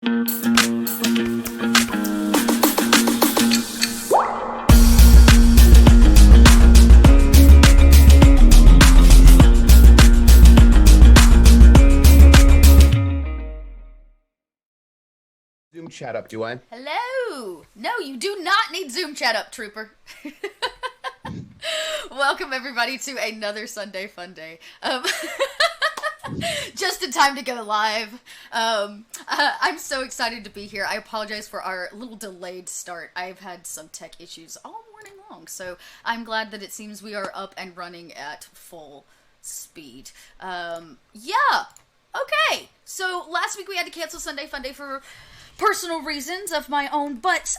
Zoom chat up, do I? Hello! No, you do not need Zoom chat up, Trooper. Welcome, everybody, to another Sunday Funday. Just in time to go live. I'm so excited to be here. I apologize for our little delayed start. I've had some tech issues all morning long, so I'm glad that it seems we are up and running at full speed. Yeah! Okay, so last week we had to cancel Sunday Funday for personal reasons of my own, but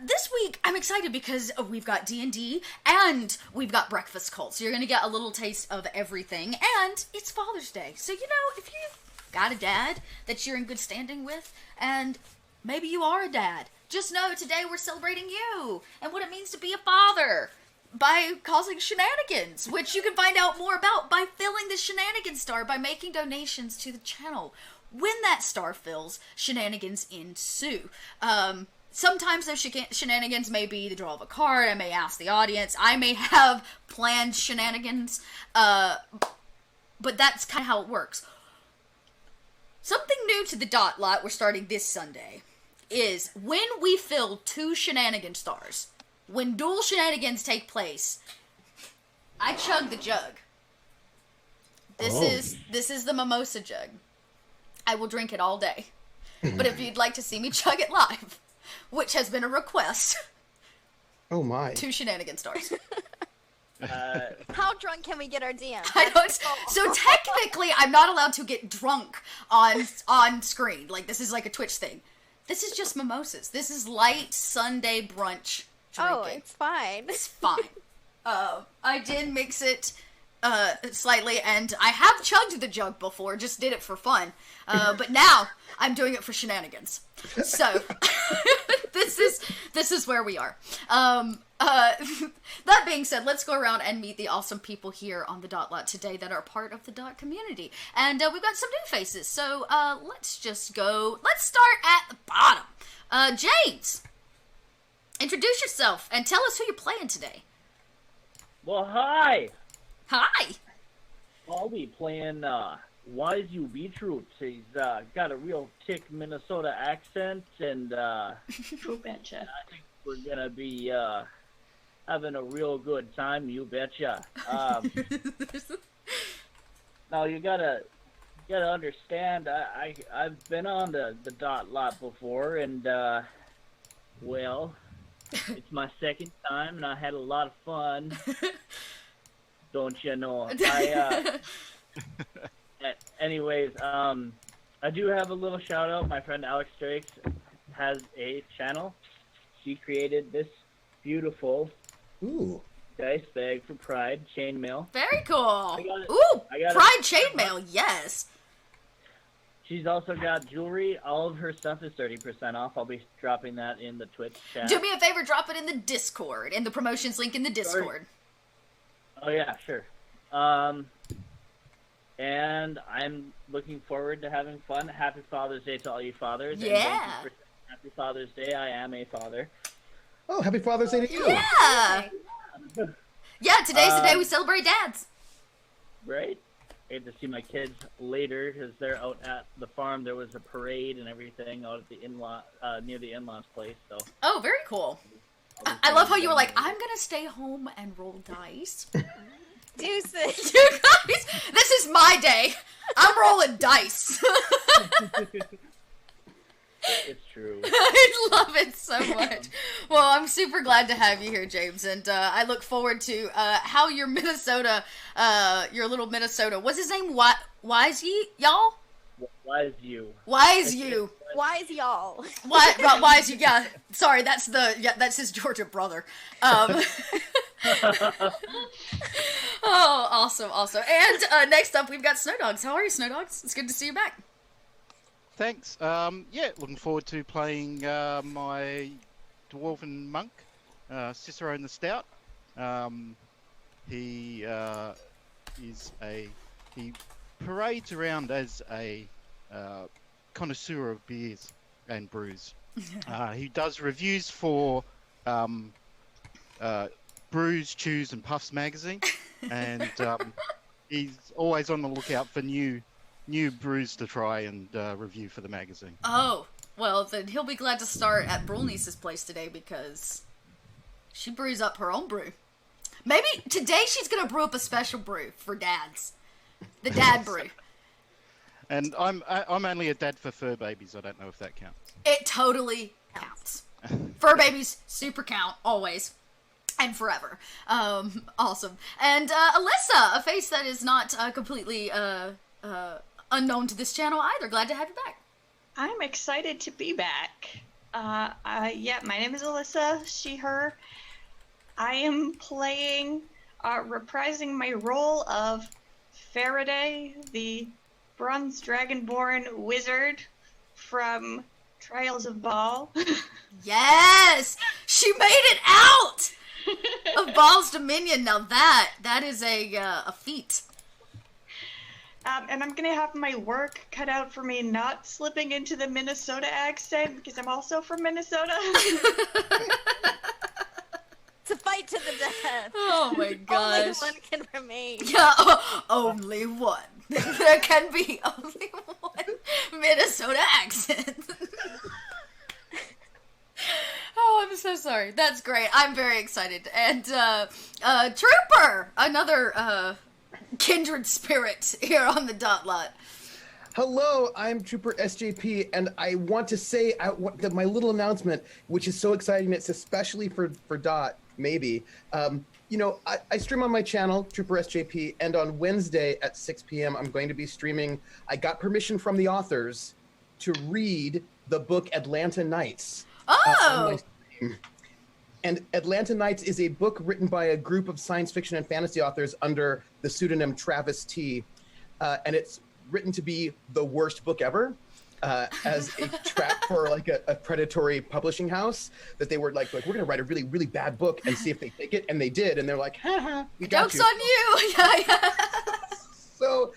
this week I'm excited because we've got D&D and we've got Breakfast Cult, so you're gonna get a little taste of everything, and it's Father's Day, so you know, if you've got a dad that you're in good standing with, and maybe you are a dad, just know today we're celebrating you and what it means to be a father by causing shenanigans, which you can find out more about by filling the shenanigans star by making donations to the channel. When that star fills, shenanigans ensue. Sometimes those shenanigans may be the draw of a card, I may ask the audience, I may have planned shenanigans, but that's kind of how it works. Something new to the dot lot we're starting this Sunday is when we fill 2 shenanigan stars, when dual shenanigans take place, I chug the jug. This is the mimosa jug. I will drink it all day. But if you'd like to see me chug it live, which has been a request. Oh my. 2 shenanigan stars. How drunk can we get our DM? I don't. So technically, I'm not allowed to get drunk on screen. Like, this is like a Twitch thing. This is just mimosas. This is light Sunday brunch drinking. Oh, it's fine. It's fine. I did mix it slightly, and I have chugged the jug before, just did it for fun. But now I'm doing it for shenanigans. So this is where we are. That being said, let's go around and meet the awesome people here on the Dot Lot today that are part of the Dot community. And we've got some new faces, so let's just go. Let's start at the bottom. James, introduce yourself and tell us who you're playing today. Well, hi! Hi! I'll be playing Wise You Beetroots. He's got a real thick Minnesota accent, and True betcha. I think we're gonna be having a real good time, you betcha. Now you gotta understand, I've been on the Dot Lot before, and well, it's my second time, and I had a lot of fun. Don't you know? Anyways, I do have a little shout out. My friend Alex Drakes has a channel. She created this beautiful dice bag for Pride chainmail. Very cool. Pride chainmail, yes. She's also got jewelry. All of her stuff is 30% off. I'll be dropping that in the Twitch chat. Do me a favor, drop it in the Discord, in the promotions link in the Discord. Oh yeah, sure. And I'm looking forward to having fun. Happy Father's Day to all you fathers. Yeah. And thank you for Happy Father's Day. I am a father. Oh, happy Father's Day to you. Yeah. Yeah, today's the day we celebrate dads. Right? I get to see my kids later because they're out at the farm. There was a parade and everything out at the in-law, near the in-laws' place. So. Oh, very cool. I love how you were like, I'm gonna stay home and roll dice. Deuces. You guys, this is my day. I'm rolling dice. It's true. I love it so much. Well, I'm super glad to have you here, James, and I look forward to how your Minnesota, your little Minnesota, what's his name? Wise y'all? Wise you. Wise you. Wise y'all. Wise you. Yeah. Sorry, that's his Georgia brother. Oh, awesome. And next up, we've got Snow Dogs. How are you, Snow Dogs? It's good to see you back. Thanks. Yeah, looking forward to playing my dwarven monk, Cicerone the Stout. He parades around as a connoisseur of beers. and brews. He does reviews for Brews, Chews, and Puffs magazine, and he's always on the lookout for new brews to try and review for the magazine. Oh, well, then he'll be glad to start at Brulnice's place today because she brews up her own brew. Maybe today she's gonna brew up a special brew for dads. The dad brew. And I'm only a dad for fur babies. I don't know if that counts. It totally counts. Fur babies super count always and forever. Awesome. And Alyssa, a face that is not completely unknown to this channel either. Glad to have you back. I'm excited to be back. Yeah, my name is Alyssa, she, her. I am playing, reprising my role of Faraday, the Bronze Dragonborn wizard from Trials of Baal. Yes! She made it out of Baal's Dominion. Now that is a feat. And I'm gonna have my work cut out for me not slipping into the Minnesota accent because I'm also from Minnesota. It's a fight to the death. Oh my gosh. Only one can remain. Yeah, only one. There can be only one Minnesota accent. Oh, I'm so sorry. That's great. I'm very excited. And Trooper, another kindred spirit here on the Dot Lot. Hello, I'm Trooper SJP, and I want to say my little announcement, which is so exciting. It's especially for Dot, maybe. You know, I stream on my channel, Trooper SJP, and on Wednesday at 6 p.m. I'm going to be streaming. I got permission from the authors to read the book Atlanta Nights. On my stream. And Atlanta Nights is a book written by a group of science fiction and fantasy authors under the pseudonym Travis T. And it's written to be the worst book ever, as a trap for like a predatory publishing house that they were like we're gonna write a really, really bad book and see if they take it, and they did, and they're like, haha, we got Joke's you. on you! Yeah. So,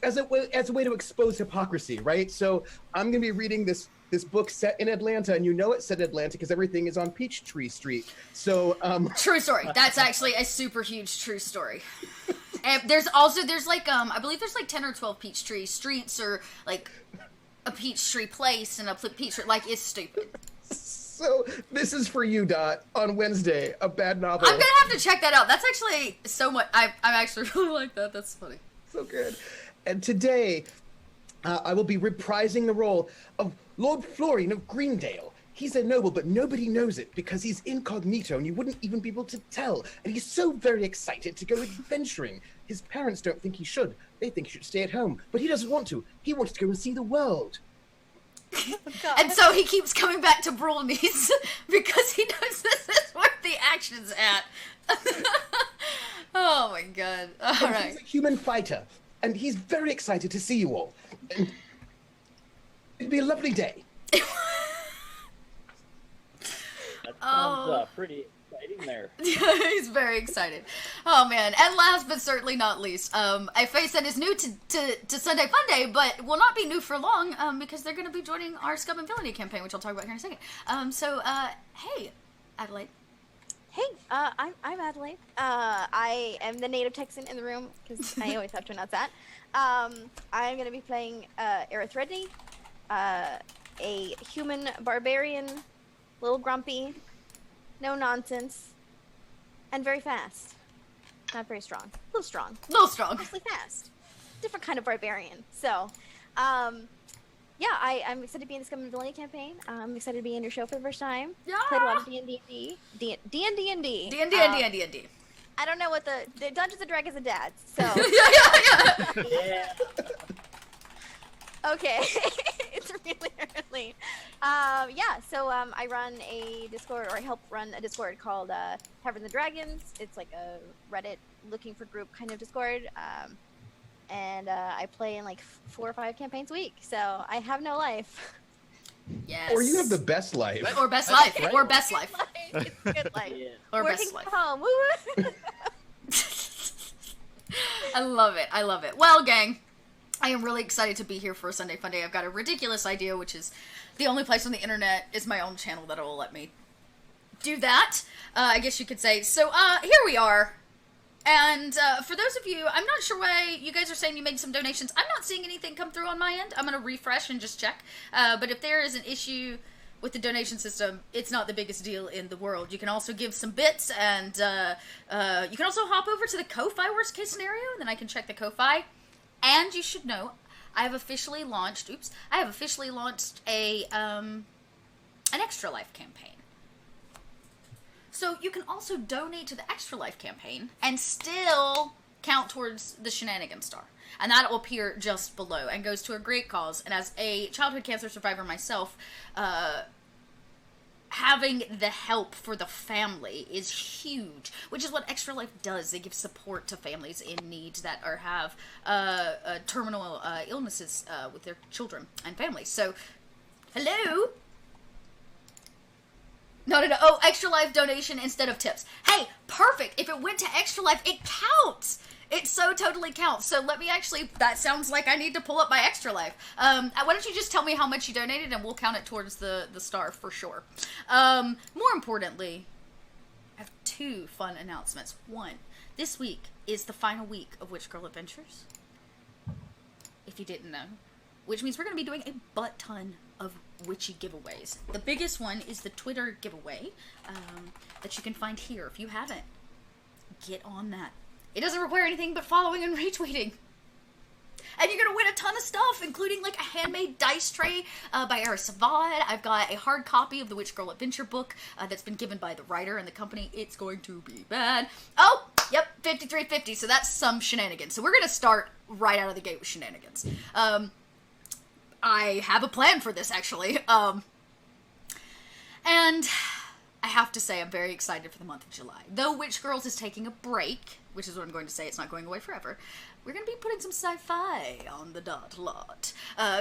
as a way to expose hypocrisy, right? So I'm gonna be reading this book set in Atlanta, and you know it's set in Atlanta because everything is on Peachtree Street. So True story. That's actually a super huge true story. And there's like I believe there's like 10 or 12 Peachtree streets, or like a Peachtree place and a Peachtree, like, it's stupid. So this is for you, Dot, on Wednesday, a bad novel. I'm gonna have to check that out. That's actually so much. I actually really like that. That's funny. So good. And today, I will be reprising the role of Lord Florian of Greendale. He's a noble, but nobody knows it because he's incognito and you wouldn't even be able to tell. And he's so very excited to go adventuring. His parents don't think he should. They think he should stay at home, but he doesn't want to. He wants to go and see the world. And so he keeps coming back to Brulnice because he knows this is where the action's at. Oh my god. All And right. he's a human fighter, and he's very excited to see you all. And it'll be a lovely day. That sounds pretty exciting there. He's very excited. Oh man. And last but certainly not least, a face that is new to Sunday Funday, but will not be new for long, because they're going to be joining our Scum and Villainy campaign, which I'll talk about here in a second. So, hey, Adelaide. Hey, I'm Adelaide. I am the native Texan in the room, because I always have to announce that. I'm going to be playing Erithredni, a human barbarian, little grumpy, no nonsense, and very fast. Not very strong. A little strong. A little strong. Mostly fast. Different kind of barbarian. So, yeah, I'm excited to be in the Scum and Villainy campaign. I'm excited to be in your show for the first time. Yeah. Played a lot of D&D. D&D. D&D. I don't know what the Dungeons and Dragons and Dads. So Yeah. okay, it's really early. Yeah. So I run a Discord, or I help run a Discord called Tavern the Dragons. It's like a Reddit looking for group kind of Discord. And I play in like 4 or 5 campaigns a week. So I have no life. Yes. Or you have the best life. Or best That's life. great. Or best life. It's a good life. Yeah. Or Working best life. from home. Woo-woo. I love it. I love it. Well, gang, I am really excited to be here for a Sunday Funday. I've got a ridiculous idea, which is the only place on the internet is my own channel that will let me do that, I guess you could say. So, here we are. And for those of you, I'm not sure why you guys are saying you made some donations. I'm not seeing anything come through on my end. I'm going to refresh and just check. But if there is an issue with the donation system, it's not the biggest deal in the world. You can also give some bits, and you can also hop over to the Ko-Fi worst case scenario, and then I can check the Ko-Fi. And you should know, I have officially launched, a, an Extra Life campaign. So you can also donate to the Extra Life campaign and still count towards the Shenanigans Star. And that will appear just below and goes to a great cause. And as a childhood cancer survivor myself, having the help for the family is huge, which is what Extra Life does. They give support to families in need that have terminal illnesses with their children and families. So, hello? No. Oh, Extra Life donation instead of tips. Hey, perfect. If it went to Extra Life, it counts. It so totally counts. So let me actually, that sounds like I need to pull up my Extra Life. Why don't you just tell me how much you donated and we'll count it towards the star for sure. More importantly, I have 2 fun announcements. 1, this week is the final week of Witch Girl Adventures. If you didn't know. Which means we're going to be doing a butt ton of witchy giveaways. The biggest one is the Twitter giveaway that you can find here. If you haven't, get on that. It doesn't require anything but following and retweeting. And you're going to win a ton of stuff, including like a handmade dice tray by Era Savad. I've got a hard copy of the Witch Girl Adventure book that's been given by the writer and the company. It's going to be bad. Oh, yep, 5350. So that's some shenanigans. So we're going to start right out of the gate with shenanigans. I have a plan for this, actually. And I have to say I'm very excited for the month of July. Though Witch Girls is taking a break, which is what I'm going to say, it's not going away forever, we're going to be putting some sci-fi on the dot lot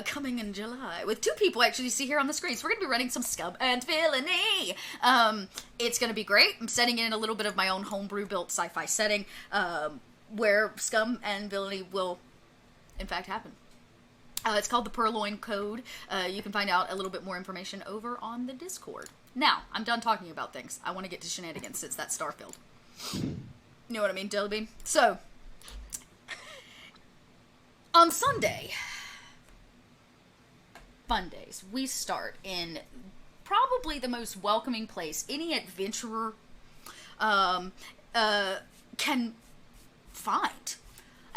coming in July with 2 people actually you see here on the screen. So we're going to be running some Scum and Villainy. It's going to be great. I'm setting in a little bit of my own homebrew built sci-fi setting where Scum and Villainy will in fact happen. It's called the Purloin Code. You can find out a little bit more information over on the Discord. Now, I'm done talking about things. I want to get to shenanigans since that's Starfield. You know what I mean, Jellybean? So, on Sunday, Fundays, we start in probably the most welcoming place any adventurer can find.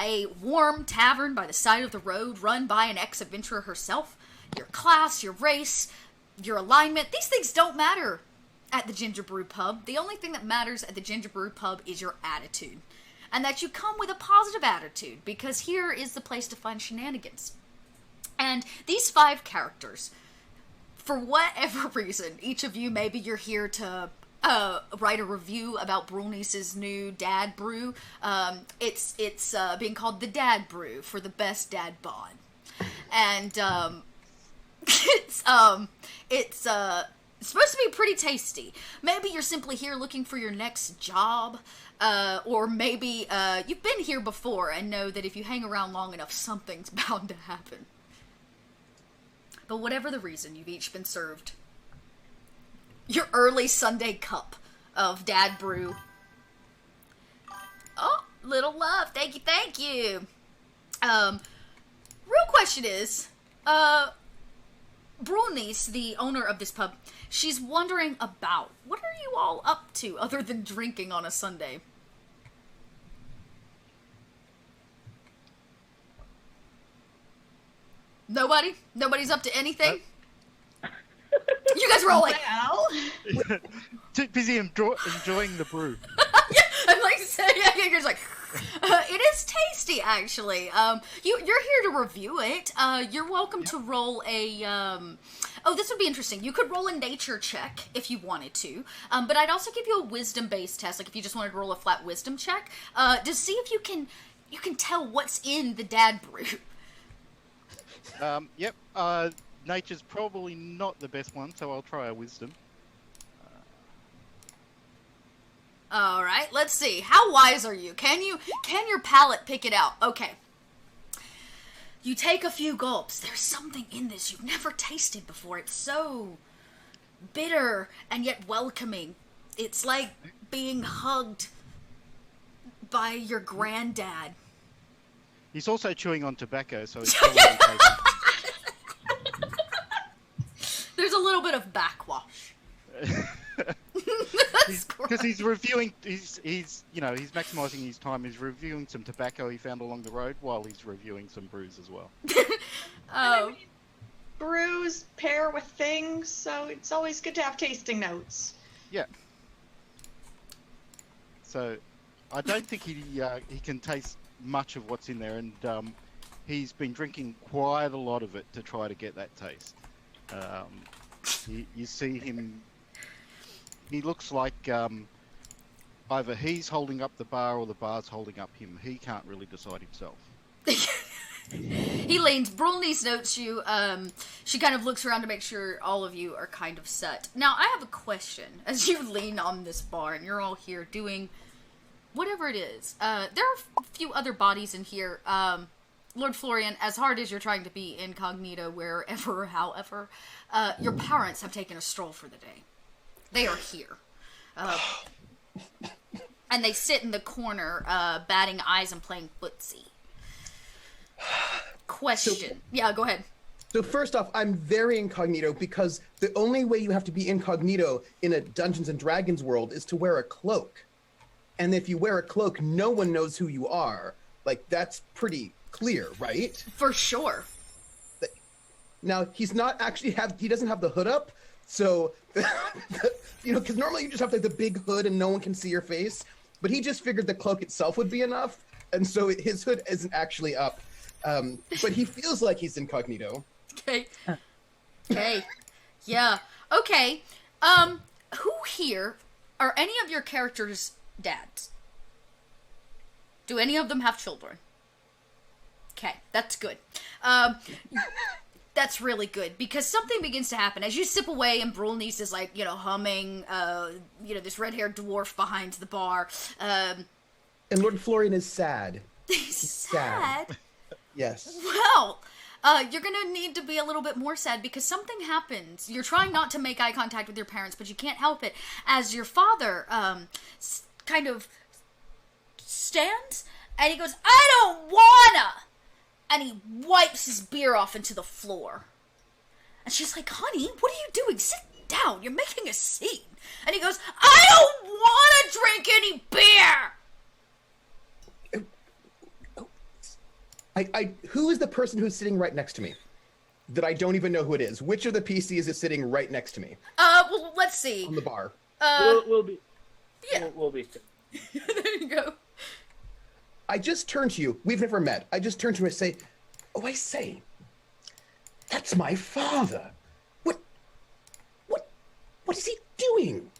A warm tavern by the side of the road run by an ex-adventurer herself. Your class, your race, your alignment, these things don't matter at the Ginger Brew Pub. The only thing that matters at the Ginger Brew Pub is your attitude. And that you come with a positive attitude, because here is the place to find shenanigans. And these 5 characters, for whatever reason, each of you, maybe you're here to write a review about Brunice's new dad brew. It's being called the Dad Brew for the best dad bod. And it's supposed to be pretty tasty. Maybe you're simply here looking for your next job, or maybe you've been here before and know that if you hang around long enough, something's bound to happen. But whatever the reason, you've each been served your early Sunday cup of Dad Brew. Oh, little love. Thank you, thank you. Real question is, Brunice, the owner of this pub, she's wondering about, what are you all up to other than drinking on a Sunday? Nobody? Nobody's up to anything? You guys were all like, Well, Too busy enjoying the brew. yeah, I'm like, you're just like, it is tasty, actually. You're here to review it. You're welcome to roll a, oh, this would be interesting. You could roll a nature check if you wanted to, but I'd also give you a wisdom-based test, like if you just wanted to roll a flat wisdom check, to see if you can tell what's in the Dad Brew. Yep. Nature's probably not the best one, so I'll try a wisdom. All right, let's see. How wise are you? Can your palate pick it out? Okay. You take a few gulps. There's something in this you've never tasted before. It's so bitter and yet welcoming. It's like being hugged by your granddad. He's also chewing on tobacco, so he's probably tasting. There's a little bit of backwash. Because he's reviewing, he's maximizing his time. He's reviewing some tobacco he found along the road while he's reviewing some brews as well. Oh. Brews pair with things, so it's always good to have tasting notes. Yeah. So, I don't think he can taste much of what's in there, and he's been drinking quite a lot of it to try to get that taste. You see him. He looks like either he's holding up the bar or the bar's holding up him. He can't really decide himself. He leans. Brulnice notes you. She kind of looks around to make sure all of you are kind of set. Now, I have a question. As you lean on this bar and you're all here doing whatever it is, there are a few other bodies in here. Lord Florian, as hard as you're trying to be incognito wherever, however, your parents have taken a stroll for the day. They are here. And they sit in the corner, batting eyes and playing footsie. Question. Yeah, go ahead. So first off, I'm very incognito because the only way you have to be incognito in a Dungeons and Dragons world is to wear a cloak. And if you wear a cloak, no one knows who you are. Like, that's pretty clear, right? For sure. Now, he's not actually he doesn't have the hood up, so, because normally you just have like the big hood and no one can see your face, but he just figured the cloak itself would be enough, and so his hood isn't actually up. But he feels like he's incognito. Okay. Okay. Yeah. Okay. Who here are any of your characters' dads? Do any of them have children? Okay, that's good. That's really good, because something begins to happen. As you sip away and Brulnice is like, humming, this red-haired dwarf behind the bar. And Lord Florian is sad. He's sad? Yes. Well, you're gonna need to be a little bit more sad, because something happens. You're trying not to make eye contact with your parents, but you can't help it. As your father, kind of stands, and he goes, "I don't wanna!" And he wipes his beer off into the floor. And she's like, "Honey, what are you doing? Sit down. You're making a scene." And he goes, "I don't want to drink any beer!" Who is the person who's sitting right next to me? That I don't even know who it is. Which of the PCs is sitting right next to me? Well, let's see. On the bar. We'll be. Yeah. We'll be. There you go. I just turn to you. We've never met. I just turn to him and say, "Oh, I say, that's my father. What is he doing?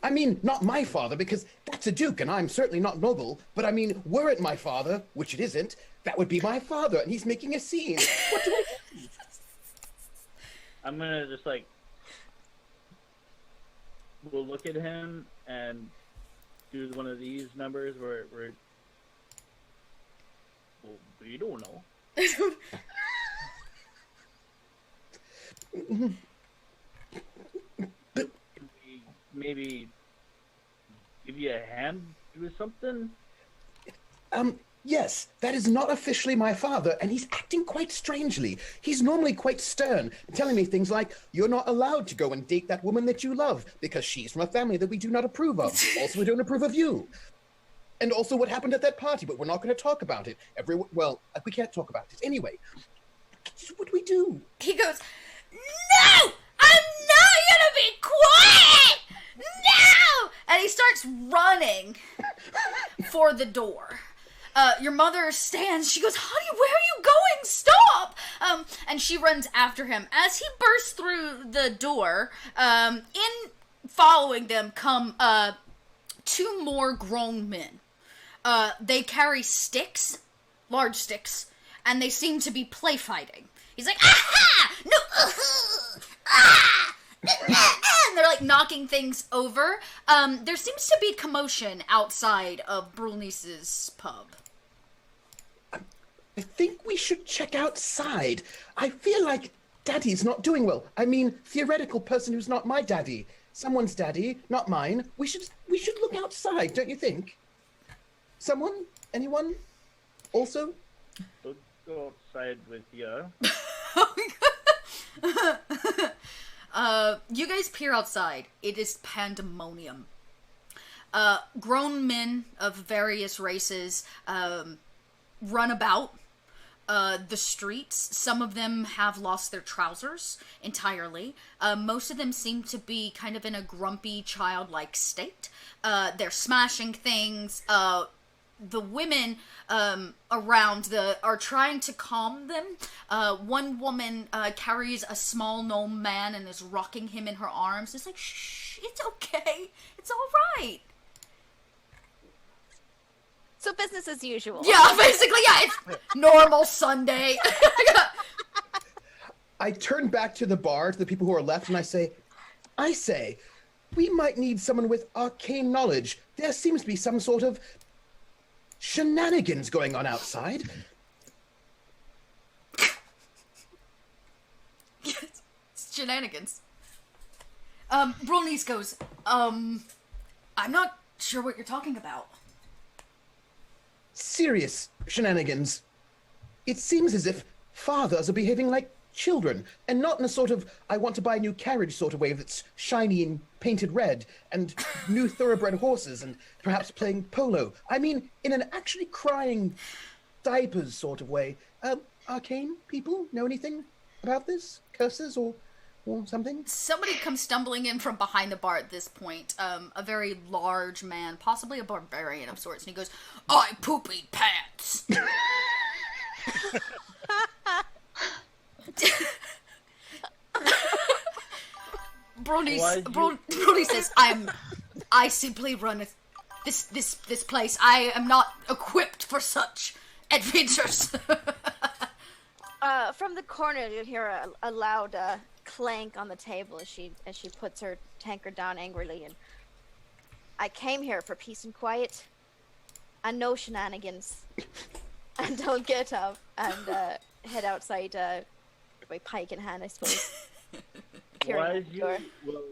I mean, not my father, because that's a duke, and I'm certainly not noble. But I mean, were it my father, which it isn't, that would be my father, and he's making a scene. What do I do?" I'm gonna just we'll look at him and do one of these numbers where well, we don't know. Maybe give you a hand with something? Yes, that is not officially my father, and he's acting quite strangely. He's normally quite stern, telling me things like, "You're not allowed to go and date that woman that you love, because she's from a family that we do not approve of. Also, we don't approve of you. And also what happened at that party, but we're not going to talk about it. We can't talk about it. Anyway, what do we do?" He goes, "No! I'm not gonna be quiet! No!" And he starts running for the door. Your mother stands. She goes, "Honey, where are you going? Stop!" And she runs after him. As he bursts through the door, in following them come two more grown men. They carry sticks, large sticks, and they seem to be play fighting. He's like, "Aha! No! Ah! And they're like knocking things over. There seems to be commotion outside of Brulnice's pub. I think we should check outside. I feel like Daddy's not doing well. I mean, theoretical person who's not my daddy. Someone's daddy, not mine. We should look outside, don't you think? Someone? Anyone? Also? I'll go outside with you. You guys peer outside. It is pandemonium. Grown men of various races run about the streets. Some of them have lost their trousers entirely. Most of them seem to be kind of in a grumpy, childlike state. They're smashing things. The women around are trying to calm them. One woman carries a small gnome man and is rocking him in her arms. It's like, shh, it's okay. It's all right. So business as usual. Yeah, basically, yeah, it's normal Sunday. I turn back to the bar, to the people who are left, and I say, we might need someone with arcane knowledge. There seems to be some sort of shenanigans going on outside. It's shenanigans. Brolnice goes, I'm not sure what you're talking about. Serious shenanigans. It seems as if fathers are behaving like children, and not in a sort of I want to buy a new carriage sort of way that's shiny and painted red, and new thoroughbred horses, and perhaps playing polo. I mean, in an actually crying diapers sort of way. Arcane people know anything about this? Curses or something? Somebody comes stumbling in from behind the bar at this point. A very large man, possibly a barbarian of sorts, and he goes, I poopy pants. Brody says, I simply run this place. I am not equipped for such adventures. From the corner, you hear a loud clank on the table as she puts her tankard down angrily. And I came here for peace and quiet, and no shenanigans. And don't get up and head outside by pike in hand, I suppose. Wise you will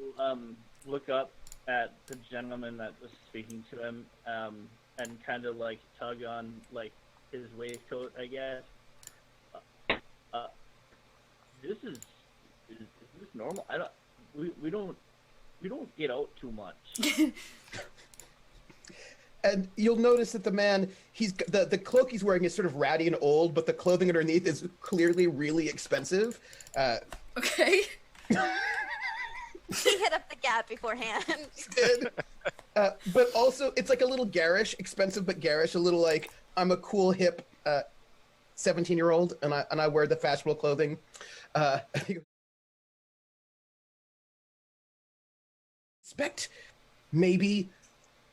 look up at the gentleman that was speaking to him and kind of like tug on like his waistcoat, I guess. This is this normal? We don't get out too much. And you'll notice that the man, the cloak he's wearing is sort of ratty and old, but the clothing underneath is clearly really expensive. Okay. He hit up the gap beforehand. But also, it's like a little garish, expensive but garish, a little like, I'm a cool, hip 17-year-old, and I wear the fashionable clothing. Expect maybe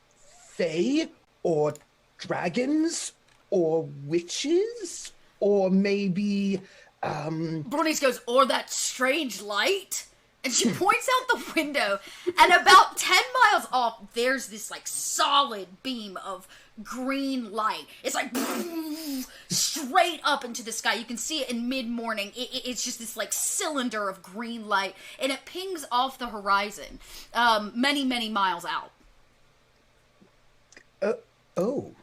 fae or dragons or witches or maybe Bronice goes, or that strange light, and she points out the window, and about 10 miles off there's this like solid beam of green light. It's like straight up into the sky. You can see it in mid-morning. It's just this like cylinder of green light, and it pings off the horizon many miles out. Oh.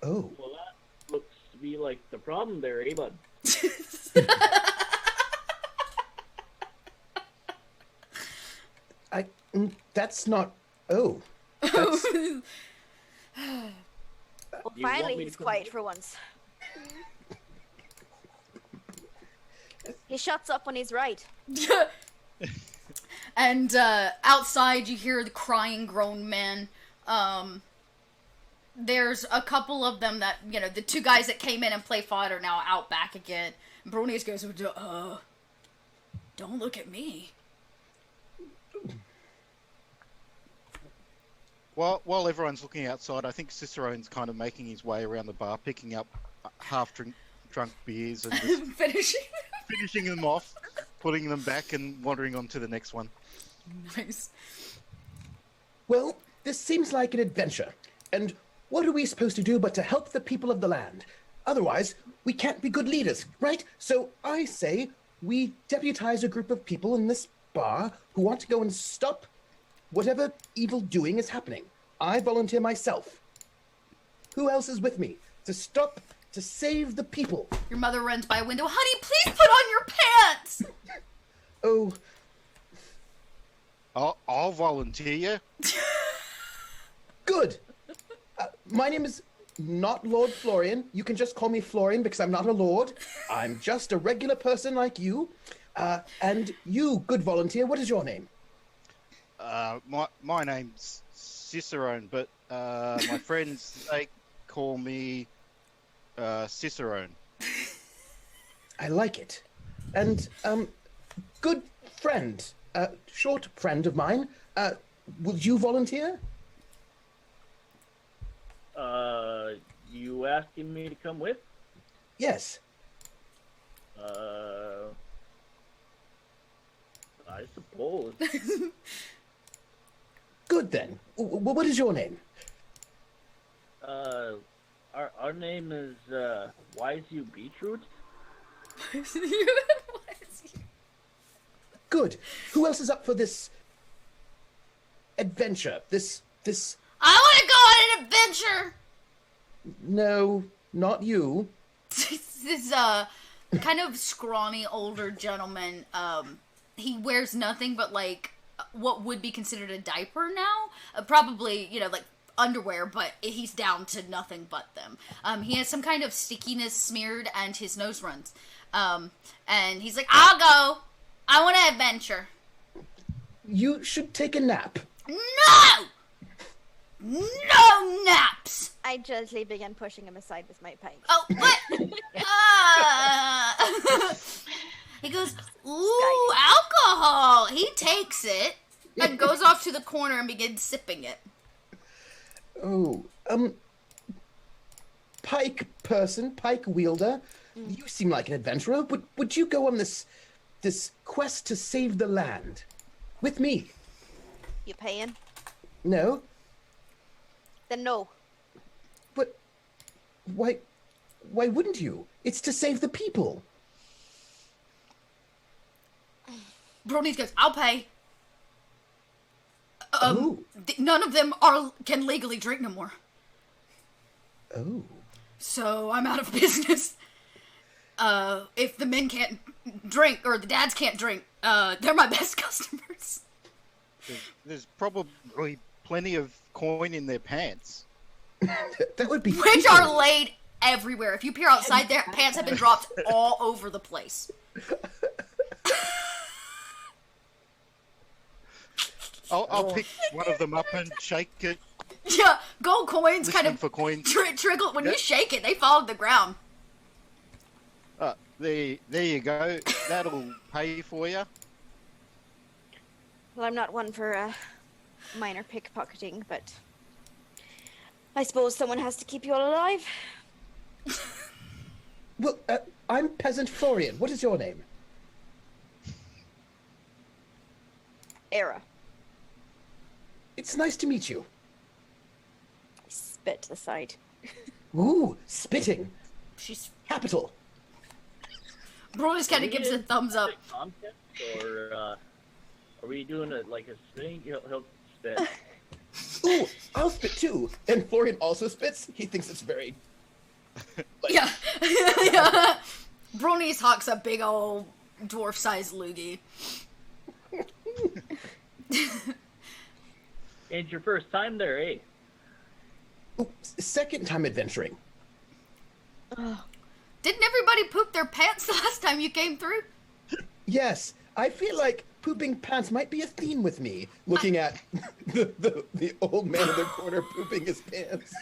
Well, that looks to be like the problem there, eh, bud? That's not. Oh. That's... Well, finally he's quiet for once. He shuts up when he's right. And outside you hear the crying grown men. There's a couple of them that, you know, the two guys that came in and play fight are now out back again. And Bronius goes, don't look at me. While everyone's looking outside, I think Cicerone's kind of making his way around the bar, picking up half-drunk beers and just finishing them off, putting them back and wandering on to the next one. Nice. Well, this seems like an adventure. And what are we supposed to do but to help the people of the land? Otherwise, we can't be good leaders, right? So I say we deputize a group of people in this bar who want to go and stop whatever evil doing is happening. I volunteer myself. Who else is with me? To save the people. Your mother runs by a window. Honey, please put on your pants! Oh, I'll volunteer. good. My name is not Lord Florian. You can just call me Florian because I'm not a lord. I'm just a regular person like you. And you, good volunteer, what is your name? My name's Cicerone, but my friends, they call me Cicerone. I like it. And, good friend, short friend of mine, would you volunteer? You asking me to come with? Yes. I suppose. Good then. What is your name? Our name is, Wise You Beetroot? Good. Who else is up for this adventure? This... I want to go on an adventure! No, not you. This kind of scrawny older gentleman, he wears nothing but, like, what would be considered a diaper now. Probably, you know, like, underwear, but he's down to nothing but them. He has some kind of stickiness smeared and his nose runs. And he's like, I'll go! I want an adventure. You should take a nap. No! No naps! I gently began pushing him aside with my pike. Oh, what? He goes, ooh, alcohol! He takes it and goes off to the corner and begins sipping it. Oh, pike person, pike wielder, you seem like an adventurer. Would you go on this quest to save the land with me? You paying? No. Then no. But why wouldn't you? It's to save the people. Bronies goes, I'll pay. Oh. None of them can legally drink no more. Oh. So I'm out of business. If the men can't drink, or the dads can't drink, they're my best customers. There's probably plenty of coin in their pants. That would be Which are laid everywhere. If you peer outside, their pants have been dropped all over the place. I'll pick one of them up and shake it. Yeah, gold coins kind of for coins. trickle. When you shake it, they fall to the ground. There you go. That'll pay for you. Well, I'm not one for minor pickpocketing, but I suppose someone has to keep you all alive. Well, I'm Peasant Florian. What is your name? Era. It's nice to meet you. Spit aside. Ooh, spitting. She's Capital. Bronies kind of gives a thumbs up. Contest, or are we doing it like a spitting? He'll spit. Ooh, I'll spit too. And Florian also spits. He thinks it's very... Yeah. Yeah. Bronies hawks a big old dwarf-sized loogie. It's your first time there, eh? Ooh, second time adventuring. Didn't everybody poop their pants the last time you came through? Yes, I feel like pooping pants might be a theme with me, looking at the old man in the corner pooping his pants.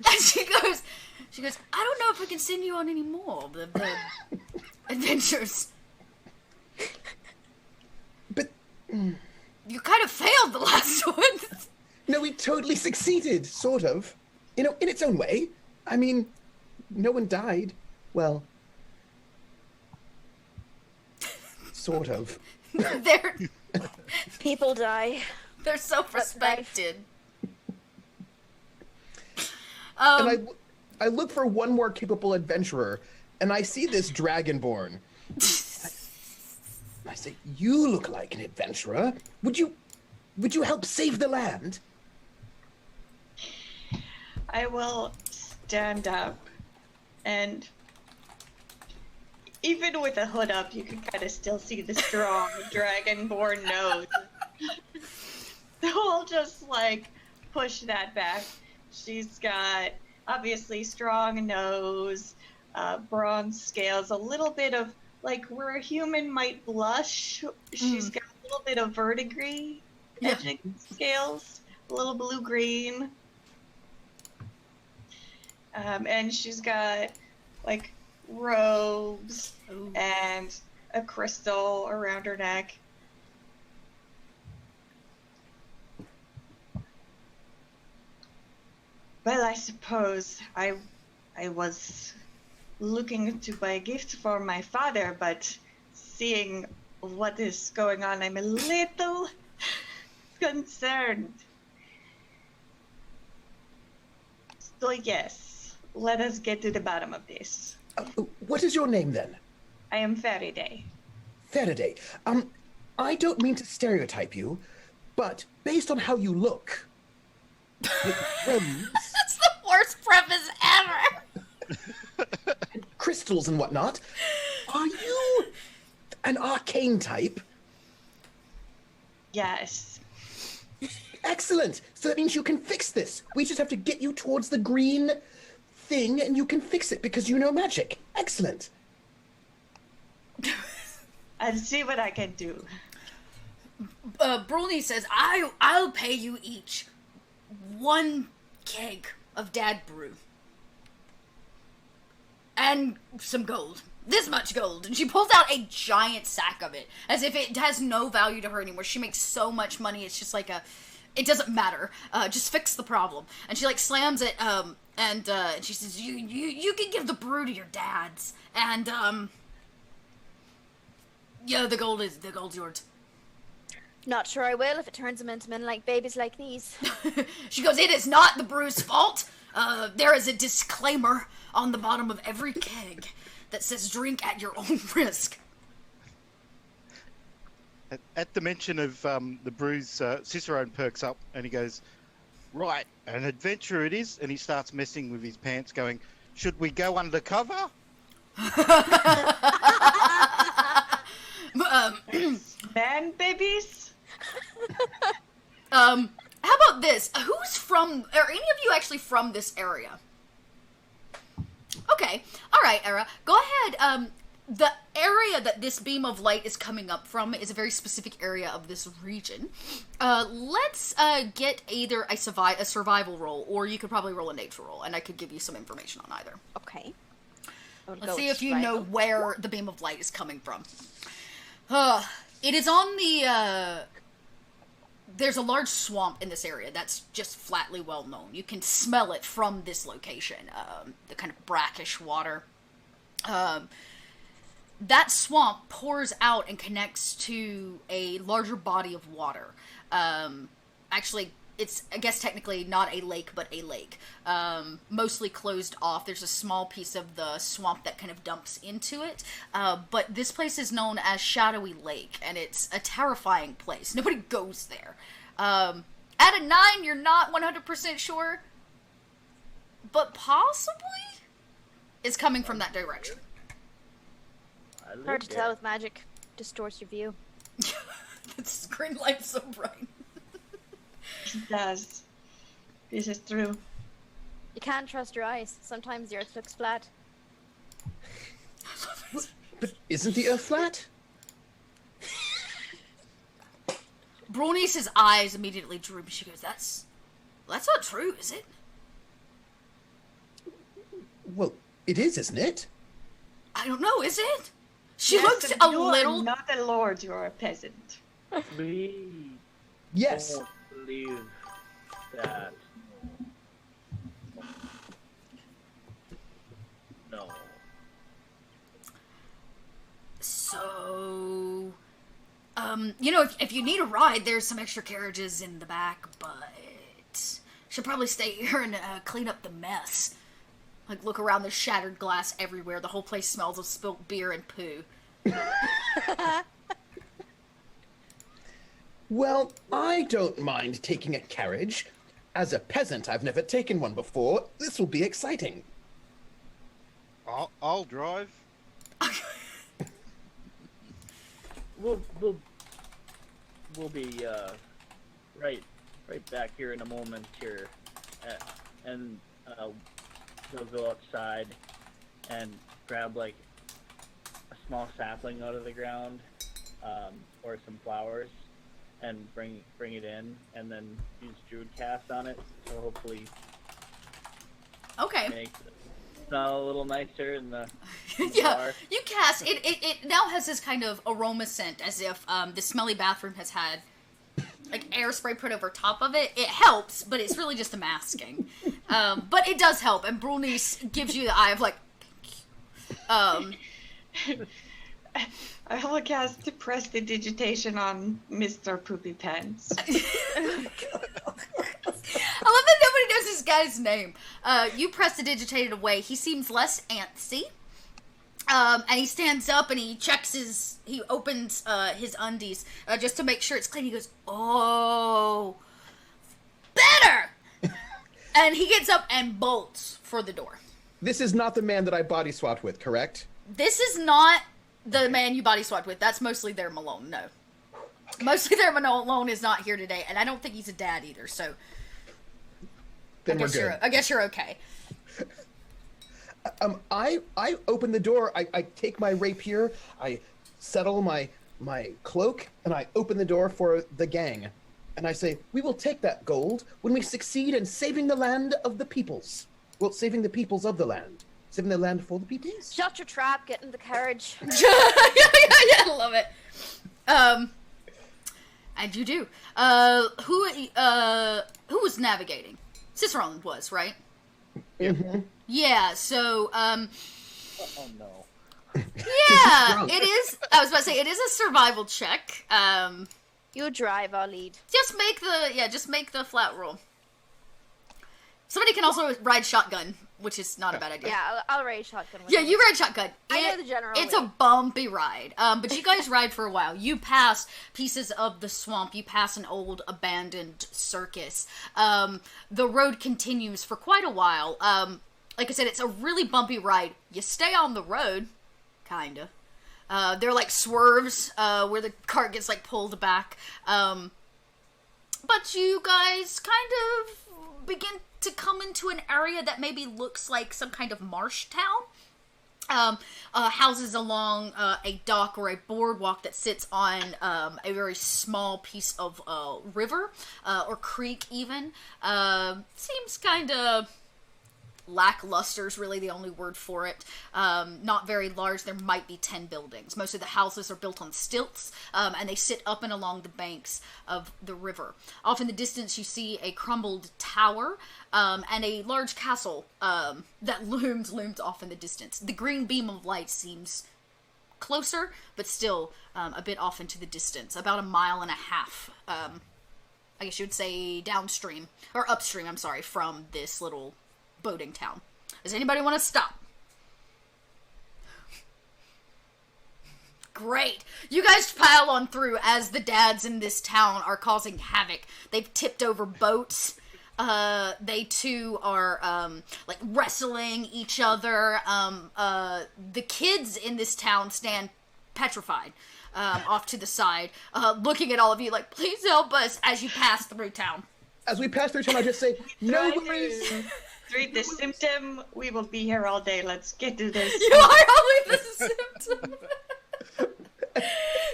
And she goes, I don't know if I can send you on any more of the adventures. But... You kind of failed the last one. No, we totally succeeded, sort of. You know, in its own way. I mean, no one died. Well... sort of. People die. They're self-respected. And I look for one more capable adventurer, and I see this dragonborn. I say, you look like an adventurer. Would you help save the land? I will stand up, and even with the hood up, you can kind of still see the strong dragonborn nose. So I'll just, like, push that back. She's got, obviously, strong nose, bronze scales, a little bit of, like, where a human might blush. She's got a little bit of verdigris edging scales, a little blue-green. And she's got, like, robes and a crystal around her neck. Well, I suppose I was looking to buy a gift for my father, but seeing what is going on, I'm a little concerned. So yes, let us get to the bottom of this. What is your name, then? I am Faraday. Faraday. I don't mean to stereotype you, but based on how you look, with rims, That's the worst preface ever. and crystals and whatnot, are you an arcane type? Yes. Excellent. So that means you can fix this. We just have to get you towards the green thing, and you can fix it because you know magic. Excellent. I'll see what I can do. Bruni says, I'll pay you each 1 keg of dad brew. And some gold. This much gold. And she pulls out a giant sack of it, as if it has no value to her anymore. She makes so much money, it's just like it doesn't matter. Just fix the problem. And she, like, slams it, and she says, you can give the brew to your dads. And, yeah, the gold's yours. Not sure I will if it turns them into men like babies like these. She goes, it is not the brew's fault. There is a disclaimer on the bottom of every keg that says drink at your own risk. At the mention of the brews, Cicerone perks up and he goes, right, an adventure it is, and he starts messing with his pants going, should we go undercover? Man babies? How about this? Are any of you actually from this area? Okay. Alright, Era. Go ahead. The area that this beam of light is coming up from is a very specific area of this region. Let's get either a survival roll, or you could probably roll a nature roll, and I could give you some information on either. Okay. Let's see if you know where the beam of light is coming from. It is on the, there's a large swamp in this area that's just flatly well known. You can smell it from this location, the kind of brackish water. That swamp pours out and connects to a larger body of water. Actually, it's, I guess, technically not a lake, but a lake. Mostly closed off. There's a small piece of the swamp that kind of dumps into it. But this place is known as Shadowy Lake, and it's a terrifying place. Nobody goes there. At a 9, you're not 100% sure, but possibly it's coming from that direction. Hard to tell with magic. Distorts your view. The screen light's so bright. It does. This is true. You can't trust your eyes. Sometimes the earth looks flat. But isn't the Earth flat? Bronice's eyes immediately droop. She goes, that's not true, is it? Well, it is, isn't it? I don't know, is it? She Yes, looks and a you little... are not a lord, you are a peasant. Please Yes. don't believe that. No. So... you know, if you need a ride, there's some extra carriages in the back, but... Should probably stay here and clean up the mess. Like, look around, there's shattered glass everywhere. The whole place smells of spilt beer and poo. Well, I don't mind taking a carriage. As a peasant, I've never taken one before. This will be exciting. I'll drive. We'll be right back here in a moment here, and they'll go outside and grab like a small sapling out of the ground, or some flowers, and bring it in, and then use Druid cast on it, so hopefully Okay. make it smell a little nicer in the Yeah, bar. you cast it now has this kind of aroma scent, as if the smelly bathroom has had like air spray put over top of it. It helps, but it's really just a masking. But it does help, and Brunice gives you the eye of like, thank you. I will cast prestidigitation on Mr. Poopy Pants. I love that nobody knows this guy's name. You prestidigitated away. He seems less antsy. And he stands up and he opens his undies just to make sure it's clean. He goes, "Oh, better!" And he gets up and bolts for the door. This is not the man that I body swapped with, correct? This is not the man you body swapped with. That's mostly their Malone, no. Mostly their Malone is not here today, and I don't think he's a dad either, so... Then we're good. I guess you're okay. I open the door, I take my rapier, I settle my cloak, and I open the door for the gang. And I say, we will take that gold when we succeed in saving the land of the peoples. Well, saving the peoples of the land. Saving the land for the peoples? Shut your trap, get in the carriage. yeah, I love it. And you do. Who was navigating? Cicerone was, right? Mm-hmm. Yeah, so, Oh no. yeah, it is, I was about to say, it is a survival check. You drive, I'll lead. Just make the flat roll. Somebody can also ride shotgun, which is not a bad idea. Yeah, I'll raise shotgun with Yeah, you. you ride shotgun. I know the general It's way. a bumpy ride. But you guys ride for a while. You pass pieces of the swamp. You pass an old abandoned circus. The road continues for quite a while. Like I said, it's a really bumpy ride. You stay on the road, kinda. There are like swerves where the cart gets like pulled back. But you guys kind of begin to come into an area that maybe looks like some kind of marsh town. Houses along a dock or a boardwalk that sits on a very small piece of river or creek even. Seems kind of lackluster is really the only word for it. Not very large. There might be 10 buildings. Most of the houses are built on stilts, and they sit up and along the banks of the river. Off in the distance, you see a crumbled tower and a large castle that looms off in the distance. The green beam of light seems closer, but still a bit off into the distance. About 1.5 miles, I guess you would say downstream, or upstream, I'm sorry, from this little boating town. Does anybody want to stop? Great. You guys pile on through as the dads in this town are causing havoc. They've tipped over boats. They too are like wrestling each other. The kids in this town stand petrified off to the side, looking at all of you like, please help us, as you pass through town. As we pass through town, I just say, no worries. Treat the symptom. We will be here all day. Let's get to this. You are only the symptom.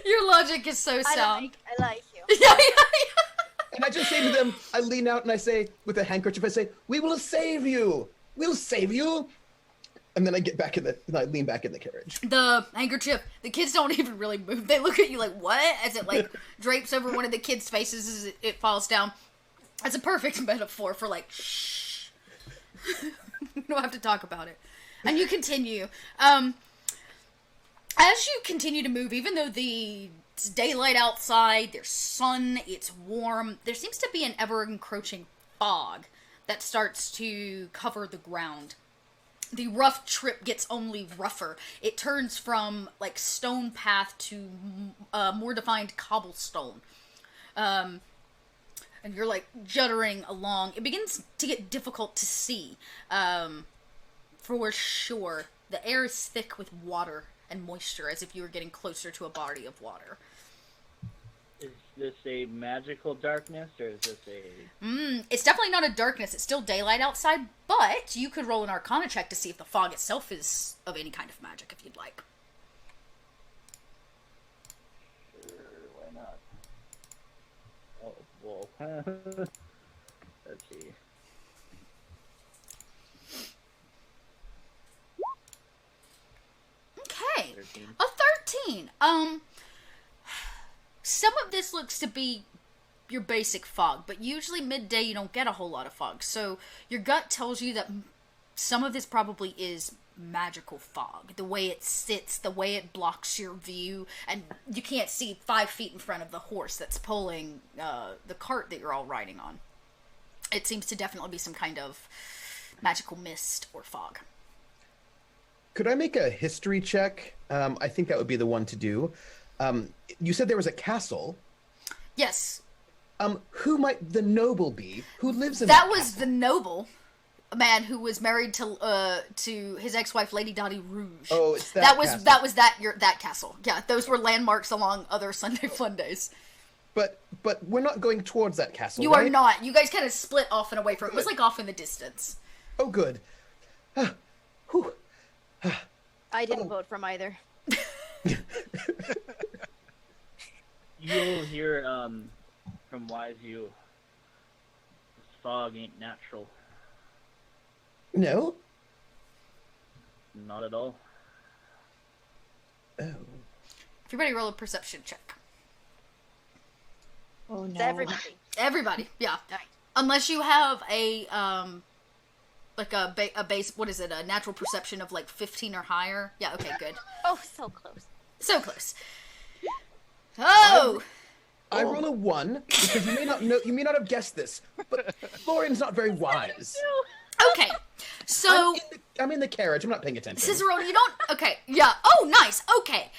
Your logic is so sound. I like you. Yeah. And I just say to them, I lean out and I say, with a handkerchief, I say, we will save you. We'll save you. And then I get back and I lean back in the carriage. The handkerchief, the kids don't even really move. They look at you like, what? As it like drapes over one of the kids' faces as it falls down. That's a perfect metaphor for like, shh. We don't have to talk about it. And you continue. As you continue to move, even though it's daylight outside, there's sun, it's warm, there seems to be an ever-encroaching fog that starts to cover the ground. the rough trip gets only rougher. It turns from like stone path to more defined cobblestone. And you're like juddering along. It begins to get difficult to see. For sure. The air is thick with water and moisture, as if you were getting closer to a body of water. Is this a magical darkness, or is this a... It's definitely not a darkness. It's still daylight outside, but you could roll an Arcana check to see if the fog itself is of any kind of magic, if you'd like. Sure, why not? Oh, well. Let's see. Okay. 13. A 13. Some of this looks to be your basic fog, but usually midday you don't get a whole lot of fog. So your gut tells you that some of this probably is magical fog. The way it sits, the way it blocks your view, and you can't see 5 feet in front of the horse that's pulling the cart that you're all riding on. It seems to definitely be some kind of magical mist or fog. Could I make a history check? I think that would be the one to do. You said there was a castle. Yes. Who might the noble be? Who lives in that that was castle? the noble, a man who was married to his ex-wife, Lady Dottie Rouge. Oh, it's that castle. that castle. Yeah, those were landmarks along other Sunday Fundays. But we're not going towards that castle. You right? are not. You guys kind of split off and away from it. It was like off in the distance. Oh, good. Whew. I didn't vote for him either. You'll hear, from Wise You, this fog ain't natural. No. Not at all. Oh. Everybody roll a perception check. Oh no. It's everybody. Everybody, yeah. Right. Unless you have a like a base, what is it, a natural perception of like 15 or higher. Yeah, okay, good. Oh, so close. So close. Oh! I roll a 1 because you may not know. You may not have guessed this, but Florian's not very wise. Okay, so I'm in the carriage. I'm not paying attention. Cicerone, you don't. Okay, yeah. Oh, nice. Okay.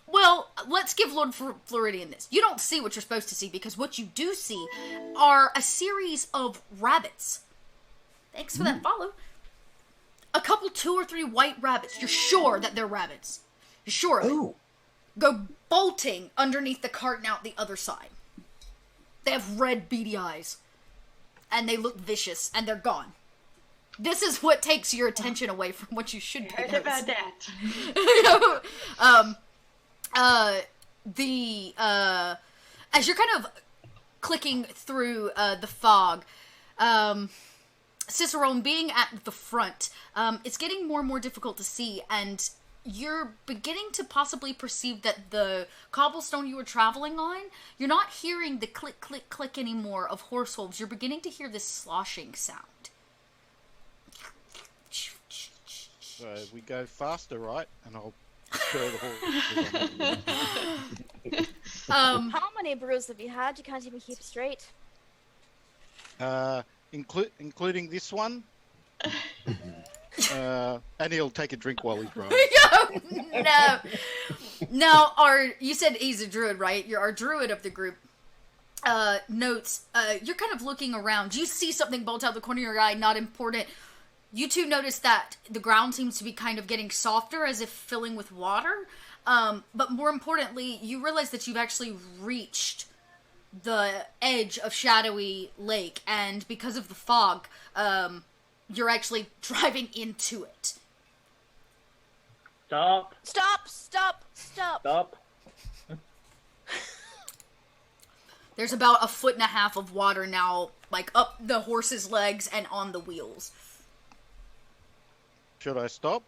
Well, let's give Lord Floridian this. You don't see what you're supposed to see because what you do see are a series of rabbits. Thanks for that follow. A couple, 2 or 3 white rabbits. You're sure that they're rabbits. You're sure of it. Oh. Go bolting underneath the cart and out the other side. They have red beady eyes. And they look vicious, and they're gone. This is what takes your attention away from what you should pay Heard notice. about that. As you're kind of clicking through the fog, Cicerone being at the front, it's getting more and more difficult to see, and you're beginning to possibly perceive that the cobblestone you were traveling on, you're not hearing the click, click, click anymore of horse hooves. You're beginning to hear this sloshing sound. So we go faster, right? And I'll spur the horse. How many brews have you had? You can't even keep straight. Including this one. And he'll take a drink while he's driving. No. Now, you said he's a druid, right? You're our druid of the group. Notes, you're kind of looking around. You see something bolt out the corner of your eye, not important. You two notice that the ground seems to be kind of getting softer, as if filling with water. But more importantly, you realize that you've actually reached the edge of Shadowy Lake, and because of the fog, you're actually driving into it. Stop. Stop! Stop! Stop! Stop. There's about 1.5 feet of water now, like up the horse's legs and on the wheels. Should I stop?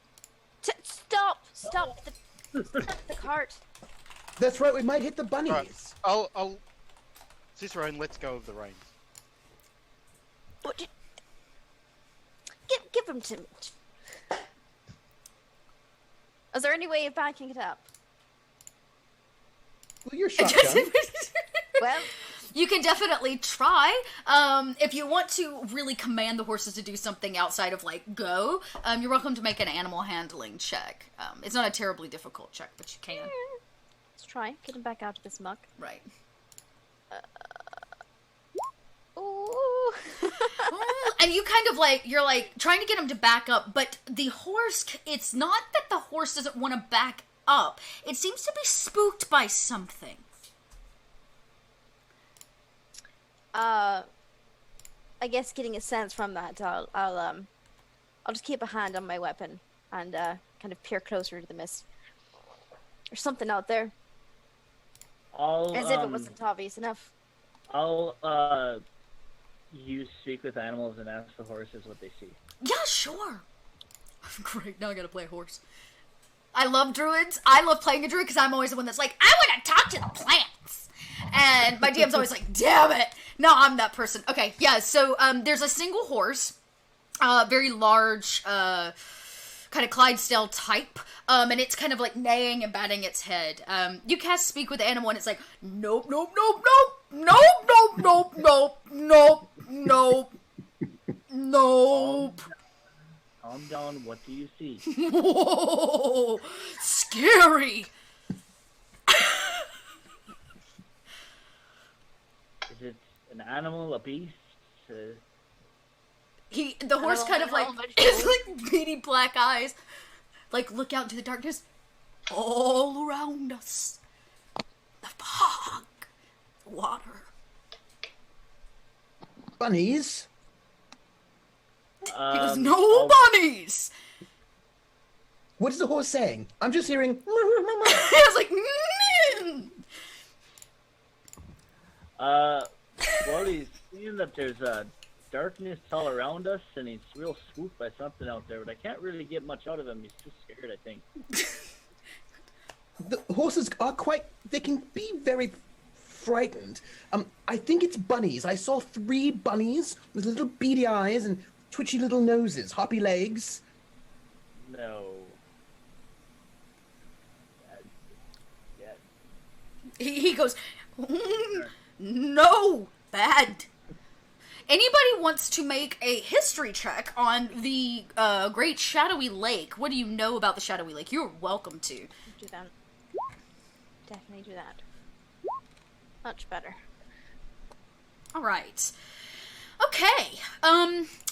Stop! Stop the cart. That's right. We might hit the bunnies. Right. I'll. Cicerone, let's go of the reins. What? Give them to me. Is there any way of backing it up? Well, you're shotgun. Well, You can definitely try. If you want to really command the horses to do something outside of, like, go, you're welcome to make an animal handling check. It's not a terribly difficult check, but you can. Let's try. Get him back out of this muck. Right. Ooh. And you kind of, like, you're, like, trying to get him to back up, but the horse, it's not that the horse doesn't want to back up. It seems to be spooked by something. I guess getting a sense from that, I'll just keep a hand on my weapon and kind of peer closer to the mist. There's something out there. As if it wasn't obvious enough. I'll use speak with animals and ask the horses what they see. Yeah, sure. Great, now I gotta play a horse. I love druids. I love playing a druid because I'm always the one that's like, I want to talk to the plants. And my DM's always like, damn it. No, I'm that person. Okay, yeah, so there's a single horse, very large, kind of Clydesdale type, and it's kind of like neighing and batting its head. You cast Speak with the Animal, and it's like, nope, nope, nope, nope, nope, nope, nope, nope, nope, nope. Calm down, what do you see? Whoa, scary. Is it an animal, a beast? The horse kind of like, it's like beady black eyes, like look out into the darkness. All around us, the fog, the water. Bunnies? There's no bunnies. What is the horse saying? I'm just hearing. I was like, well, he's seeing that there's darkness all around us, and he's real spooked by something out there, but I can't really get much out of him. He's too scared, I think. The horses are they can be very frightened. I think it's bunnies. I saw 3 bunnies with little beady eyes and twitchy little noses, hoppy legs. No. he goes, no, bad. Anybody wants to make a history check on the Great Shadowy Lake? What do you know about the Shadowy Lake? You're welcome to. Do that. Definitely do that. Much better. All right. Okay.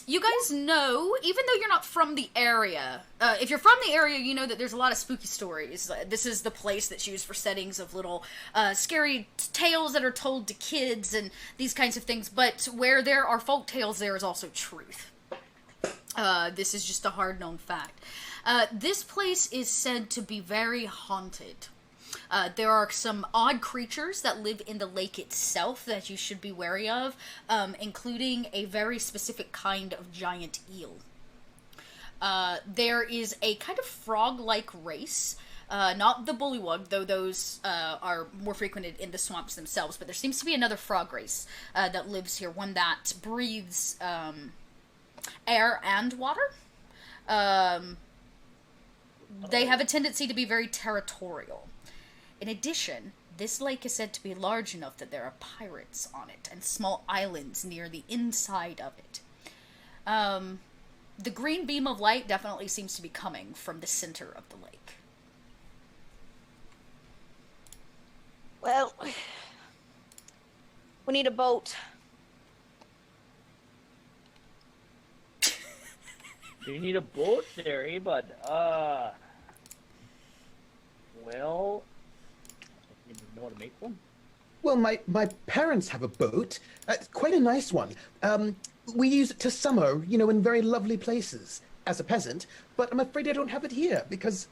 You guys know, even though you're not from the area, if you're from the area, you know that there's a lot of spooky stories. This is the place that's used for settings of little scary tales that are told to kids and these kinds of things. But where there are folk tales, there is also truth. This is just a hard-known fact. This place is said to be very haunted. There are some odd creatures that live in the lake itself that you should be wary of, including a very specific kind of giant eel. There is a kind of frog-like race, not the bullywug, though those are more frequented in the swamps themselves, but there seems to be another frog race that lives here, one that breathes air and water. They have a tendency to be very territorial. In addition, this lake is said to be large enough that there are pirates on it and small islands near the inside of it. The green beam of light definitely seems to be coming from the center of the lake. Well, we need a boat. Do you need a boat there, eh, bud? Well, you know how to make one? Well, my parents have a boat. It's quite a nice one. We use it to summer, in very lovely places as a peasant. But I'm afraid I don't have it here because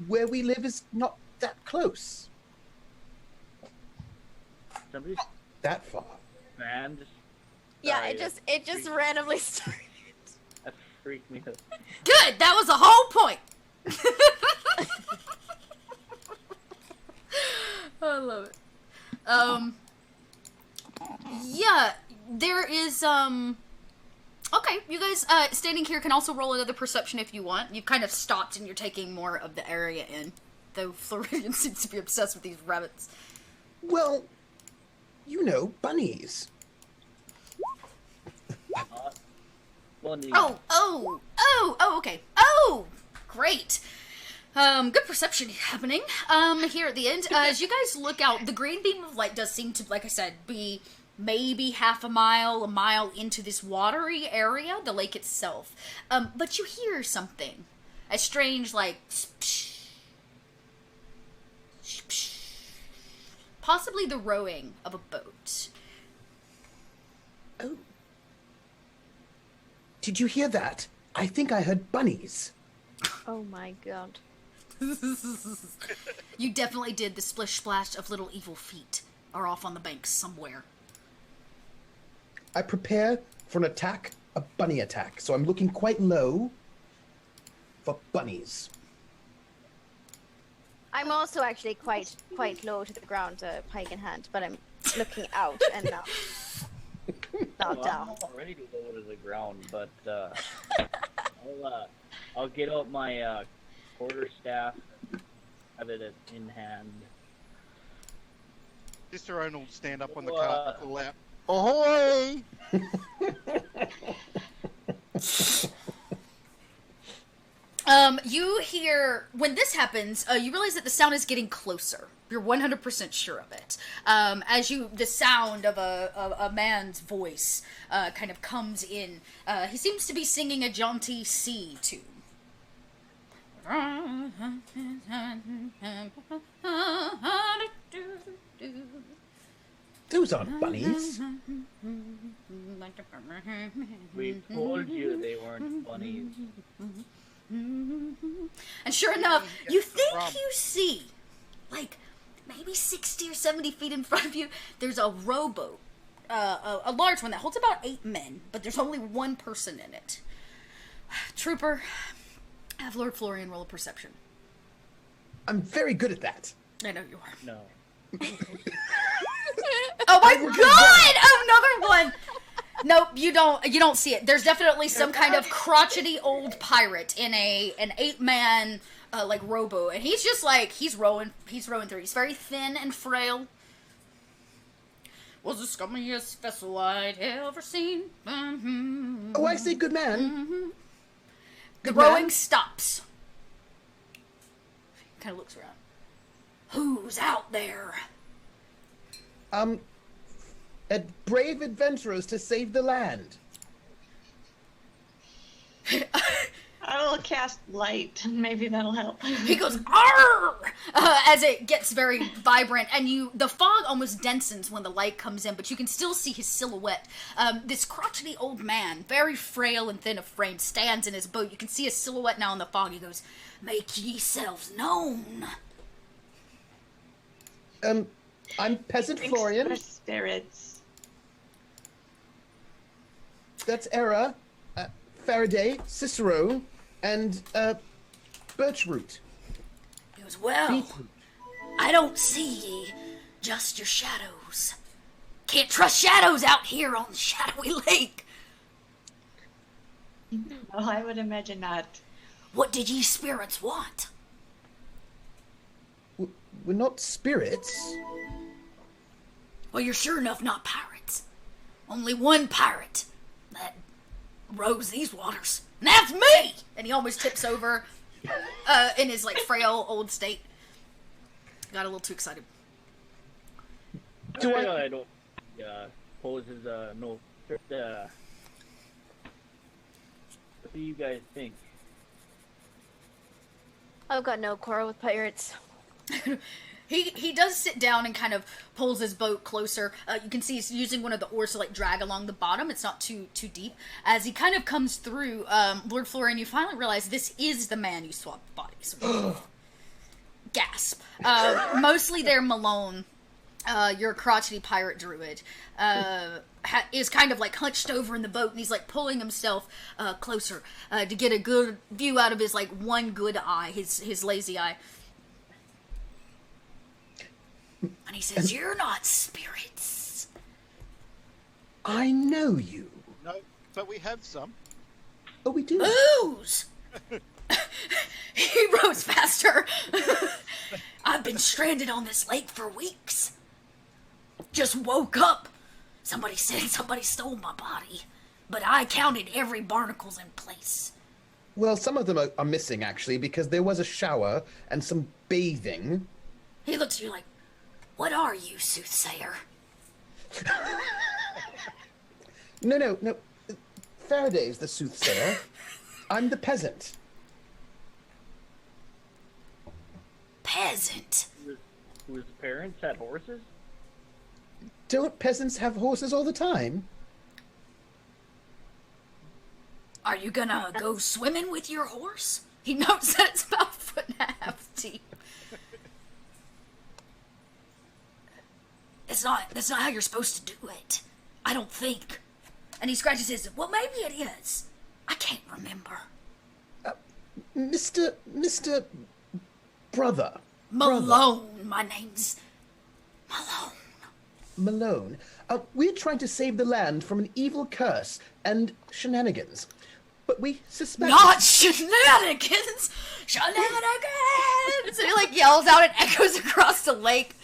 where we live is not that close. Somebody's Not that far. man just... Yeah, Sorry, it just randomly started. That freaked me out. Good! That was the whole point! I love it. Yeah, there is, okay, you guys, standing here can also roll another perception if you want. You've kind of stopped and you're taking more of the area in, though Floridian seems to be obsessed with these rabbits. Well, You know, bunnies. Bunny. Okay. Oh, great. Good perception happening. Here at the end, as you guys look out, the green beam of light does seem to, like I said, be maybe half a mile into this watery area, the lake itself. But you hear something. A strange, like, possibly the rowing of a boat. Oh. Did you hear that? I think I heard bunnies. Oh my god. You definitely did. The splish splash of little evil feet are off on the banks somewhere. I prepare for an attack, a bunny attack. So I'm looking quite low for bunnies. I'm also actually quite low to the ground, pike in hand, but I'm looking out and not down. I'm already low to the ground, but I'll get out my quarterstaff, have it in hand. Sister Owen will stand up on the cart and call out, "Ahoy!" You hear, when this happens, you realize that the sound is getting closer. You're 100% sure of it. As the sound of a man's voice kind of comes in. He seems to be singing a jaunty sea tune. Those aren't bunnies. We told you they weren't bunnies. And sure enough, you think you see, like, maybe 60 or 70 feet in front of you, there's a rowboat. A large one that holds about 8 men, but there's only one person in it. Trooper, have Lord Florian roll a perception. I'm very good at that. I know you are. No. Oh my god! Another one! Nope, you don't see it. There's definitely some kind of crotchety old pirate in an 8-man like rowboat, and he's just like he's rowing through. He's very thin and frail. Was the scummiest vessel I'd ever seen. Mm-hmm. Oh, I say good man. Mm-hmm. The Good rowing man. stops. Kind of looks around. Who's out there? Brave adventurers to save the land. I will cast light. Maybe that'll help. He goes, "Arr!" As it gets very vibrant, and the fog almost densens when the light comes in, but you can still see his silhouette. This crotchety old man, very frail and thin of frame, stands in his boat. You can see his silhouette now in the fog. He goes, "Make yourselves known." I'm Peasant Thanks Florian. for spirits. That's Era, Faraday, Cicero, and Birchroot. He goes, "Well, I don't see ye, just your shadows. Can't trust shadows out here on the shadowy lake. Oh, I would imagine not. What did ye spirits want?" We're not spirits. "Well, you're sure enough not pirates. Only one pirate that rows these waters, and that's me!" And he almost tips over in his, like, frail old state. Got a little too excited. I don't poses no. What do you guys think? I've got no quarrel with pirates. He does sit down and kind of pulls his boat closer. You can see he's using one of the oars to, like, drag along the bottom. It's not too deep. As he kind of comes through, Lord Florian, you finally realize this is the man you swapped bodies with. Gasp. Mostly they're Malone, your crotchety pirate druid, is kind of, like, hunched over in the boat, and he's, like, pulling himself closer to get a good view out of his, like, one good eye, his lazy eye. And he says, "You're not spirits." I know you. No, but we have some. Oh, we do. Ooze! He rows faster. "I've been stranded on this lake for weeks. just woke up. Somebody said somebody stole my body, but I counted every barnacle's in place. Well, some of them are missing, actually, because there was a shower and some bathing. He looks at you like, what are you, soothsayer? No. Faraday's the soothsayer. I'm the peasant. Peasant? Whose parents had horses? Don't peasants have horses all the time? Are you gonna go swimming with your horse? He notes that it's about 1.5 feet deep. That's not how you're supposed to do it. I don't think. And he scratches his, well, maybe it is. I can't remember. Mr. Brother. Malone. My name's Malone. Malone. We're trying to save the land from an evil curse and shenanigans. But we suspect... Not shenanigans! Shenanigans! And he like yells out and echoes across the lake.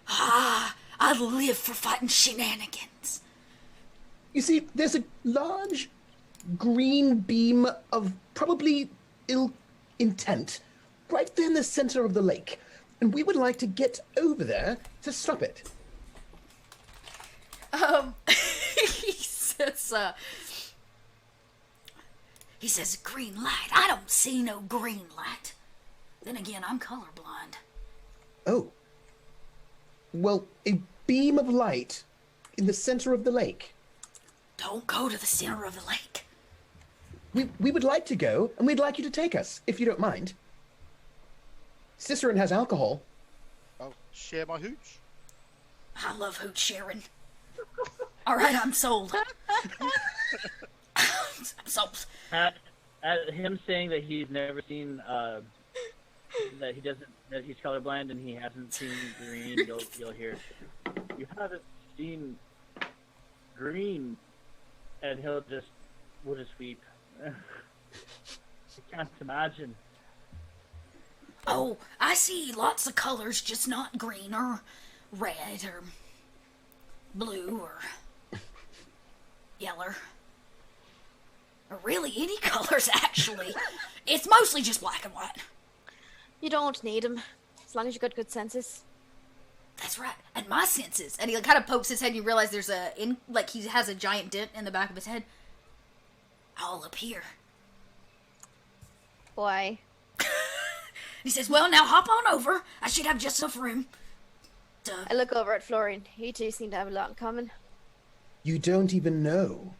I live for fighting shenanigans. You see, there's a large green beam of probably ill intent right there in the center of the lake. And we would like to get over there to stop it. He says, green light. I don't see no green light. Then again, I'm colorblind. Oh. Well, a beam of light in the center of the lake. Don't go to the center of the lake. We would like to go, and we'd like you to take us, if you don't mind. Cicerone has alcohol. I'll share my hooch. I love hooch sharing. All right, I'm sold. I'm sold. Him saying that he's never seen, that he's colorblind and he hasn't seen green, you'll hear, you haven't seen green, and we'll just weep. I can't imagine. Oh, I see lots of colors, just not green or red or blue or yellow. Or really any colors, actually. It's mostly just black and white. You don't need them, as long as you got good senses. That's right. And my senses. And he kind of pokes his head and you realize there's he has a giant dent in the back of his head. All up here. Why? He says, well, now hop on over. I should have just enough room. I look over at Florian. You two seem to have a lot in common. You don't even know.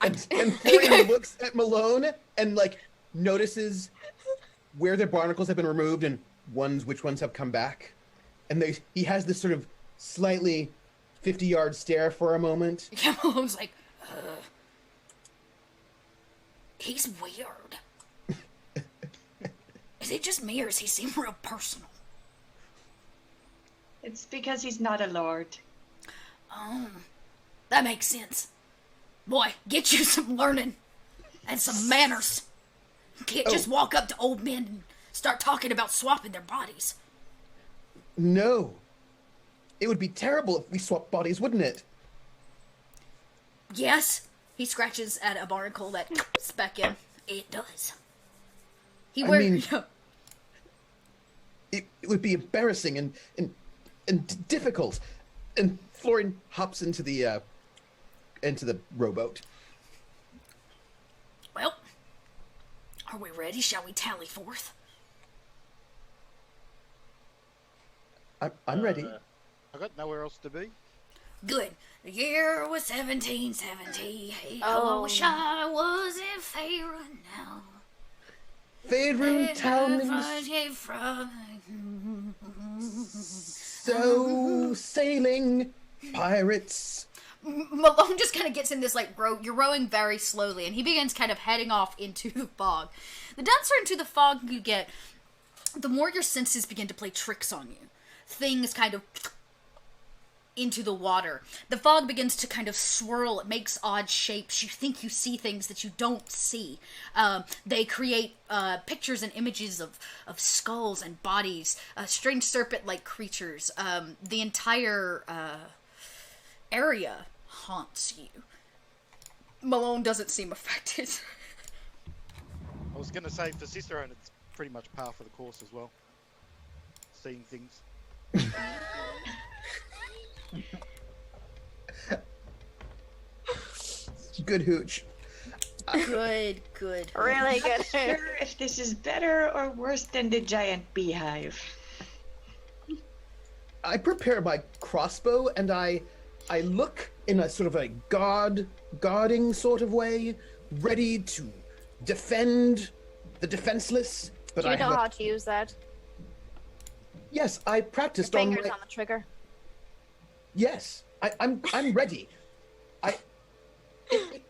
And Florian looks at Malone and, notices where their barnacles have been removed and which ones have come back. And he has this sort of slightly 50-yard stare for a moment. Yeah, Malone's like, he's weird. Is it just me or does he seem real personal? It's because he's not a lord. Oh, that makes sense. Boy, get you some learning and some manners. You can't just walk up to old men and start talking about swapping their bodies. No. It would be terrible if we swapped bodies, wouldn't it? Yes. He scratches at a barnacle that's back in. It does. It would be embarrassing and difficult. And Florian hops into the rowboat. Well, are we ready? Shall we tally forth? I'm ready. I got nowhere else to be. Good. The year was 1770. Oh. I wish I was in Faerun now. Faerun town so sailing pirates. Malone just kind of gets in this, you're rowing very slowly, and he begins kind of heading off into the fog. The denser into the fog you get, the more your senses begin to play tricks on you. Things kind of into the water. The fog begins to kind of swirl. It makes odd shapes. You think you see things that you don't see. They create pictures and images of skulls and bodies, strange serpent-like creatures. The entire area haunts you. Malone doesn't seem affected. I was going to say, for Cicerone, it's pretty much par for the course as well. Seeing things. Good hooch. Good. Really good. Not sure if this is better or worse than the giant beehive. I prepare my crossbow and I look in a sort of a guarding sort of way, ready to defend the defenseless. But Do you know how to use that? Yes, I practiced Your on fingers on the trigger. Yes, I'm ready.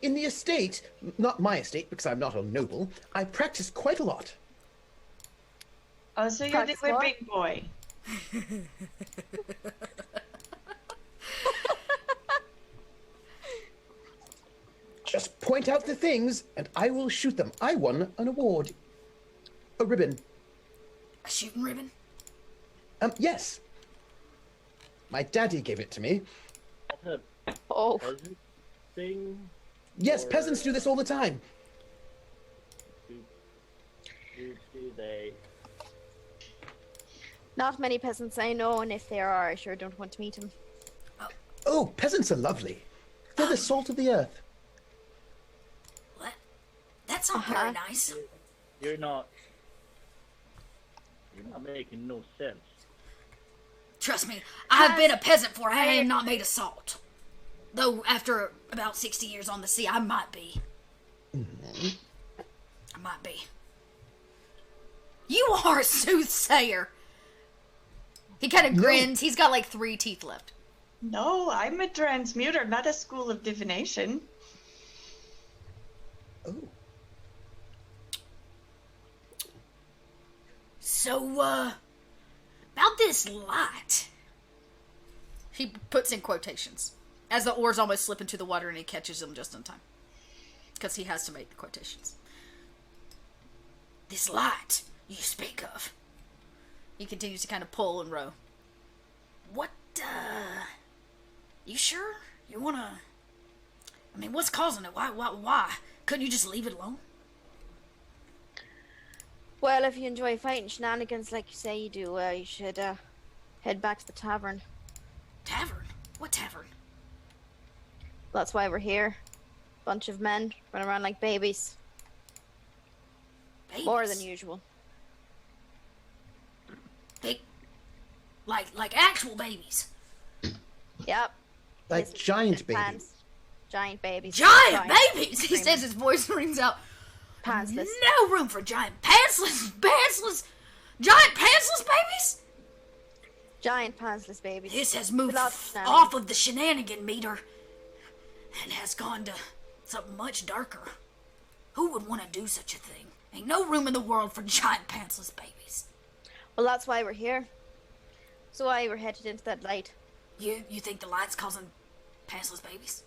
In the estate, not my estate because I'm not a noble, I practiced quite a lot. Oh, so you're the Practice what? big boy. Just point out the things and I will shoot them. I won an award. A ribbon. A shooting ribbon? Yes. My daddy gave it to me. That's a Oh, peasant thing? Yes, Or peasants do this all the time. do they? not many peasants I know, and if there are, I sure don't want to meet them. Oh, peasants are lovely. They're the salt of the earth. What? That's not very nice. You're not making no sense. Trust me, I've been a peasant for I am not made of salt. Though after about 60 years on the sea, I might be. I might be. You are a soothsayer. He kind of grins. He's got like 3 teeth left. No, I'm a transmuter, not a school of divination. Oh. So, about this light. He puts in quotations. As the oars almost slip into the water and he catches them just in time. Because he has to make the quotations. This light you speak of. He continues to kind of pull and row. What, you sure? You wanna... I mean, what's causing it? Why? Couldn't you just leave it alone? Well, if you enjoy fighting shenanigans like you say you do, you should head back to the tavern. Tavern? What tavern? That's why we're here. Bunch of men run around like babies. Babies? More than usual. Big... Like actual babies. Yep. Like Yes, giant babies. pants. Giant babies. Giant babies! He says, his voice rings out. Pantsless. No room for giant giant pantsless babies? Giant pantsless babies. This has moved Without shenanigans. off of the shenanigan meter and has gone to something much darker. Who would want to do such a thing? Ain't no room in the world for giant pantsless babies. Well, that's why we're here. So why we're headed into that light. You think the light's causing pantsless babies?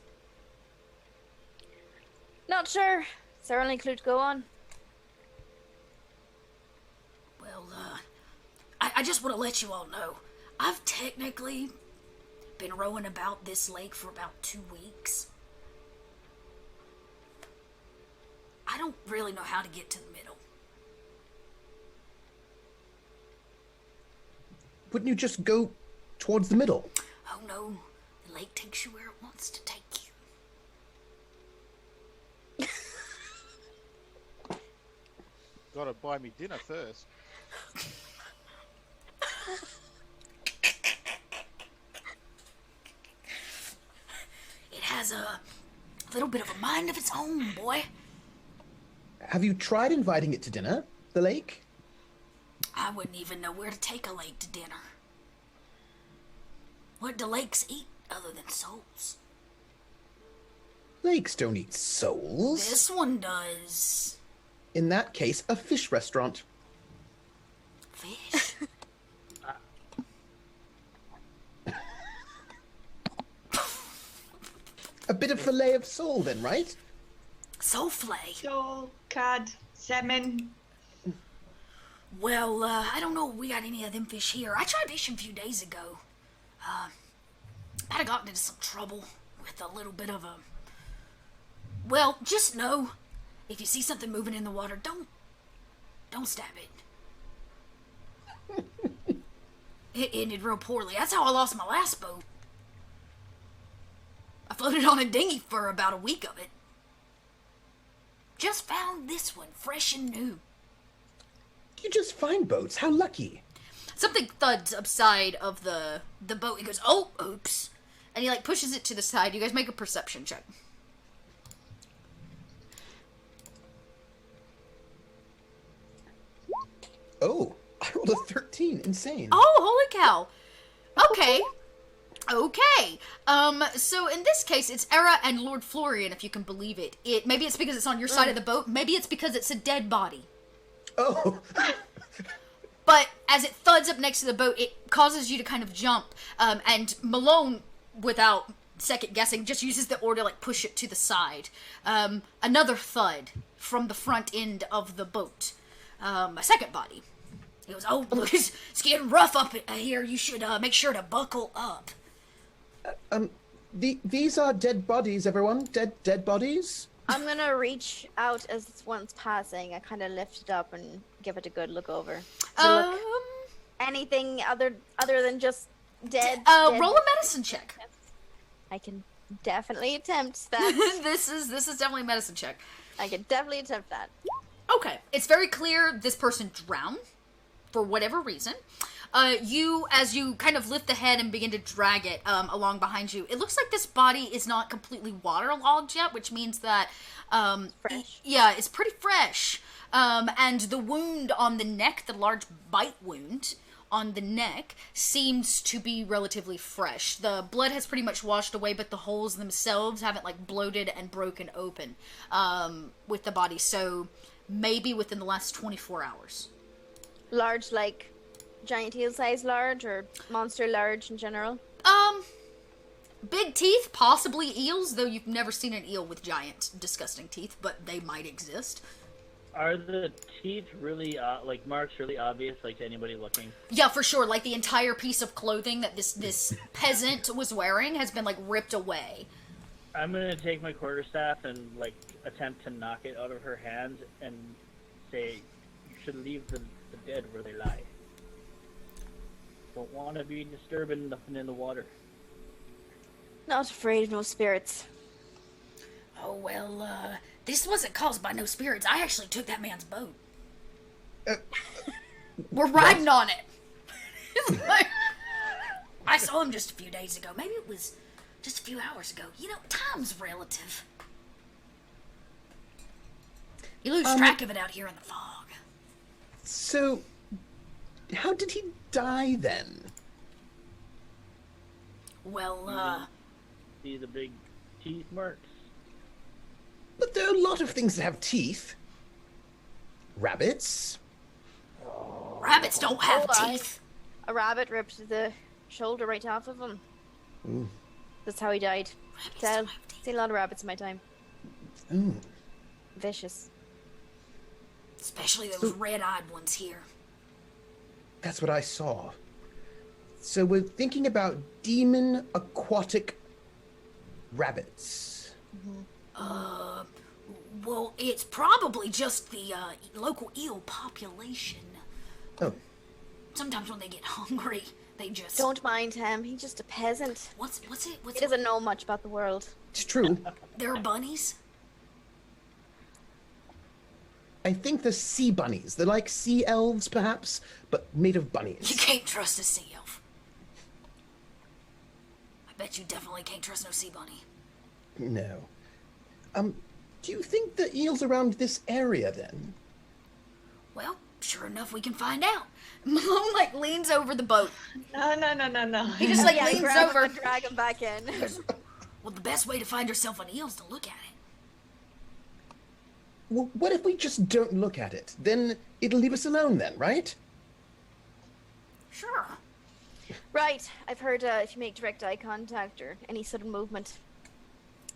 Not sure. Is there only clue to go on? Well, I just want to let you all know, I've technically been rowing about this lake for about 2 weeks. I don't really know how to get to the middle. Wouldn't you just go towards the middle? Oh no, the lake takes you where it wants to take you. Gotta buy me dinner first. It has a little bit of a mind of its own, boy. Have you tried inviting it to dinner? The lake? I wouldn't even know where to take a lake to dinner. What do lakes eat other than souls? Lakes don't eat souls. This one does. In that case, a fish restaurant. Fish? bit of fillet of sole then, right? Soul flay. So, cod, salmon. Well, I don't know if we got any of them fish here. I tried fishing a few days ago. I'd have gotten into some trouble with a little bit of a... Well, just know, if you see something moving in the water, don't stab it. It ended real poorly. That's how I lost my last boat. I floated on a dinghy for about a week of it. Just found this one, fresh and new. You just find boats. How lucky. Something thuds upside of the boat. He goes, oh, oops. And he, like, pushes it to the side. You guys make a perception check. Oh, I rolled a 13. Insane. Oh, holy cow. Okay. Okay. So in this case, it's Era and Lord Florian, if you can believe it. Maybe it's because it's on your side of the boat. Maybe it's because it's a dead body. Oh. But as it thuds up next to the boat, it causes you to kind of jump. And Malone, without second guessing, just uses the oar to, like, push it to the side. Another thud from the front end of the boat. A second body. He goes, oh, look, it's getting rough up here. You should make sure to buckle up. These are dead bodies, everyone. Dead bodies. I'm gonna reach out as this one's passing. I kind of lift it up and give it a good look over. Look, anything other than just dead? Roll a medicine check. I can definitely attempt that. This is definitely a medicine check. I can definitely attempt that. Okay, it's very clear this person drowned for whatever reason. As you kind of lift the head and begin to drag it along behind you, it looks like this body is not completely waterlogged yet, which means that Fresh. Yeah, it's pretty fresh. And the wound on the neck, the large bite wound on the neck, seems to be relatively fresh. The blood has pretty much washed away, but the holes themselves haven't, like, bloated and broken open with the body. So maybe within the last 24 hours. Large, like giant eel size large, or monster large in general? Big teeth, possibly eels, though you've never seen an eel with giant, disgusting teeth, but they might exist. Are the teeth really, like, marks really obvious, like, to anybody looking? Yeah, for sure. Like, the entire piece of clothing that this peasant was wearing has been, like, ripped away. I'm gonna take my quarterstaff and, like, attempt to knock it out of her hands and say, you should leave the dead where they lie. Don't want to be disturbing nothing in the water. Not afraid of no spirits. Oh, well, this wasn't caused by no spirits. I actually took that man's boat. We're riding on it. It's like, I saw him just a few days ago. Maybe it was just a few hours ago. You know, time's relative. You lose track of it out here in the fog. So, how did he die then? Well, See the big teeth marks? But there are a lot of things that have teeth. Rabbits. rabbits don't have teeth. A rabbit ripped the shoulder right off of him. Ooh. That's how he died. Seen a lot of rabbits in my time. Ooh. Vicious. Especially those red-eyed ones here. That's what I saw. So we're thinking about demon aquatic rabbits. Mm-hmm. Well, it's probably just the local eel population. Oh. Sometimes when they get hungry, they just... Don't mind him. He's just a peasant. What's it? He doesn't know much about the world. It's true. There are bunnies? I think they're sea bunnies. They're like sea elves, perhaps, but made of bunnies. You can't trust a sea elf. I bet you definitely can't trust no sea bunny. No. Do you think the eels around this area, then? Well, sure enough, we can find out. Malone, like, leans over the boat. No. He just, like, Yeah, leans grab over. him and drag him back in. Well, the best way to find yourself an eel is to look at it. Well, what if we just don't look at it? Then it'll leave us alone then, right? Sure. Right. I've heard if you make direct eye contact or any sudden movement,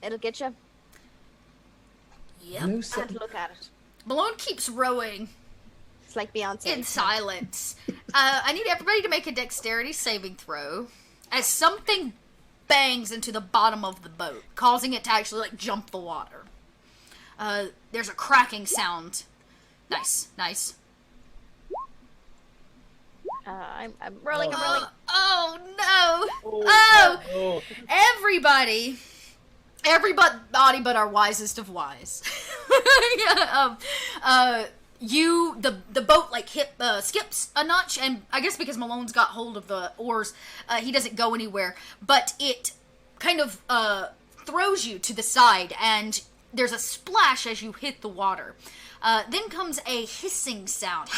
It'll get you. Yep. No, I have to look at it. Malone keeps rowing It's like Beyonce. in silence. I need everybody to make a dexterity saving throw as something bangs into the bottom of the boat, causing it to actually, like, jump the water. There's a cracking sound. Nice. I'm rolling, I'm rolling. Oh, no. Oh, everybody but our wisest of wise. Yeah, the boat, like, skips a notch, and I guess because Malone's got hold of the oars, he doesn't go anywhere, but it kind of, throws you to the side, and there's a splash as you hit the water. Then comes a hissing sound.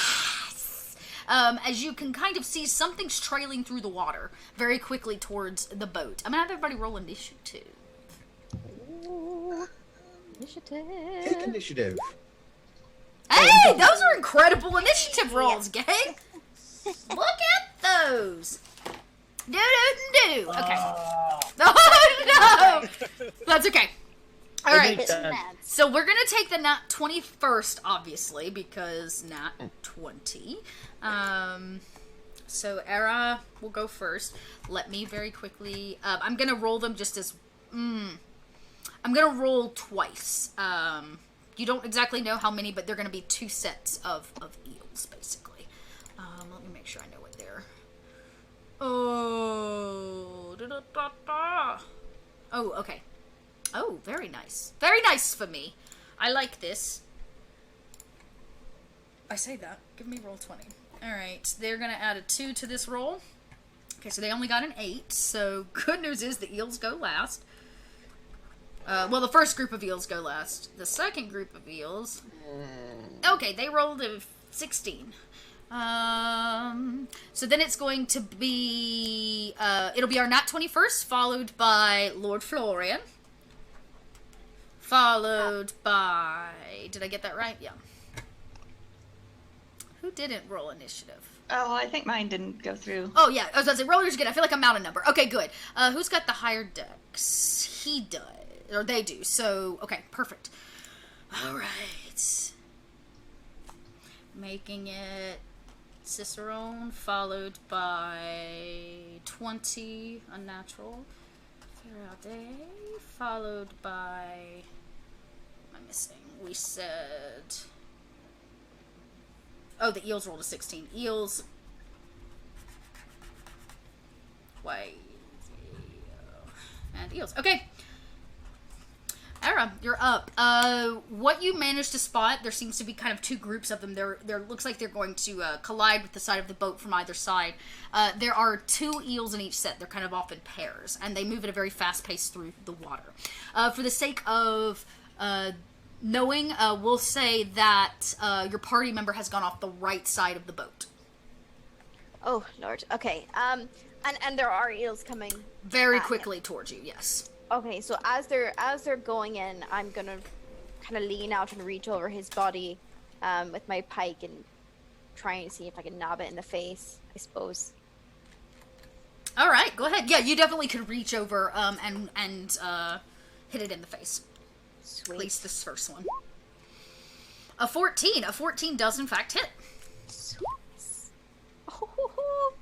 As you can kind of see something's trailing through the water very quickly towards the boat. I'm gonna have everybody roll initiative. Initiative. Take initiative. Hey, those are incredible initiative rolls, gang. Look at those. Do. Okay. Oh, no. That's okay. All right. So we're going to take the nat 20 first, obviously, because nat 20. So Era will go first. Let me very quickly... I'm going to roll them just as... I'm going to roll twice. You don't exactly know how many, but they're going to be 2 sets of eels, basically. Let me make sure I know what they're... Oh... Oh, okay. Oh, very nice. Very nice for me. I like this. I say that. Give me roll 20. Alright, they're going to add a 2 to this roll. Okay, so they only got an 8. So, good news is the eels go last. Well, the first group of eels go last. The second group of eels... Okay, they rolled a 16. So then it's going to be... it'll be our nat 20 first, followed by Lord Florian. Followed by... Did I get that right? Yeah. Who didn't roll initiative? Oh, I think mine didn't go through. Oh, yeah. I was about to say, rollers good. I feel like I'm out a number. Okay, good. Who's got the higher dex? He does. Or they do. So, okay, perfect. All right. Making it Cicerone, followed by 20, unnatural. Faraday, followed by... What am I missing? We said... Oh, the eels rolled a 16. Eels... Why? And eels. Okay. Era, you're up. What you managed to spot, there seems to be kind of 2 groups of them. There looks like they're going to collide with the side of the boat from either side. There are 2 eels in each set. They're kind of off in pairs, and they move at a very fast pace through the water. For the sake of knowing, we'll say that your party member has gone off the right side of the boat. Oh, Lord. Okay. And there are eels coming very quickly towards you, yes. Okay, so as they're going in, I'm gonna kind of lean out and reach over his body with my pike and trying to see if I can nab it in the face, I suppose. All right, go ahead. Yeah, you definitely could reach over and hit it in the face. Sweet. At least this first one. A 14. A 14 does in fact hit. Sweet. Oh,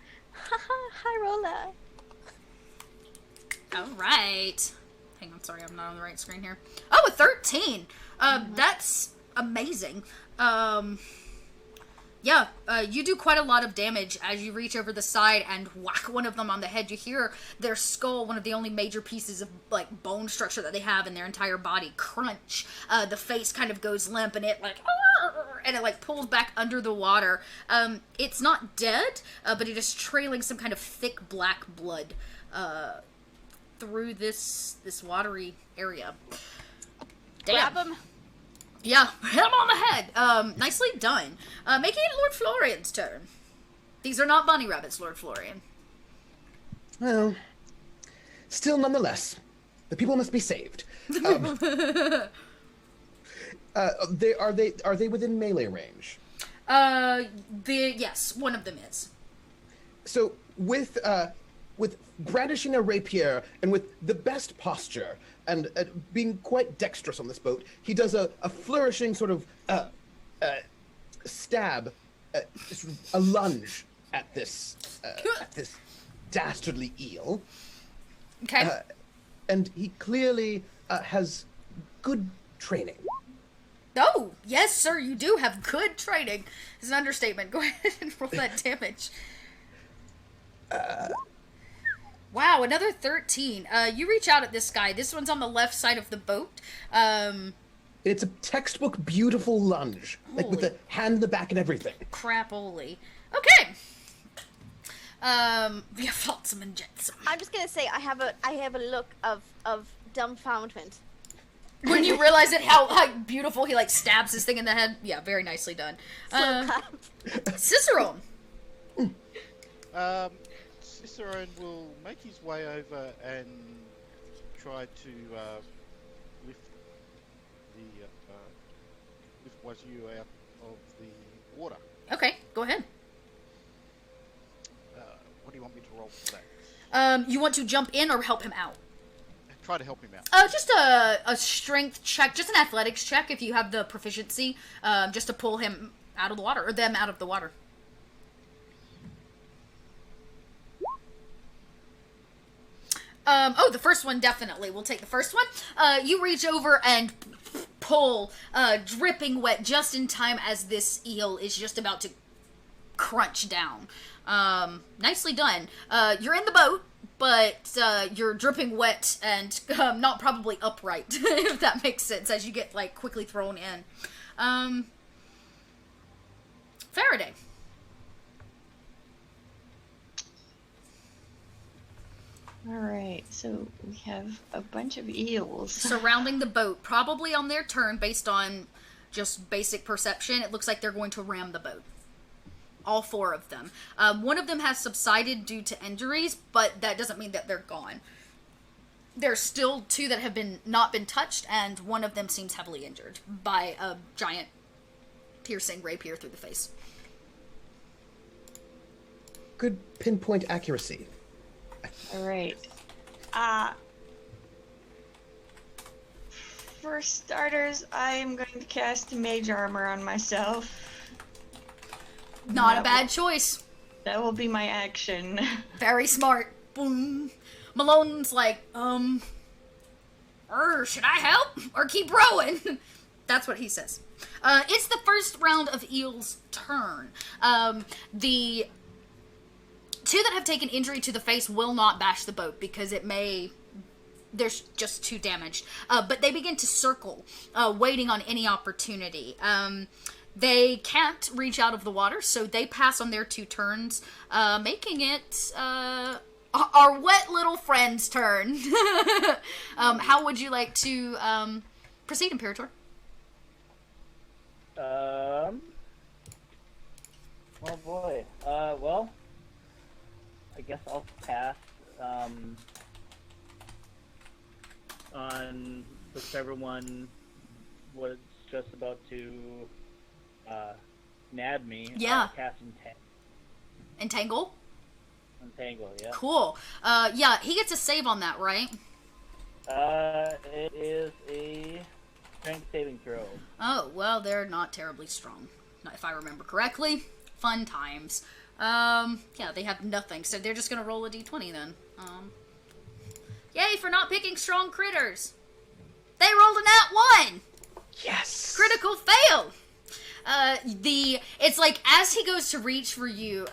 hi, Rolla. All right. Hang on, sorry, I'm not on the right screen here. Oh, a 13. That's amazing. Yeah, you do quite a lot of damage as you reach over the side and whack one of them on the head. You hear their skull, one of the only major pieces of, like, bone structure that they have in their entire body, crunch. The face kind of goes limp and it, like, and it, like, pulls back under the water. It's not dead, but it is trailing some kind of thick black blood, through this watery area. Damn. Grab him. Yeah, hit him on the head. Nicely done. Making it Lord Florian's turn. These are not bunny rabbits, Lord Florian. Well, still nonetheless, the people must be saved. Are they within melee range? Yes, one of them is. So with with brandishing a rapier and with the best posture and being quite dexterous on this boat, he does a flourishing sort of stab, sort of a lunge at this dastardly eel. Okay. And he clearly has good training. Oh, yes, sir, you do have good training. It's an understatement. Go ahead and roll that damage. Wow, another 13. You reach out at this guy. This one's on the left side of the boat. It's a textbook beautiful lunge, like with the hand in the back and everything. Crap-oly. Okay. We have flotsam and jetsam. I'm just gonna say I have a look of dumbfoundment. When you realize it, how beautiful he like stabs this thing in the head. Yeah, very nicely done. Cicerone. Cicerone will make his way over and try to lift Wazoo out of the water. Okay, go ahead. What do you want me to roll for that? You want to jump in or help him out? Try to help him out. Just a strength check, just an athletics check if you have the proficiency, just to pull him out of the water, or them out of the water. The first one, definitely. We'll take the first one. You reach over and pull, dripping wet, just in time as this eel is just about to crunch down. Nicely done. You're in the boat, but you're dripping wet and not probably upright, if that makes sense, as you get, like, quickly thrown in. Faraday. Alright, so we have a bunch of eels. Surrounding the boat, probably on their turn, based on just basic perception. It looks like they're going to ram the boat. All 4 of them. One of them has subsided due to injuries, but that doesn't mean that they're gone. There's still 2 that have not been touched, and one of them seems heavily injured by a giant piercing rapier through the face. Good pinpoint accuracy. Alright. For starters, I am going to cast Mage Armor on myself. Not a bad choice. That will be my action. Very smart. Boom. Malone's like, should I help? Or keep rowing? That's what he says. It's the first round of Eel's turn. The 2 that have taken injury to the face will not bash the boat because there's just too damaged. But they begin to circle, waiting on any opportunity. They can't reach out of the water, so they pass on their 2 turns, making it our wet little friend's turn. How would you like to proceed, Imperator? Oh boy. Well, I guess I'll pass on whichever one was just about to nab me. Yeah. Cast Entangle? Entangle, yeah. Cool. Yeah, he gets a save on that, right? It is a strength saving throw. Oh, well, they're not terribly strong, if I remember correctly. Fun times. Yeah, they have nothing, so they're just gonna roll a d20 then. Yay for not picking strong critters! They rolled a nat 1! Yes! Critical fail! It's like, as he goes to reach for you,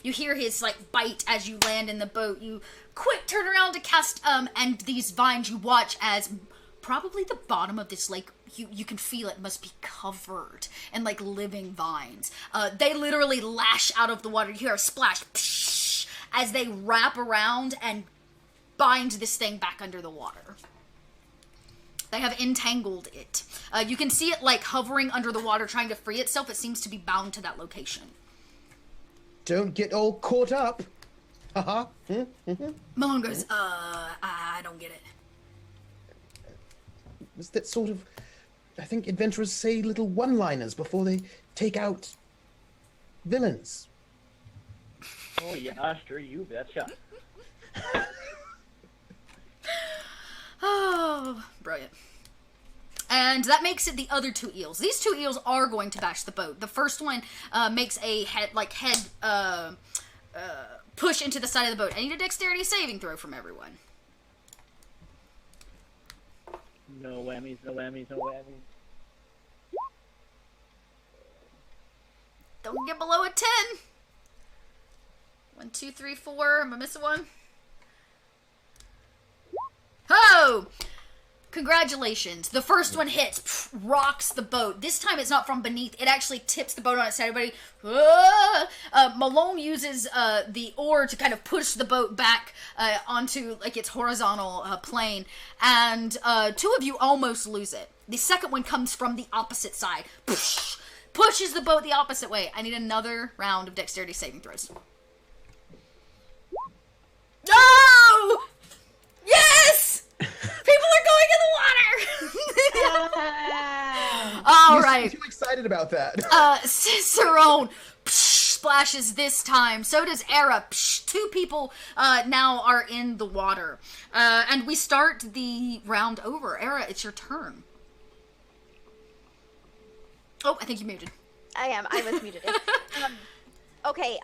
you hear his, like, bite as you land in the boat. You quick turn around to cast, and these vines you watch as probably the bottom of this lake, you can feel it must be covered in, like, living vines. They literally lash out of the water. You hear a splash, psh, as they wrap around and bind this thing back under the water. They have entangled it. You can see it, like, hovering under the water, trying to free itself. It seems to be bound to that location. Don't get all caught up. Haha. Malone goes, I don't get it. Was that sort of... I think adventurers say little one-liners before they take out villains. Oh yeah, sure, you betcha. Oh, brilliant. And that makes it the other 2 eels. These 2 eels are going to bash the boat. The first one makes a head push into the side of the boat. I need a dexterity saving throw from everyone. No whammies, no whammies, no whammies. Don't get below a 10. 1, 2, 3, 4. Am I missing one? Oh! Congratulations. The first one hits, rocks the boat. This time it's not from beneath. It actually tips the boat on its side. Everybody, Malone uses the oar to kind of push the boat back onto like its horizontal plane. And 2 of you almost lose it. The second one comes from the opposite side. Pushes the boat the opposite way. I need another round of dexterity saving throws. No! Yes! People are going in the water! All right. I'm too excited about that. Cicerone splashes this time. So does Era. 2 people now are in the water. And we start the round over. Era, it's your turn. Oh, I think you muted. I am. I was muted. Okay,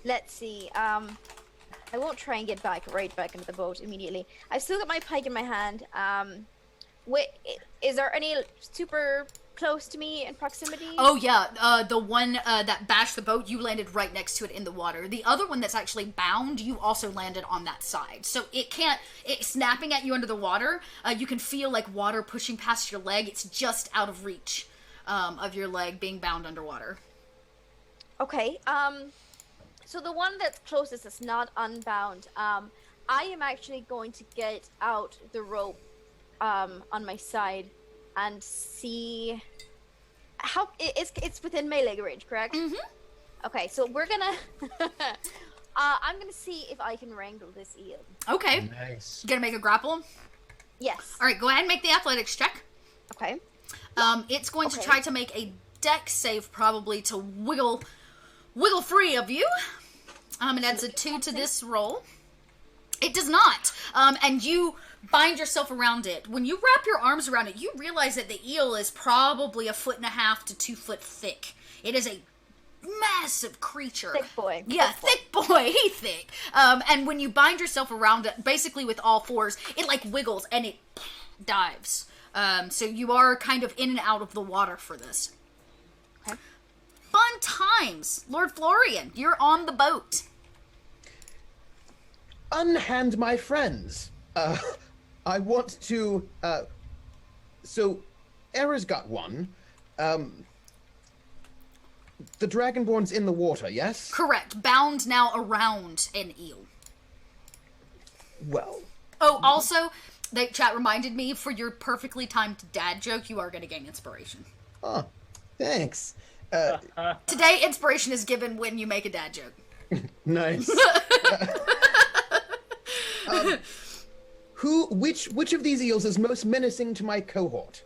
let's see. I won't try and get right back into the boat immediately. I've still got my pike in my hand. Wait, is there any super close to me in proximity? Oh yeah, the one that bashed the boat, you landed right next to it in the water. The other one that's actually bound, you also landed on that side. So it's snapping at you under the water. You can feel like water pushing past your leg. It's just out of reach of your leg being bound underwater. Okay, so the one that's closest is not unbound. I am actually going to get out the rope on my side and see how it's within melee range, correct? Mm-hmm. Okay, so we're gonna I'm gonna see if I can wrangle this eel. Okay. Nice. You gonna make a grapple? Yes. All right, go ahead and make the athletics check. Okay. It's going to try to make a dex save probably to wiggle free of you. It adds a 2 to this roll. It does not. And you bind yourself around it. When you wrap your arms around it, you realize that the eel is probably 1.5 to 2 foot thick. It is a massive creature. Thick boy. Yeah, thick boy. He's thick. And when you bind yourself around it, basically with all fours, it like wiggles and it dives. So you are kind of in and out of the water for this. Okay. Fun times. Lord Florian, you're on the boat. Unhand my friends. I want to. So, Era's got one. The Dragonborn's in the water, yes? Correct. Bound now around an eel. Well. Oh, also, the chat reminded me, for your perfectly timed dad joke, you are going to gain inspiration. Oh, thanks. Today, inspiration is given when you make a dad joke. Nice. Which of these eels is most menacing to my cohort?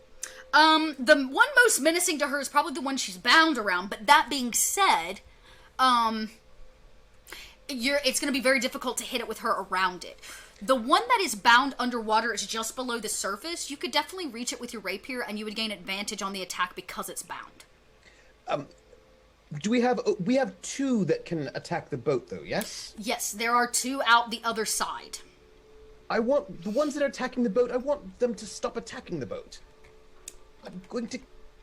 The one most menacing to her is probably the one she's bound around, but that being said, it's going to be very difficult to hit it with her around it. The one that is bound underwater is just below the surface. You could definitely reach it with your rapier, and you would gain advantage on the attack because it's bound. Do we have 2 that can attack the boat, though, yes? Yes, there are 2 out the other side. I want the ones that are attacking the boat, I want them to stop attacking the boat. I'm going to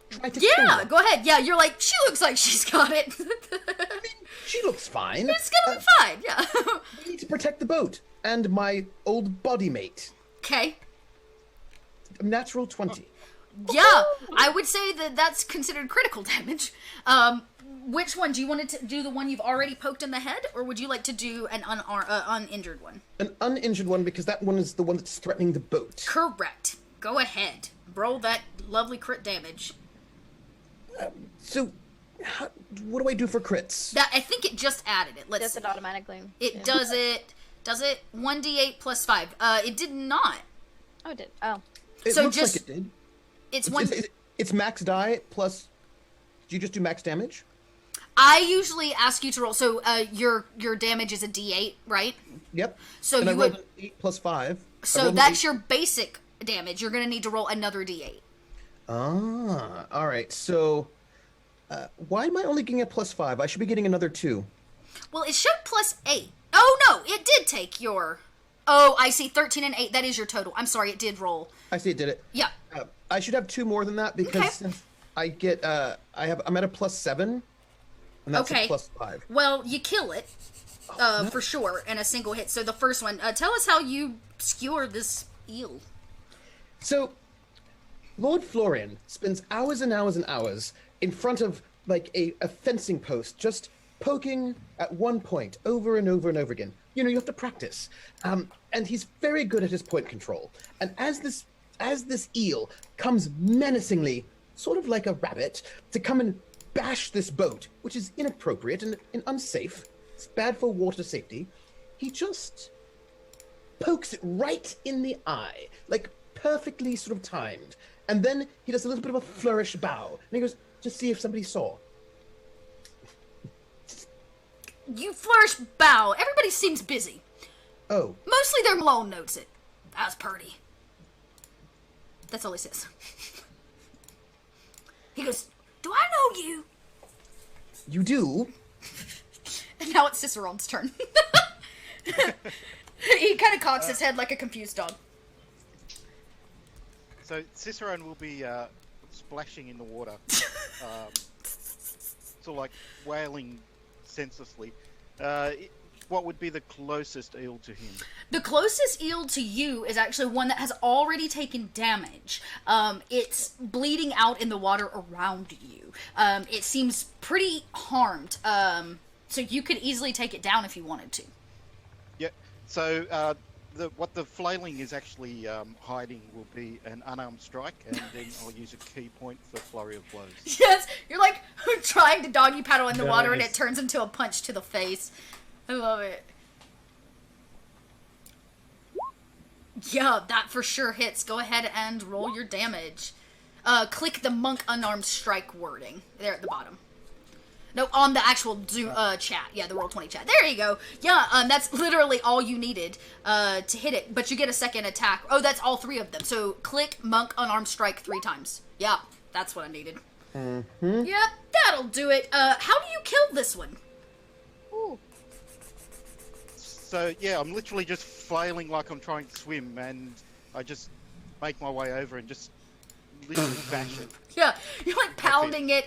try to kill them. Go ahead. Yeah, you're like, she looks like she's got it. I mean, she looks fine. It's gonna be fine, yeah. We need to protect the boat and my old body mate. Okay. Natural 20. Yeah, I would say that that's considered critical damage. Which one? Do you want to do the one you've already poked in the head, or would you like to do an uninjured one? An uninjured one, because that one is the one that's threatening the boat. Correct. Go ahead. Roll that lovely crit damage. So, what do I do for crits? That I think it just added it. Let's Does it automatically? It does it. Does it 1d8 plus 5? It did not. Oh, it did. Oh. It So looks just- like it did. It's one. It's max die plus... Do you just do max damage? I usually ask you to roll. So your damage is a D8, right? Yep. So and you I rolled would. an 8 plus 5. So that's your basic damage. You're going to need to roll another D8. Ah, all right. So why am I only getting a plus 5? I should be getting another 2. Well, it showed plus 8. Oh, no, it did take your... Oh, I see, 13 and 8. That is your total. I'm sorry, it did roll. I see it did it. Yeah. I should have 2 more than that because since I get, I'm at a plus 7, and that's a plus 5. Well, you kill it, for sure, in a single hit. So the first one, tell us how you skewer this eel. So, Lord Florian spends hours and hours and hours in front of, like, a fencing post, just poking at one point over and over and over again. You know, you have to practice. And he's very good at his point control. And as this eel comes menacingly, sort of like a rabbit, to come and bash this boat, which is inappropriate and unsafe, it's bad for water safety, he just pokes it right in the eye, like perfectly sort of timed. And then he does a little bit of a flourish bow, and he goes, just see if somebody saw. You flourish bow. Everybody seems busy. Oh. Mostly their Malone notes it. That's purty. That's all he says. He goes, do I know you? You do? And now it's Cicerone's turn. He kind of cocks his head like a confused dog. So Cicerone will be splashing in the water, sort of like wailing senselessly. What would be the closest eel to him? The closest eel to you is actually one that has already taken damage. It's bleeding out in the water around you. It seems pretty harmed. So you could easily take it down if you wanted to. Yeah. So what the flailing is actually hiding will be an unarmed strike, and then I'll use a key point for flurry of blows. Yes, you're like trying to doggy paddle in the water and it turns into a punch to the face. I love it. Yeah, that for sure hits. Go ahead and roll your damage. Click the monk unarmed strike wording there at the bottom. No, on the actual chat. Yeah, the Roll20 chat. There you go. Yeah, that's literally all you needed to hit it. But you get a second attack. Oh, that's all 3 of them. So click monk unarmed strike 3 times. Yeah, that's what I needed. Mm-hmm. Yep, that'll do it. How do you kill this one? Ooh. So yeah, I'm literally just flailing like I'm trying to swim, and I just make my way over and just literally bash it. Yeah, you're like pounding it.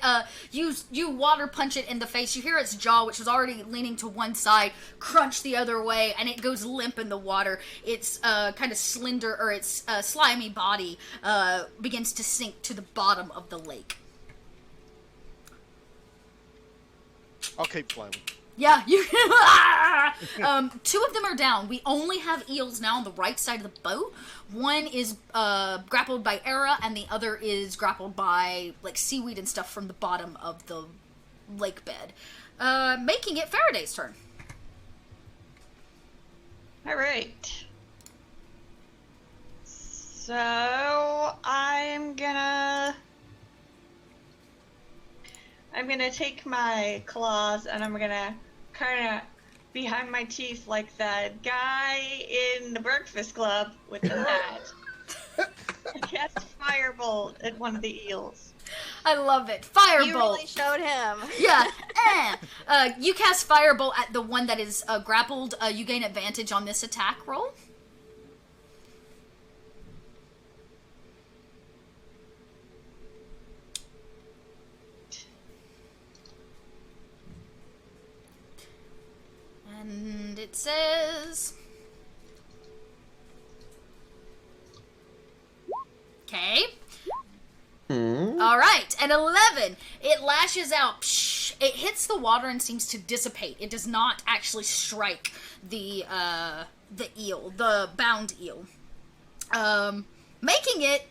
You water punch it in the face. You hear its jaw, which was already leaning to one side, crunch the other way, and it goes limp in the water. Its kind of slender, or its slimy body begins to sink to the bottom of the lake. I'll keep flailing. Yeah, you. 2 of them are down. We only have eels now on the right side of the boat. One is grappled by Era, and the other is grappled by like seaweed and stuff from the bottom of the lake bed, making it Faraday's turn. All right. So I'm gonna take my claws and I'm gonna kind of behind my teeth like that guy in the Breakfast Club with the hat. Cast Firebolt at one of the eels. I love it. Firebolt. You really showed him. Yeah. You cast Firebolt at the one that is grappled. You gain advantage on this attack roll. And it says... Okay. All right, an 11. It lashes out. Psh, it hits the water and seems to dissipate. It does not actually strike the eel, the bound eel. Making it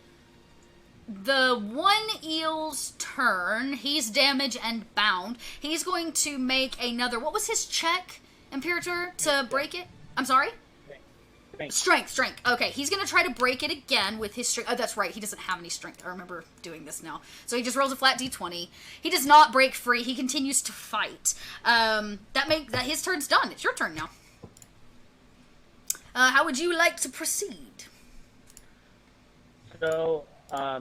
the one eel's turn. He's damaged and bound. He's going to make another. What was his check, Imperator, to break it? I'm sorry? Strength. Okay, he's gonna try to break it again with his strength. Oh, that's right. He doesn't have any strength. I remember doing this now. So he just rolls a flat d20. He does not break free. He continues to fight. That his turn's done. It's your turn now. How would you like to proceed? So,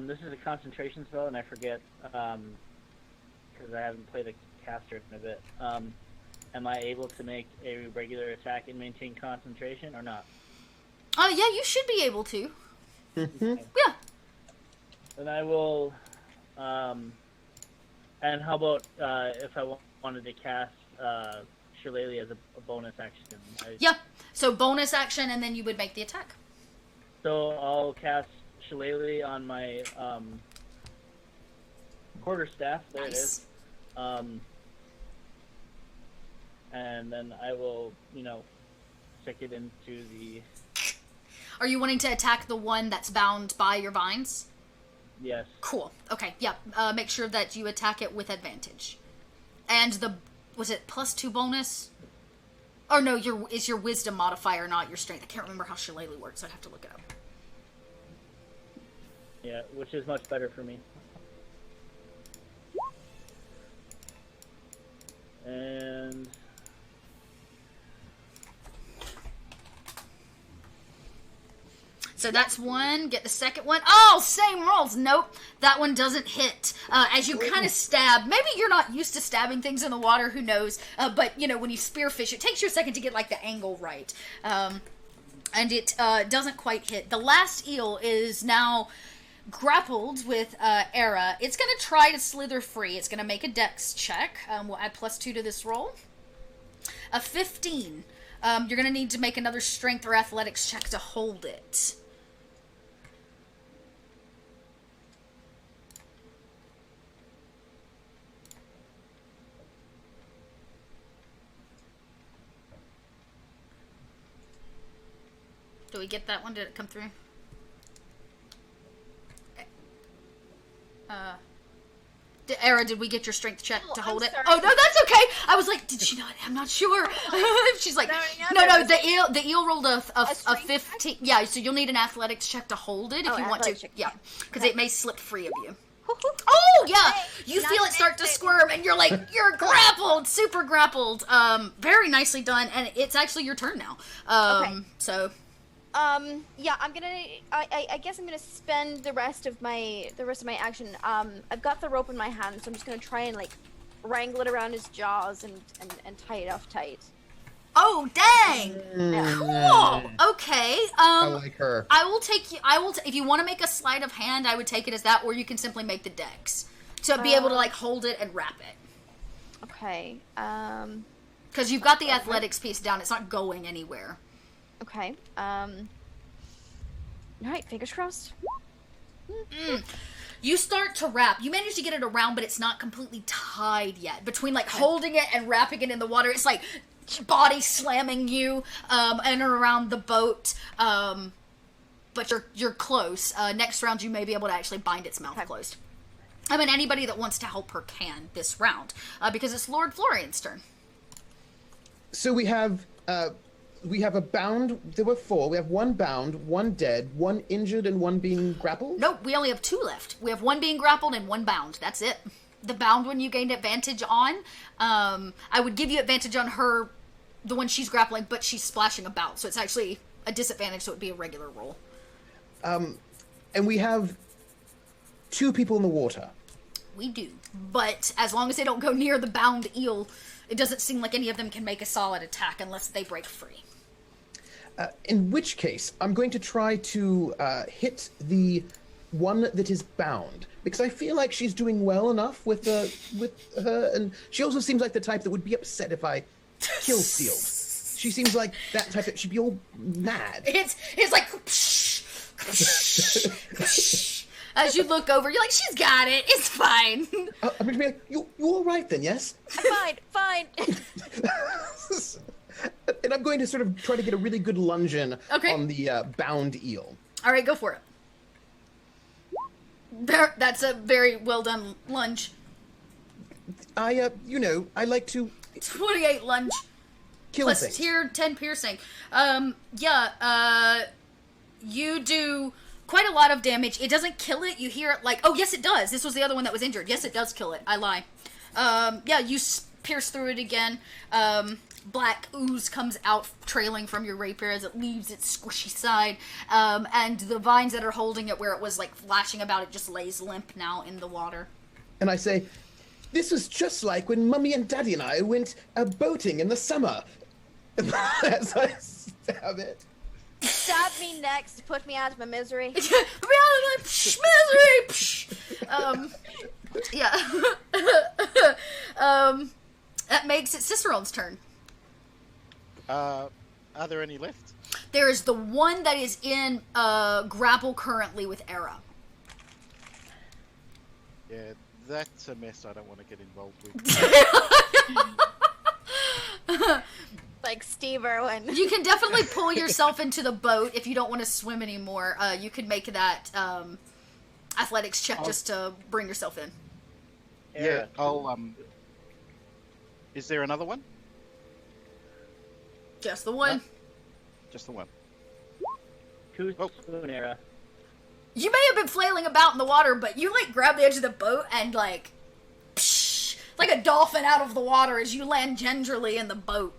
this is a concentration spell, and I forget because I haven't played a caster in a bit. Am I able to make a regular attack and maintain concentration, or not? Yeah, you should be able to. Yeah. Then I will, and how about, if I wanted to cast, Shillelagh as a bonus action? Yeah, so bonus action, and then you would make the attack. So I'll cast Shillelagh on my, quarterstaff. There it is. And then I will, stick it into the... Are you wanting to attack the one that's bound by your vines? Yes. Cool. Okay, yeah. Make sure that you attack it with advantage. And was it +2 bonus? Or no, is your wisdom modifier, not your strength. I can't remember how Shillelagh works. I'd have to look it up. Yeah, which is much better for me. And... So that's one. Get the second one. Oh, same rolls. Nope. That one doesn't hit. As you kind of stab. Maybe you're not used to stabbing things in the water. Who knows? But, when you spearfish, it takes you a second to get, the angle right. And it doesn't quite hit. The last eel is now grappled with Era. It's going to try to slither free. It's going to make a dex check. We'll add +2 to this roll. A 15. You're going to need to make another strength or athletics check to hold it. Do we get that one? Did it come through? Era, did we get your strength check to hold it? Sorry. Oh, no, that's okay. I was like, did she not? I'm not sure. She's like, no, the eel rolled a 15. Yeah, so you'll need an athletics check to hold it if you want to. Check. Yeah, because it may slip free of you. Oh, yeah. You feel it start to squirm, and you're like, you're grappled, super grappled. Very nicely done, and it's actually your turn now. Okay. So... yeah, I guess I'm gonna spend the rest of my action. I've got the rope in my hand, so I'm just gonna try and wrangle it around his jaws and tie it off tight. Oh, dang! Cool. Okay. I like her. I will if you want to make a sleight of hand, I would take it as that, or you can simply make the dex to be able to hold it and wrap it. Okay. Because you've got the athletics piece down. It's not going anywhere. Okay. Alright, fingers crossed. You start to wrap. You manage to get it around, but it's not completely tied yet. Between holding it and wrapping it in the water, it's like body slamming you and around the boat. But you're close. Next round, you may be able to actually bind its mouth closed. I mean, anybody that wants to help her can this round because it's Lord Florian's turn. So we have a bound. There were 4. We have 1 bound, 1 dead, 1 injured, and 1 being grappled? Nope, we only have 2 left. We have 1 being grappled and 1 bound. That's it. The bound one you gained advantage on. I would give you advantage on her, the one she's grappling, but she's splashing about. So it's actually a disadvantage, so it would be a regular roll. And we have 2 people in the water. We do. But as long as they don't go near the bound eel, it doesn't seem like any of them can make a solid attack unless they break free. In which case, I'm going to try to hit the one that is bound, because I feel like she's doing well enough with her, and she also seems like the type that would be upset if I kill Sealed. She seems like that type that she'd be all mad. It's like as you look over, you're like, she's got it. It's fine. I'm going to be like, you all right then, yes? I'm fine. And I'm going to sort of try to get a really good lunge in on the bound eel. All right, go for it. That's a very well done lunge. I like to... 28 lunge. Killing plus things. tier 10 piercing. You do quite a lot of damage. It doesn't kill it. You hear it like, oh yes it does. This was the other one that was injured. Yes, it does kill it. I lie. You pierce through it again. Black ooze comes out trailing from your rapier as it leaves its squishy side. And the vines that are holding it where it was like flashing about, it just lays limp now in the water. And I say, this was just like when Mummy and Daddy and I went boating in the summer. As I stab it. Stab me next. Put me out of my misery. Put me out of my misery. That makes it Cicerone's turn. Are there any left? There is the one that is in grapple currently with Era. Yeah, that's a mess I don't want to get involved with. Like Steve Irwin. You can definitely pull yourself into the boat if you don't want to swim anymore. You could make that athletics check just to bring yourself in. Yeah, I'll Is there another one? Just the one. No, just the one. Too soon, Era. You may have been flailing about in the water, but you like grab the edge of the boat and like, psh, like a dolphin out of the water as you land gingerly in the boat.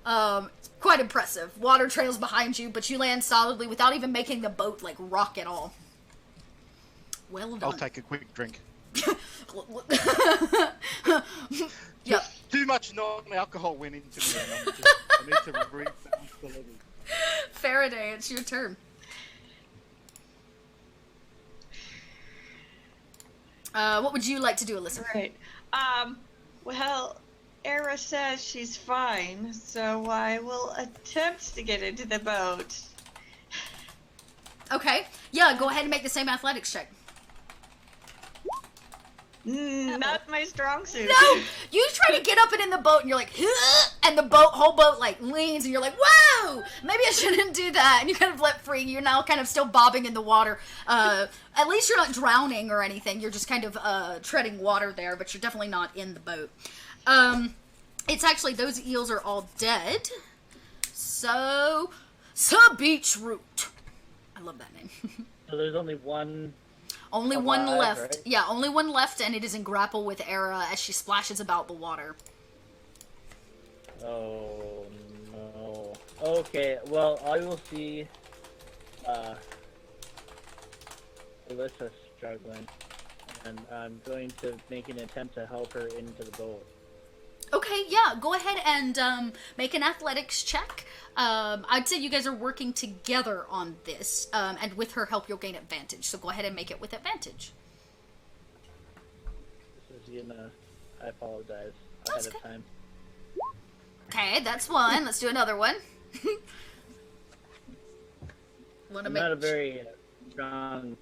It's quite impressive. Water trails behind you, but you land solidly without even making the boat like rock at all. Well done. I'll take a quick drink. Yep. Too much non-alcohol went into me, and I need to rebalance the level. Faraday, it's your turn. What would you like to do, Alyssa? Right. Well, Era says she's fine, so I will attempt to get into the boat. Okay. Yeah, go ahead and make the same athletics check. Not my strong suit. No! You try to get up and in the boat, and you're like, huh! And the whole boat, like, leans, and you're like, whoa! Maybe I shouldn't do that. And you kind of let free. You're now kind of still bobbing in the water. At least you're not drowning or anything. You're just kind of treading water there, but you're definitely not in the boat. It's actually, those eels are all dead. So, beetroot. I love that name. So there's only one. Only alive, one left. right? Yeah, only one left, and it is in grapple with Era as she splashes about the water. Oh no. Okay, well I will see Alyssa struggling, and I'm going to make an attempt to help her into the boat. Okay, yeah, go ahead and make an athletics check. I'd say you guys are working together on this, and with her help, you'll gain advantage. So go ahead and make it with advantage. This is I apologize That's ahead of okay. time. Okay, that's one. Let's do another one. I'm not a very strong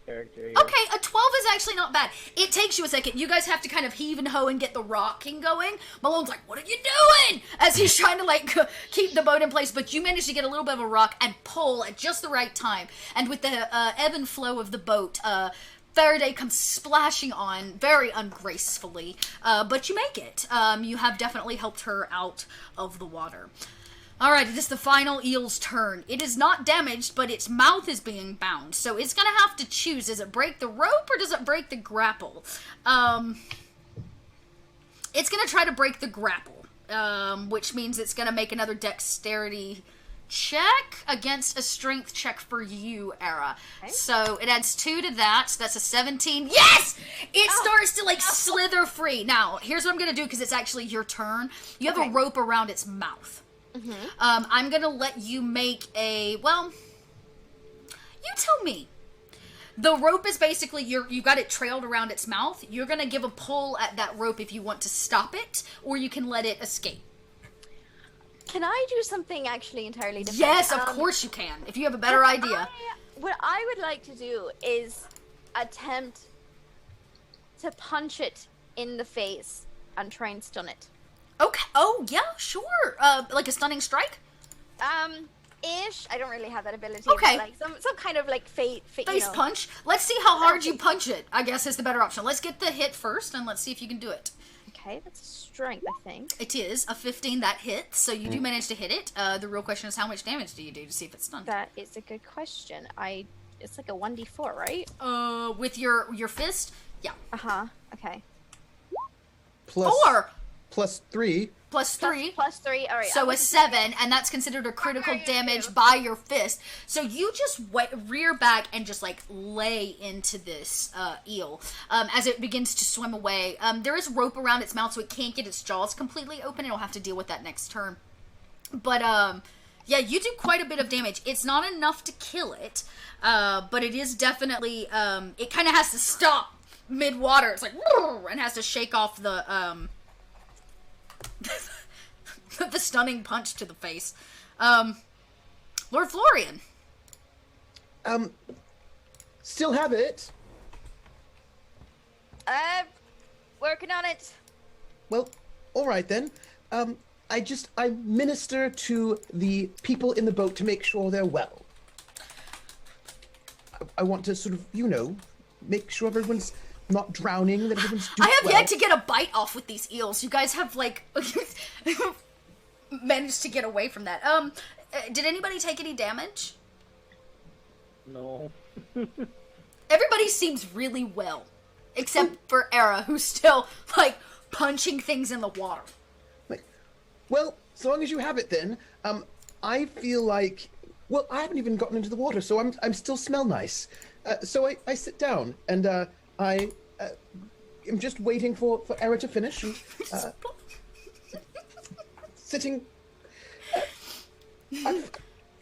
character here. Okay, a 12 is actually not bad. It takes you a second. You guys have to kind of heave and hoe and get the rocking going. Malone's like, what are you doing? As he's trying to, like, keep the boat in place. But you manage to get a little bit of a rock and pull at just the right time. And with the ebb and flow of the boat, Faraday comes splashing on very ungracefully. But you make it. You have definitely helped her out of the water. Alright, it is the final eel's turn. It is not damaged, but its mouth is being bound. So it's going to have to choose. Does it break the rope or does it break the grapple? It's going to try to break the grapple, which means it's going to make another dexterity check against a strength check for you, Era. Okay. So it adds 2 to that. So that's a 17. Yes! It starts to, like, slither free. Now, here's what I'm going to do because it's actually your turn. You have a rope around its mouth. Mm-hmm. I'm gonna let you make a, well, you tell me. The rope is basically, you got it trailed around its mouth. You're gonna give a pull at that rope if you want to stop it, or you can let it escape. Can I do something actually entirely different? Yes, of course you can, if you have a better idea. What I would like to do is attempt to punch it in the face and try and stun it. Okay. Oh, yeah, sure. Like a stunning strike? Ish. I don't really have that ability. Okay. But like some kind of like face punch. Let's see how hard you punch it, I guess is the better option. Let's get the hit first, and let's see if you can do it. Okay, that's a strength, I think. It is a 15 that hits, so you do manage to hit it. The real question is how much damage do you do to see if it's stunned? That is a good question. It's like a 1d4, right? With your fist? Yeah. Okay. Plus 4! plus 3. Plus 3. Plus 3, alright. So a 7, and that's considered a critical damage by your fist. So you just rear back and just, like, lay into this eel as it begins to swim away. There is rope around its mouth, so it can't get its jaws completely open. It'll have to deal with that next turn. But, yeah, you do quite a bit of damage. It's not enough to kill it, but it is definitely, it kind of has to stop mid-water. It's like, and has to shake off the, the stunning punch to the face. Lord Florian. Still have it. Working on it. Well, all right then. I minister to the people in the boat to make sure they're well. I want to sort of, make sure everyone's not drowning, that everyone's doing I have well. yet to get a bite off with these eels. You guys have, like, managed to get away from that. Did anybody take any damage? No. Everybody seems really well. Except for Era, who's still, like, punching things in the water. Well, so long as you have it then, I feel like, well, I haven't even gotten into the water, so I'm still smell nice. So I sit down, and I am just waiting for Era to finish, and sitting. I'm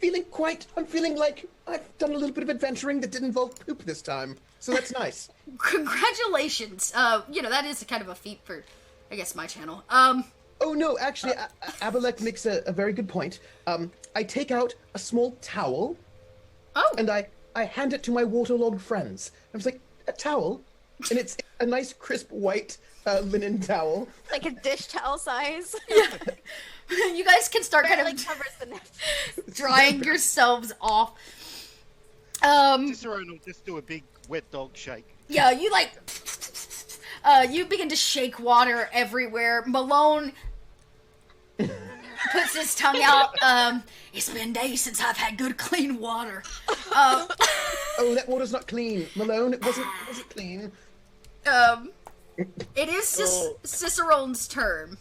feeling like I've done a little bit of adventuring that didn't involve poop this time, so that's nice. Congratulations. That is kind of a feat for, I guess, my channel. Oh no, actually, Abalek makes a very good point. I take out a small towel. Oh. And I hand it to my waterlogged friends. I was like, a towel? And it's a nice crisp white linen towel. Like a dish towel size. Yeah. You guys can start kind of covers the neck. drying yourselves off. Cicerone will just do a big wet dog shake. Yeah, you you begin to shake water everywhere. Malone puts his tongue out. It's been days since I've had good clean water. Oh, that water's not clean. Malone, it wasn't clean. It is Cicerone's turn.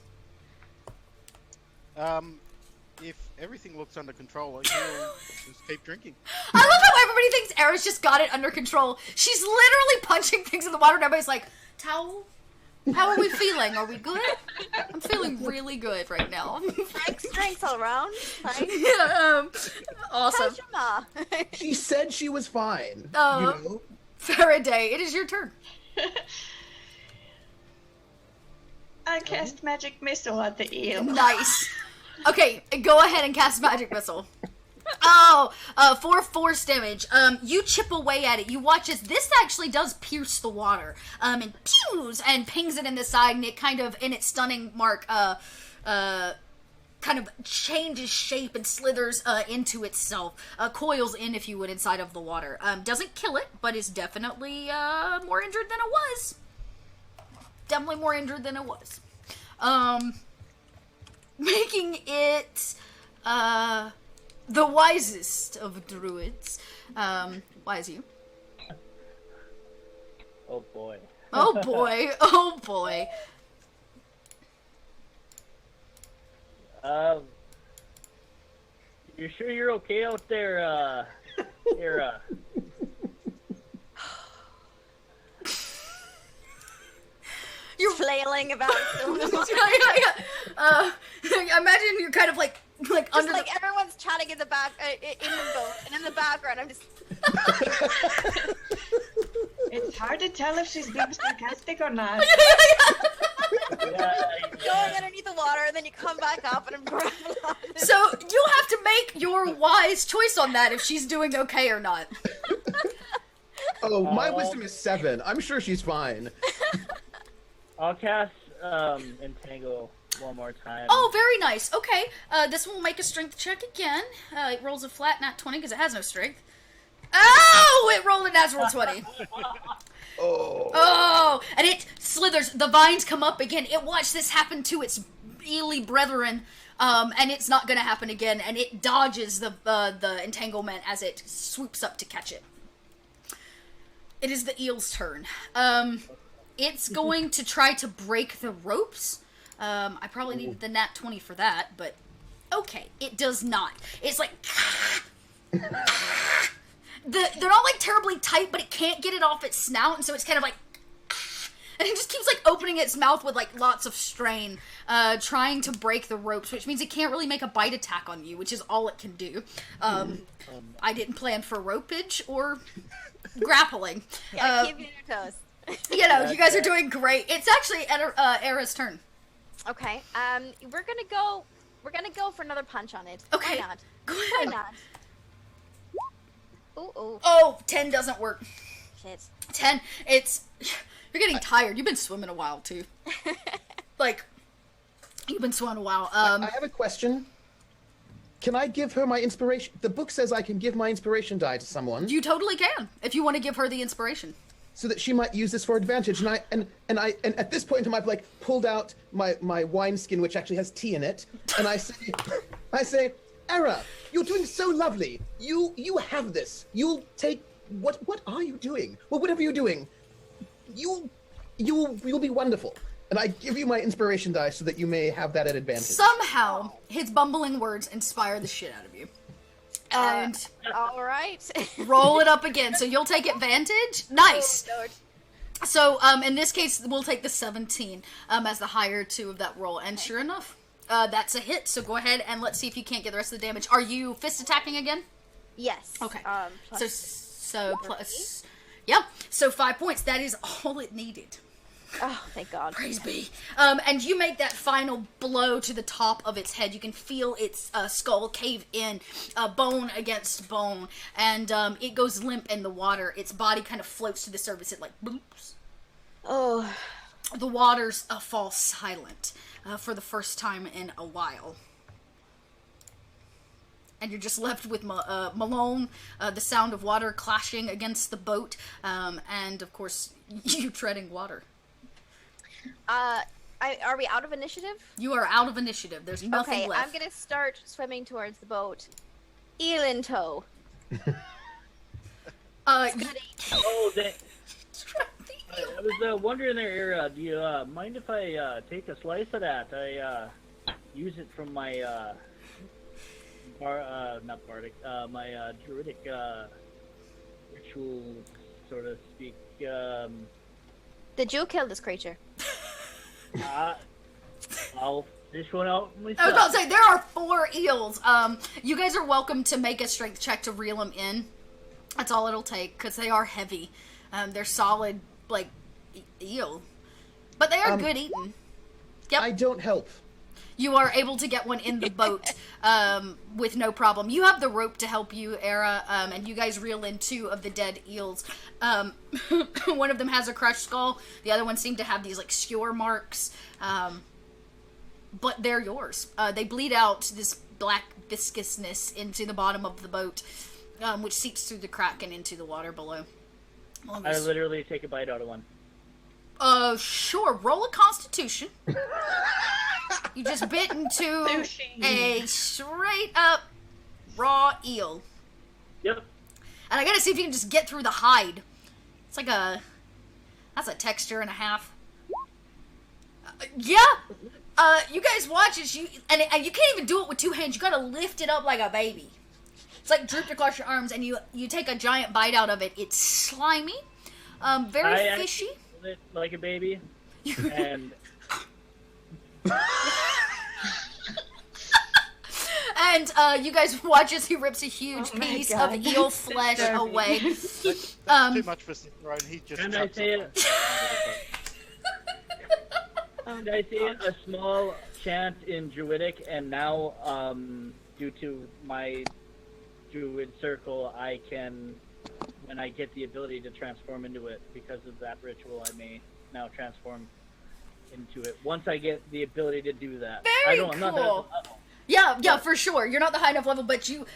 If everything looks under control, he'll just keep drinking. I love how everybody thinks Era's just got it under control. She's literally punching things in the water and everybody's like, towel? How are we feeling? Are we good? I'm feeling really good right now. Strengths all around. Right? Yeah, awesome. How's your ma? She said she was fine. Faraday, it is your turn. I cast magic missile at the eel. Nice. Okay, go ahead and cast magic missile. For force damage. You chip away at it. You watch as this actually does pierce the water. And pews and pings it in the side, and it kind of, in its stunning mark, kind of changes shape and slithers into itself. Coils in, if you would, inside of the water. Doesn't kill it, but is definitely more injured than it was. Definitely more injured than it was. Making it the wisest of druids. Wise you. Oh boy. Oh boy. Oh boy. You sure you're okay out there, Era? You're flailing about. I imagine you're kind of like Just under like everyone's chatting in the back, in the boat, and in the background, I'm just. It's hard to tell if she's being sarcastic or not. Going underneath the water, and then you come back up, and I'm grabbing on it. So you have to make your wise choice on that if she's doing okay or not. Oh, my wisdom is 7. I'm sure she's fine. I'll cast Entangle one more time. Oh, very nice. Okay, this one will make a strength check again. It rolls a flat nat 20 because it has no strength. Oh, it rolled a natural 20. Oh. And it slithers. The vines come up again. It watched this happen to its eely brethren, and it's not going to happen again. And it dodges the entanglement as it swoops up to catch it. It is the eel's turn. It's going to try to break the ropes. I probably needed the nat 20 for that, but okay, it does not. It's like... They're not like terribly tight, but it can't get it off its snout, and so it's kind of like, and it just keeps like opening its mouth with like lots of strain, trying to break the ropes, which means it can't really make a bite attack on you, which is all it can do. I didn't plan for ropage or grappling. Gotta keep you on your toes. You know, you guys are doing great. It's actually Era's turn. Okay. We're gonna go for another punch on it. Okay. Why not? Go Why ahead. not? Ooh. Oh, 10 doesn't work. Shit. 10, you're getting tired. You've been swimming a while, too. Like, you've been swimming a while. I have a question. Can I give her my inspiration? The book says I can give my inspiration die to someone. You totally can, if you want to give her the inspiration. So that she might use this for advantage. And at this point in time, I've like pulled out my wine skin, which actually has tea in it, and I say, Era, you're doing so lovely. You have this. You'll take what are you doing? Well, whatever you're doing, you'll be wonderful. And I give you my inspiration die so that you may have that at advantage. Somehow, his bumbling words inspire the shit out of you. And all right. roll it up again. So you'll take advantage. Nice. Oh, Lord. So in this case, we'll take the 17 as the higher 2 of that roll. And sure enough, that's a hit. So go ahead and let's see if you can't get the rest of the damage. Are you fist attacking again? Yes. Okay. Plus So plus, yeah. So 5 points. That is all it needed. Oh, thank God. Praise be. And you make that final blow to the top of its head. You can feel its skull cave in, bone against bone, and it goes limp in the water. Its body kind of floats to the surface. It like bloops. Oh. The waters fall silent for the first time in a while. And you're just left with Malone, the sound of water clashing against the boat, and of course, you treading water. Are we out of initiative? You are out of initiative. There's nothing left. I'm gonna start swimming towards the boat. Eel in tow. Oh, I was wondering there, Era, do you mind if I take a slice of that? I use it from my not bardic, my druidic ritual, sort of speak. Did you kill this creature? I'll fish one out myself. I was about to say, there are 4 eels. You guys are welcome to make a strength check to reel them in. That's all it'll take, because they are heavy. They're solid, like, eel. But they are good eating. Yep. I don't help. You are able to get one in the boat with no problem. You have the rope to help you, Era, and you guys reel in 2 of the dead eels. One of them has a crushed skull. The other one seemed to have these like skewer marks, but they're yours. They bleed out this black viscousness into the bottom of the boat, which seeps through the crack and into the water below. I literally take a bite out of one. Sure. Roll a Constitution. You just bit into a straight up raw eel. Yep. And I gotta see if you can just get through the hide. It's like that's a texture and a half. Yeah. You guys watch it. And you can't even do it with 2 hands. You gotta lift it up like a baby. It's like drooped across your arms, and you take a giant bite out of it. It's slimy, very fishy. I it like a baby, and. And you guys watch as he rips a huge piece of eel flesh away. That's too much for Cicero, and he just. Can I say it? Can I say it? A small chant in Druidic, and now, due to my Druid circle, I can, when I get the ability to transform into it, because of that ritual, I may now transform into it once I get the ability to do that. Very I'm cool. not that level. Yeah, for sure. You're not the high enough level, but you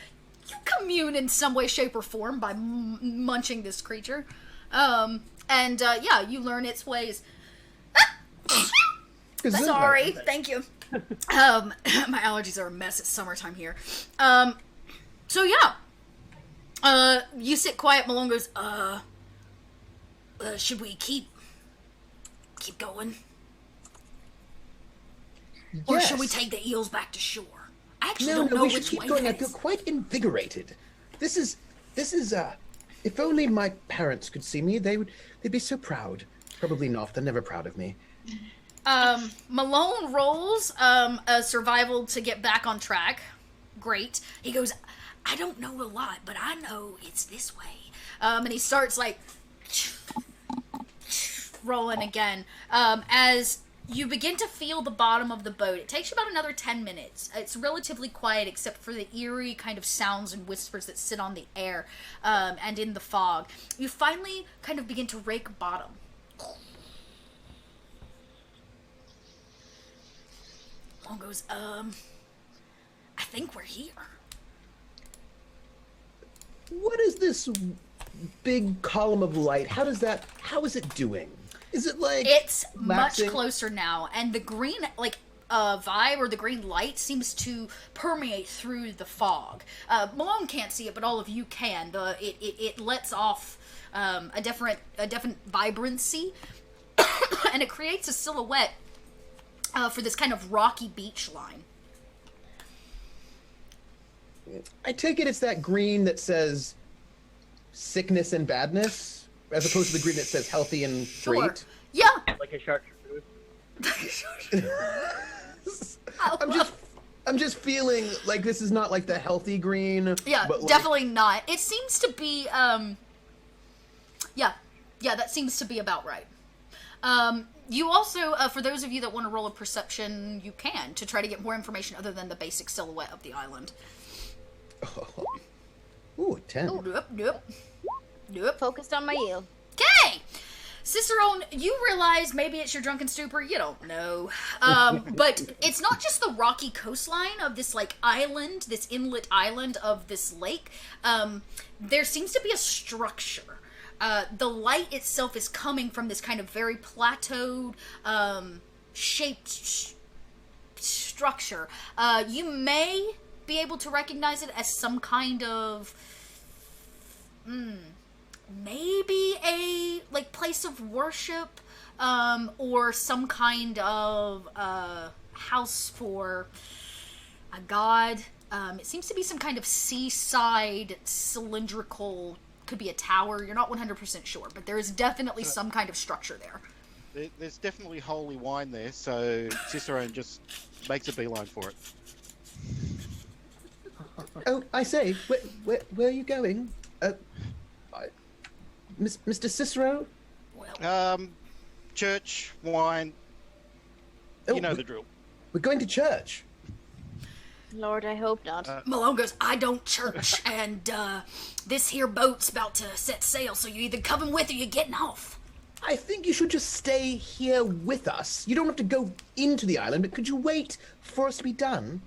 you commune in some way, shape, or form by munching this creature. Yeah, you learn its ways. Sorry, thank you. My allergies are a mess. It's summertime here. So yeah. You sit quiet. Malone goes, should we keep going? Yes. Or should we take the eels back to shore? I actually don't know we should which keep way going. it I feel is. quite invigorated. This is if only my parents could see me, they'd be so proud. Probably not. They're never proud of me. Malone rolls a survival to get back on track. Great. He goes, I don't know a lot, but I know it's this way. And he starts like rolling again. As you begin to feel the bottom of the boat. It takes you about another 10 minutes. It's relatively quiet except for the eerie kind of sounds and whispers that sit on the air and in the fog. You finally kind of begin to rake bottom. Long goes, I think we're here. What is this big column of light? How is it doing? Is it like it's relaxing? Much closer now, and the green vibe or the green light seems to permeate through the fog. Malone can't see it, but all of you can. It lets off a different vibrancy, and it creates a silhouette for this kind of rocky beach line. I take it it's that green that says sickness and badness, as opposed to the green that says healthy and great. Yeah. Like a chartreuse. I'm just feeling like this is not like the healthy green. Yeah, but like, definitely not. It seems to be yeah, that seems to be about right. You also, for those of you that want to roll a perception, you can, to try to get more information other than the basic silhouette of the island. Ooh, 10. Ooh, nope. Focused on my eel. Okay! Cicerone, you realize maybe it's your drunken stupor, you don't know. But it's not just the rocky coastline of this, island, this inlet island of this lake. There seems to be a structure. The light itself is coming from this kind of very plateaued, shaped structure. You may be able to recognize it as some kind of... maybe a place of worship, or some kind of house for a god. It seems to be some kind of seaside cylindrical, could be a tower. You're not 100% sure, but there is definitely some kind of structure there. There's definitely holy wine there, so Cicerone just makes a beeline for it. Oh, I say, where are you going? Mr. Cicero? Church, wine, you know the drill. We're going to church. Lord, I hope not. Malone goes, I don't church, and this here boat's about to set sail, so you're either coming with or you're getting off. I think you should just stay here with us. You don't have to go into the island, but could you wait for us to be done?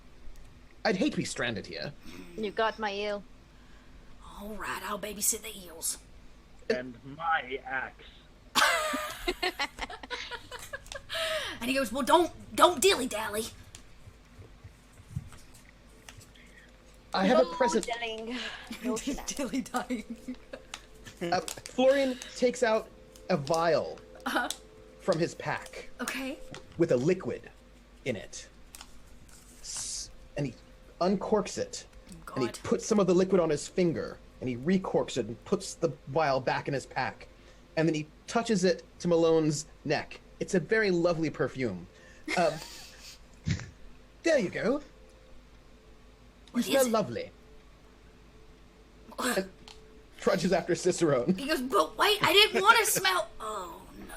I'd hate to be stranded here. You got my eel. All right, I'll babysit the eels. And my axe. And he goes, well, don't dilly-dally. I have a present. Dilling. No shenanigans. Dilly-dallying. Florian takes out a vial from his pack Okay. with a liquid in it. And he uncorks it. Oh, And he God. puts some of the liquid on his finger. And he recorks it and puts the vial back in his pack. And then he touches it to Malone's neck. It's a very lovely perfume. There you go. You What smell is it? lovely. And trudges after Cicerone. He goes, but wait, I didn't want to smell. Oh, no.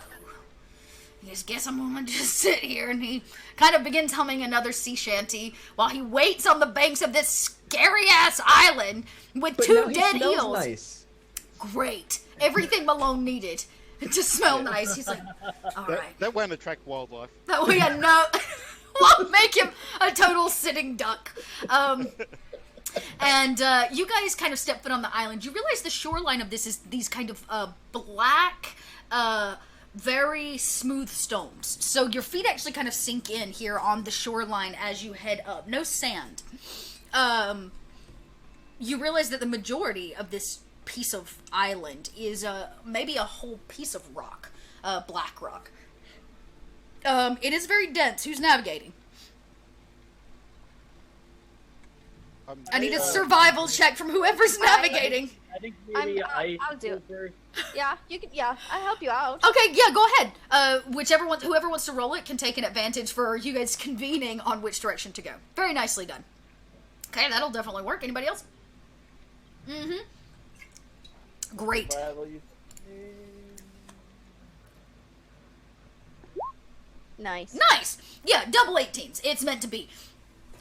He goes, guess I'm going to just sit here. And he kind of begins humming another sea shanty while he waits on the banks of this scary-ass island with But two now he dead smells eels. nice. Great. Everything Malone needed to smell nice. He's like, all right. That won't attract wildlife. That way I know. We'll make him a total sitting duck. And you guys kind of step foot on the island. You realize the shoreline of this is these kind of black, very smooth stones. So your feet actually kind of sink in here on the shoreline as you head up. No sand. You realize that the majority of this piece of island is maybe a whole piece of rock, black rock. It is very dense. Who's navigating? I need a survival check from whoever's navigating. I think maybe I'll do it. Yeah, you can. Yeah, I'll help you out. Okay, yeah, go ahead. Whoever wants to roll it can take an advantage for you guys convening on which direction to go. Very nicely done. Okay, that'll definitely work. Anybody else? Mm-hmm. Great. Nice. Nice! Yeah, double 18s. It's meant to be.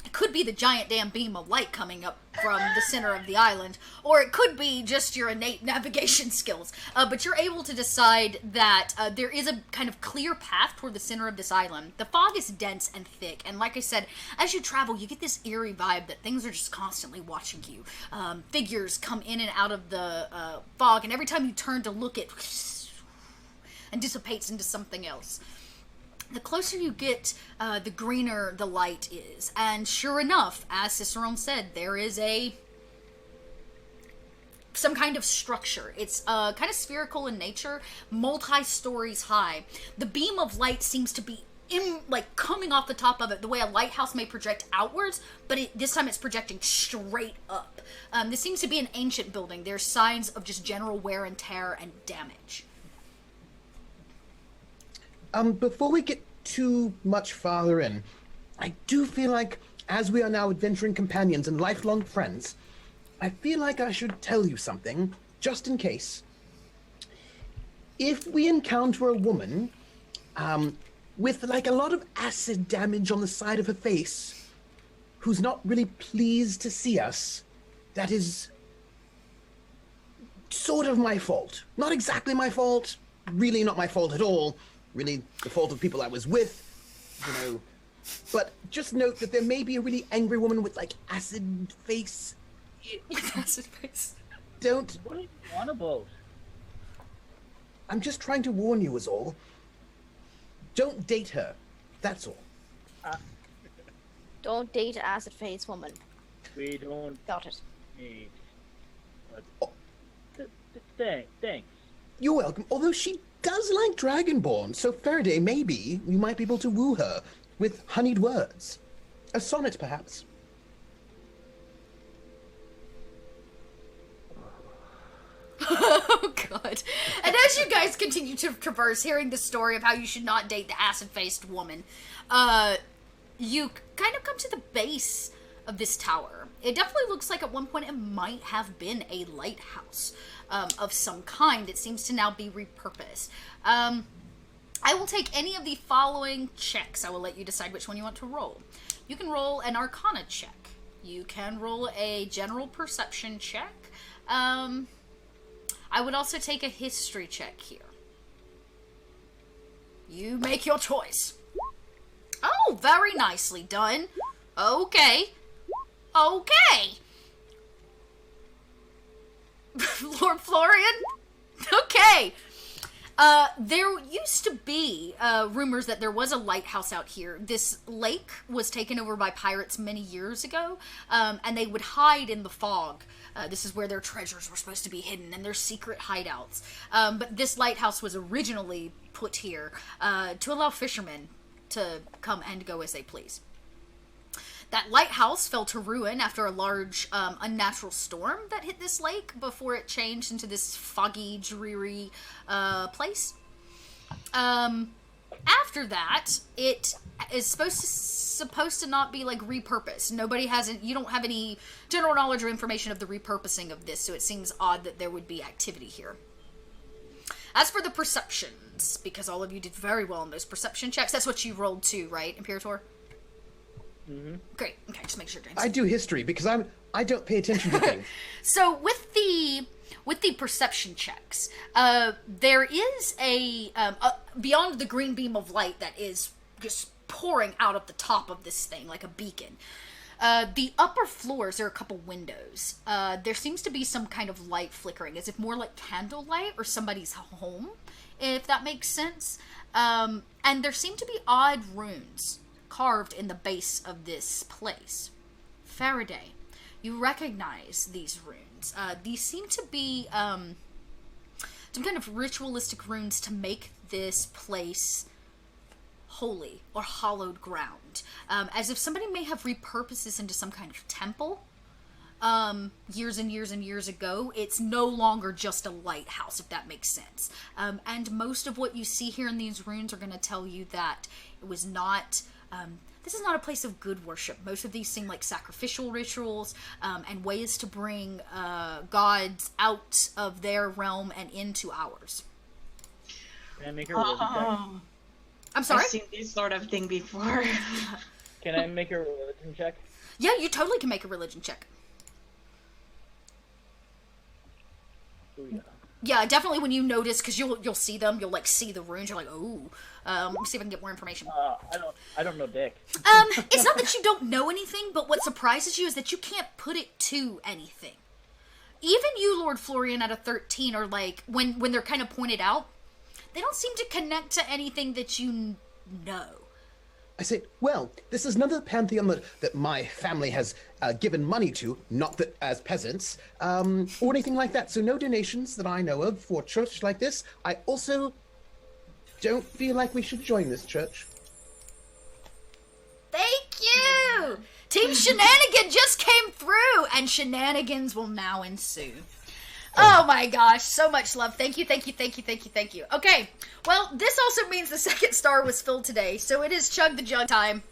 It could be the giant damn beam of light coming up from the center of the island, or it could be just your innate navigation skills. But you're able to decide that there is a kind of clear path toward the center of this island. The fog is dense and thick, and like I said, as you travel, you get this eerie vibe that things are just constantly watching you. Figures come in and out of the fog, and every time you turn to look, it and dissipates into something else. The closer you get, the greener the light is. And sure enough, as Cicerone said, there is some kind of structure. It's kind of spherical in nature, multi-stories high. The beam of light seems to be coming off the top of it, the way a lighthouse may project outwards, but this time it's projecting straight up. This seems to be an ancient building. There's signs of just general wear and tear and damage. Before we get too much farther in, I do feel like, as we are now adventuring companions and lifelong friends, I feel like I should tell you something, just in case. If we encounter a woman, with like a lot of acid damage on the side of her face, who's not really pleased to see us, that is sort of my fault. Not exactly my fault, really not my fault at all. Really the fault of people I was with, you know. But just note that there may be a really angry woman with, like, acid face. Acid face. Don't... What are you on about? I'm just trying to warn you is all. Don't date her. That's all. Don't date an acid face woman. We don't Got it. need... Thanks. You're welcome. Although she does like Dragonborn, so Faraday, maybe we might be able to woo her with honeyed words. A sonnet, perhaps. Oh, God. And as you guys continue to traverse, hearing the story of how you should not date the acid-faced woman, you kind of come to the base of this tower. It definitely looks like at one point it might have been a lighthouse of some kind. It seems to now be repurposed. I will take any of the following checks. I will let you decide which one you want to roll. You can roll an Arcana check. You can roll a general perception check. I would also take a history check here. You make your choice. Oh, very nicely done. Okay. Okay. Lord Florian? Okay. There used to be rumors that there was a lighthouse out here. This lake was taken over by pirates many years ago, and they would hide in the fog. This is where their treasures were supposed to be hidden, and their secret hideouts. But this lighthouse was originally put here to allow fishermen to come and go as they please. That lighthouse fell to ruin after a large, unnatural storm that hit this lake before it changed into this foggy, dreary place. After that, it is supposed to not be, like, repurposed. You don't have any general knowledge or information of the repurposing of this, so it seems odd that there would be activity here. As for the perceptions, because all of you did very well on those perception checks, that's what you rolled too, right, Imperator? Mm-hmm. Great. Okay, just make sure, James. I do history because I don't pay attention to things. So with the perception checks, there is a beyond the green beam of light that is just pouring out of the top of this thing like a beacon. The upper floors, there are a couple windows. There seems to be some kind of light flickering, as if more like candlelight or somebody's home, if that makes sense. And there seem to be odd runes carved in the base of this place. Faraday, you recognize these runes. These seem to be some kind of ritualistic runes to make this place holy or hallowed ground, as if somebody may have repurposed this into some kind of temple years and years and years ago. It's no longer just a lighthouse, if that makes sense. And most of what you see here in these runes are going to tell you that it was not this is not a place of good worship. Most of these seem like sacrificial rituals and ways to bring gods out of their realm and into ours. Can I make a religion check? I'm sorry? I've seen this sort of thing before. Can I make a religion check? Yeah, you totally can make a religion check. Ooh, yeah. Yeah, definitely when you notice, because you'll see them, you'll like see the runes, you're like, ooh. Let me see if I can get more information. I don't know dick. It's not that you don't know anything, but what surprises you is that you can't put it to anything. Even you, Lord Florian, at a 13, are like, when they're kind of pointed out, they don't seem to connect to anything that you know. I say, well, this is another pantheon that my family has given money to, not that as peasants, or anything like that. So no donations that I know of for a church like this. I also don't feel like we should join this church. Thank you! Team Shenanigan just came through, and shenanigans will now ensue. Oh my gosh, so much love. Thank you, thank you, thank you, thank you, thank you. Okay, well, this also means the second star was filled today, so it is Chug the Jug time,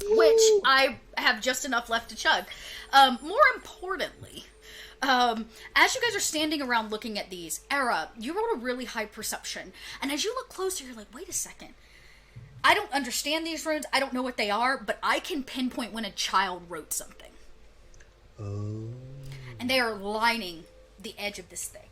which I have just enough left to chug. More importantly, as you guys are standing around looking at these, Era, you rolled a really high perception, and as you look closer, you're like, wait a second. I don't understand these runes, I don't know what they are, but I can pinpoint when a child wrote something. Oh. And they are lining the edge of this thing.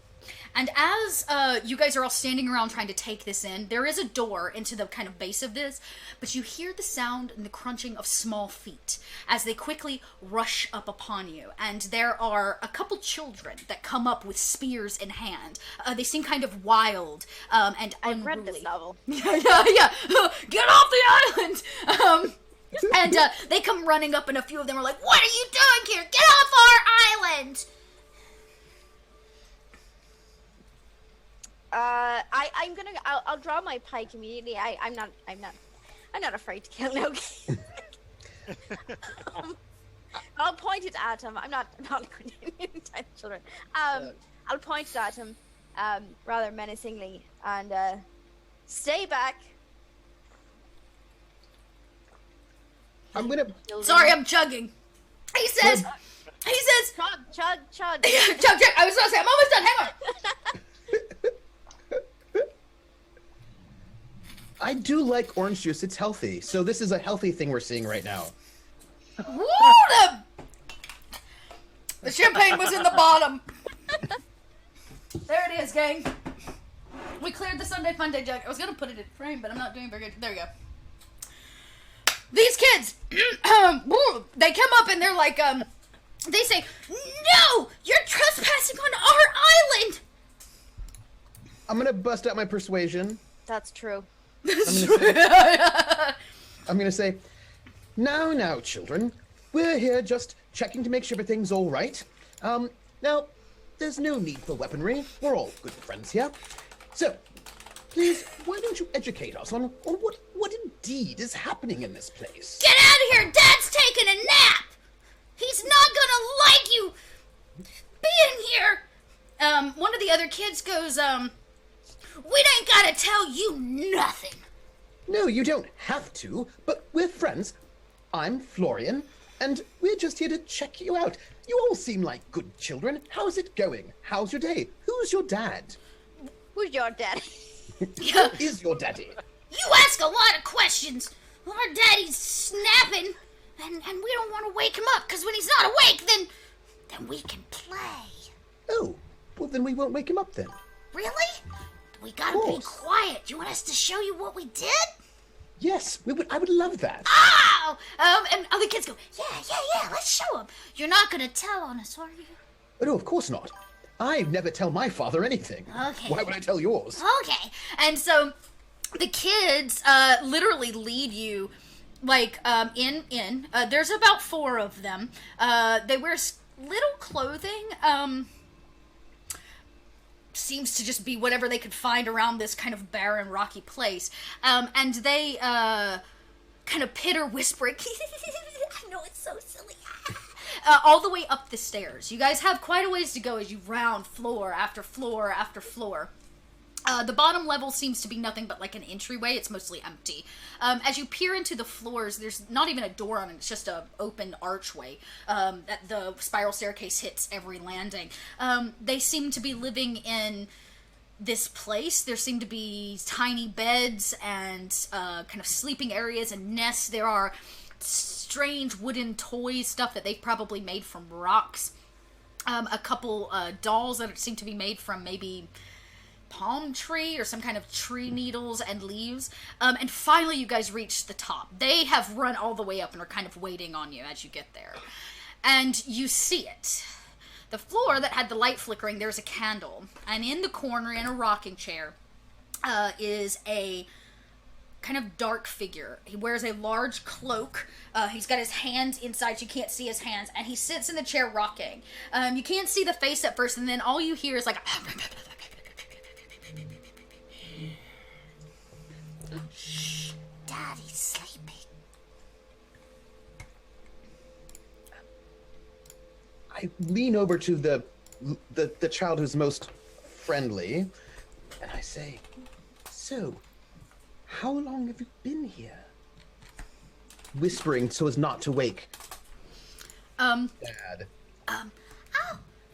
And as you guys are all standing around trying to take this in, there is a door into the kind of base of this, but you hear the sound and the crunching of small feet as they quickly rush up upon you. And there are a couple children that come up with spears in hand. They seem kind of wild and unruly. I've read this novel. Yeah. Get off the island! And they come running up, and a few of them are like, what are you doing here? Get off our island! I'll draw my pike immediately. I'm not afraid to kill no kid. I'll point it at him. I'm not going to type children. I'll point it at him, rather menacingly, and stay back. I'm gonna. Sorry, I'm chugging. He says. Chug. Chug. I was gonna say, I'm almost done. Hang on. I do like orange juice. It's healthy. So this is a healthy thing we're seeing right now. Woo! The champagne was in the bottom. There it is, gang. We cleared the Sunday Funday jug. I was gonna put it in frame, but I'm not doing very good. There we go. These kids, they come up and they're like, they say, no, you're trespassing on our island. I'm gonna bust out my persuasion. That's true. I'm gonna say, now, children, we're here just checking to make sure everything's all right. Now, there's no need for weaponry. We're all good friends here. So, please, why don't you educate us on what indeed is happening in this place? Get out of here! Dad's taking a nap! He's not gonna like you being here! One of the other kids goes, we ain't gotta tell you nothing. No, you don't have to, but we're friends. I'm Florian, and we're just here to check you out. You all seem like good children. How's it going? How's your day? Who's your dad? Who's your daddy? Who is your daddy? You ask a lot of questions. Our daddy's snapping, and we don't want to wake him up, because when he's not awake, then we can play. Oh, well then we won't wake him up then. Really? We gotta be quiet. You want us to show you what we did? Yes, I would love that. Oh! And other kids go, yeah, let's show them. You're not gonna tell on us, are you? Oh, no, of course not. I never tell my father anything. Okay. Why would I tell yours? Okay. And so the kids literally lead you, like, in. There's about 4 of them. They wear little clothing, seems to just be whatever they could find around this kind of barren, rocky place. And they, kind of pitter whispering. I know, it's so silly. All the way up the stairs. You guys have quite a ways to go as you round floor after floor after floor. The bottom level seems to be nothing but like an entryway. It's mostly empty. As you peer into the floors, there's not even a door on it. It's just an open archway that the spiral staircase hits every landing. They seem to be living in this place. There seem to be tiny beds and kind of sleeping areas and nests. There are strange wooden toys, stuff that they've probably made from rocks. A couple dolls that seem to be made from maybe palm tree or some kind of tree needles and leaves. And finally you guys reach the top. They have run all the way up and are kind of waiting on you as you get there. And you see it. The floor that had the light flickering, there's a candle. And in the corner, in a rocking chair, is a kind of dark figure. He wears a large cloak. He's got his hands inside. You can't see his hands. And he sits in the chair rocking. You can't see the face at first, and then all you hear is like... Shh, Daddy's sleeping. I lean over to the child who's most friendly, and I say, "So, how long have you been here?" Whispering so as not to wake Dad. Oh,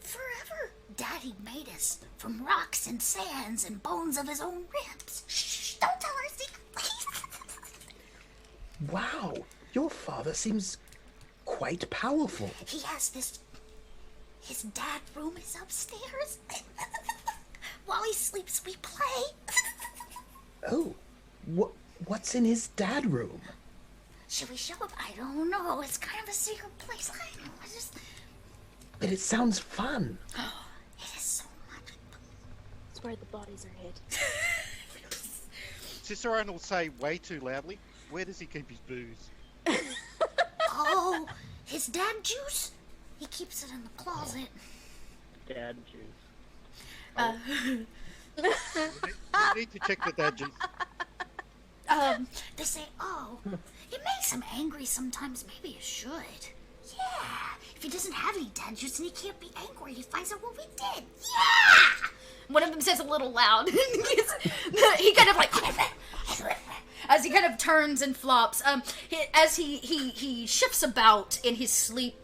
forever. Daddy made us from rocks and sands and bones of his own ribs. Shh, don't tell our secret. Wow, your father seems quite powerful. He has this... His dad room is upstairs. While he sleeps, we play. Oh, what's in his dad room? Should we show him? I don't know. It's kind of a secret place. I know. But it sounds fun. It is so much fun. It's where the bodies are hid. Cicerone will say way too loudly, "Where does he keep his booze?" Oh, his dad juice? He keeps it in the closet. Dad juice. You need to check the dad juice. They say, oh, it makes him angry sometimes. Maybe you should. Yeah. If he doesn't have any dad juice, then he can't be angry. He finds out what we did. Yeah. One of them says a little loud. He kind of like, as he kind of turns and flops. As he shifts about in his sleep,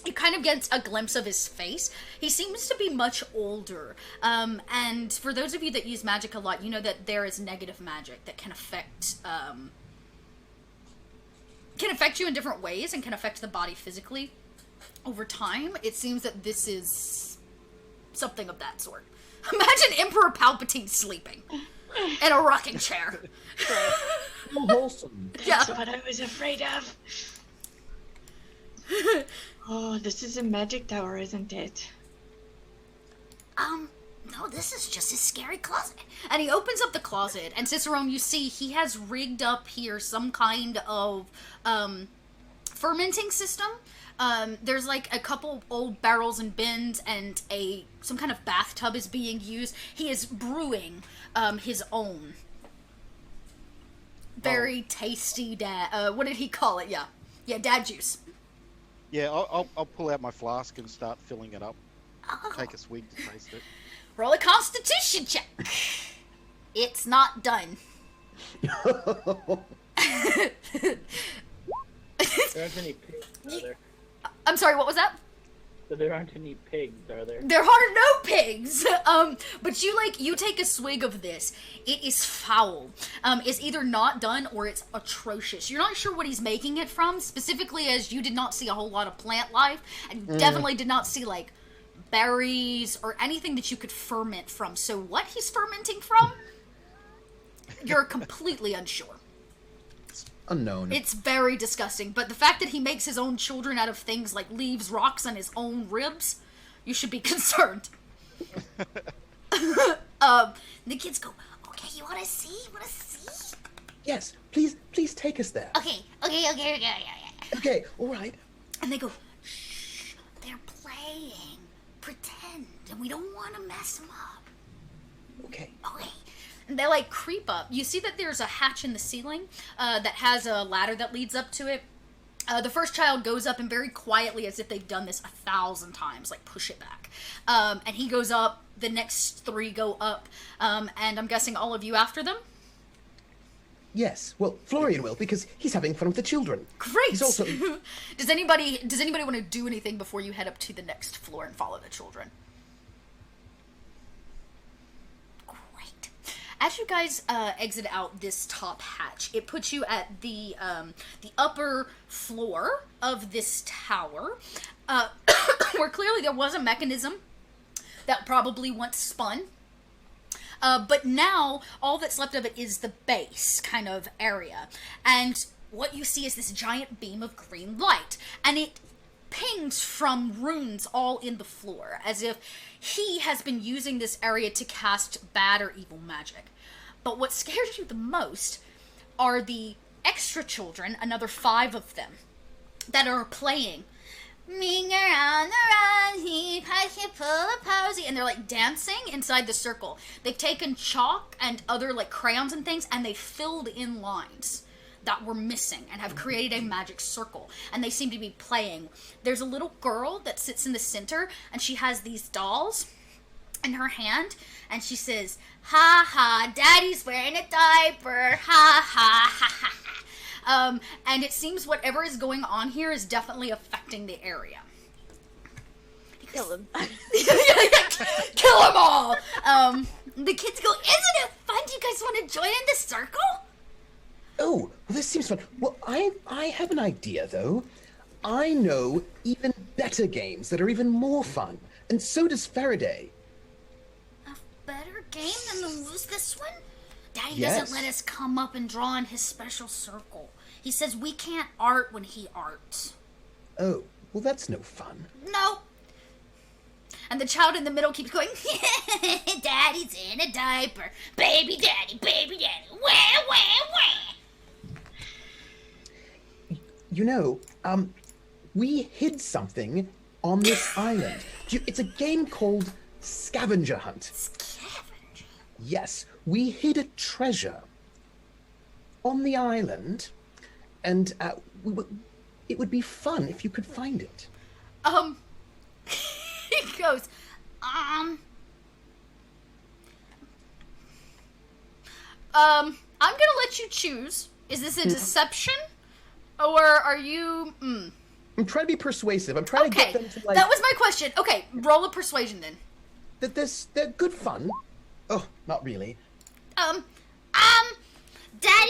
you kind of get a glimpse of his face. He seems to be much older. And for those of you that use magic a lot, you know that there is negative magic that can affect you in different ways and can affect the body physically over time. It seems that this is something of that sort. Imagine Emperor Palpatine sleeping in a rocking chair. So wholesome. Yeah. That's what I was afraid of. Oh, this is a magic tower, isn't it? No, this is just his scary closet. And he opens up the closet, and Cicerone, you see, he has rigged up here some kind of, fermenting system. There's like a couple old barrels and bins, and some kind of bathtub is being used. He is brewing, his own very tasty what did he call it? Yeah, dad juice. Yeah, I'll pull out my flask and start filling it up. Oh. Take a swig to taste it. Roll a constitution check. It's not done. There aren't any pigs, are there? I'm sorry, what was that? So there aren't any pigs, are there? There are no pigs. But you take a swig of this. It is foul. It's either not done or it's atrocious. You're not sure what he's making it from, specifically as you did not see a whole lot of plant life, and definitely did not see, like, berries or anything that you could ferment from. So what he's fermenting from, you're completely unsure. unknown. It's very disgusting, but the fact that he makes his own children out of things like leaves, rocks, and his own ribs, you should be concerned. The kids go, okay, you wanna see? Yes, please take us there. Okay. Okay, all right. And they go, shh, they're playing. Pretend, and we don't want to mess them up. Okay. And they, like, creep up. You see that there's a hatch in the ceiling that has a ladder that leads up to it. The first child goes up and very quietly, as if they've done this 1,000 times, like, push it back. And he goes up, the next 3 go up, and I'm guessing all of you after them? Yes, well, Florian will, because he's having fun with the children. Great! He's also... Does anybody want to do anything before you head up to the next floor and follow the children? Great. As you guys exit out this top hatch, it puts you at the upper floor of this tower, where clearly there was a mechanism that probably once spun. But now, all that's left of it is the base kind of area. And what you see is this giant beam of green light. And it pings from runes all in the floor, as if he has been using this area to cast bad or evil magic. But what scares you the most are the extra children, another 5 of them, that are playing. Ring around the run, he push pull a posy, and they're like dancing inside the circle. They've taken chalk and other like crayons and things, and they filled in lines that were missing and have created a magic circle. And they seem to be playing. There's a little girl that sits in the center, and she has these dolls in her hand, and she says, "Ha ha, Daddy's wearing a diaper. Ha ha ha ha." And it seems whatever is going on here is definitely affecting the area. Kill them. Kill them all! The kids go, isn't it fun? Do you guys want to join in the circle? Oh, well, this seems fun. Well, I have an idea, though. I know even better games that are even more fun, and so does Faraday. A better game than this one? Daddy Yes. doesn't let us come up and draw in his special circle. He says we can't art when he arts. Oh, well, that's no fun. No. And the child in the middle keeps going, Daddy's in a diaper. Baby daddy, wah, wah, wah. You know, we hid something on this island. It's a game called Scavenger Hunt. Scavenger? Yes, we hid a treasure on the island, and it would be fun if you could find it. He goes, I'm gonna let you choose. Is this a deception? Or are you, I'm trying to be persuasive. I'm trying to get them to, like... That was my question. Okay, roll a persuasion then. They're good fun. Oh, not really. Daddy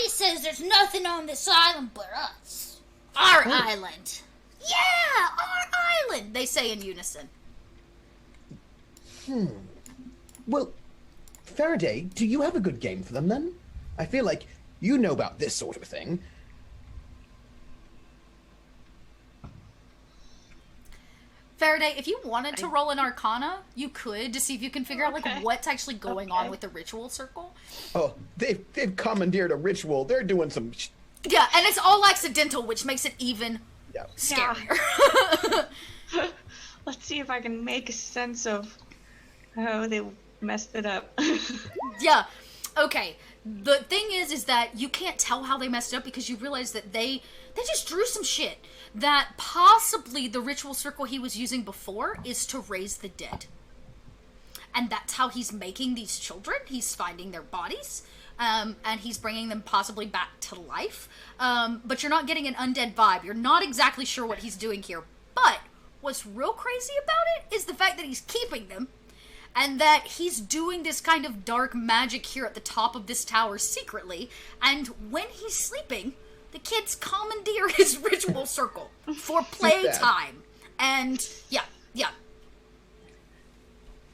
says there's nothing on this island but us. Our island. Yeah, our island, they say in unison. Well, Faraday, do you have a good game for them, then? I feel like you know about this sort of thing. Faraday, if you wanted to roll an Arcana, you could to see if you can figure out like what's actually going on with the ritual circle. Oh, they've commandeered a ritual. They're doing some... Yeah, and it's all accidental, which makes it even scarier. Let's see if I can make sense of how they messed it up. Yeah. Okay. The thing is that you can't tell how they messed it up because you realize that they just drew some shit that possibly the ritual circle he was using before is to raise the dead. And that's how he's making these children. He's finding their bodies, and he's bringing them possibly back to life. But you're not getting an undead vibe. You're not exactly sure what he's doing here. But what's real crazy about it is the fact that he's keeping them, and that he's doing this kind of dark magic here at the top of this tower secretly, and when he's sleeping, the kids commandeer his ritual circle for playtime. And, yeah.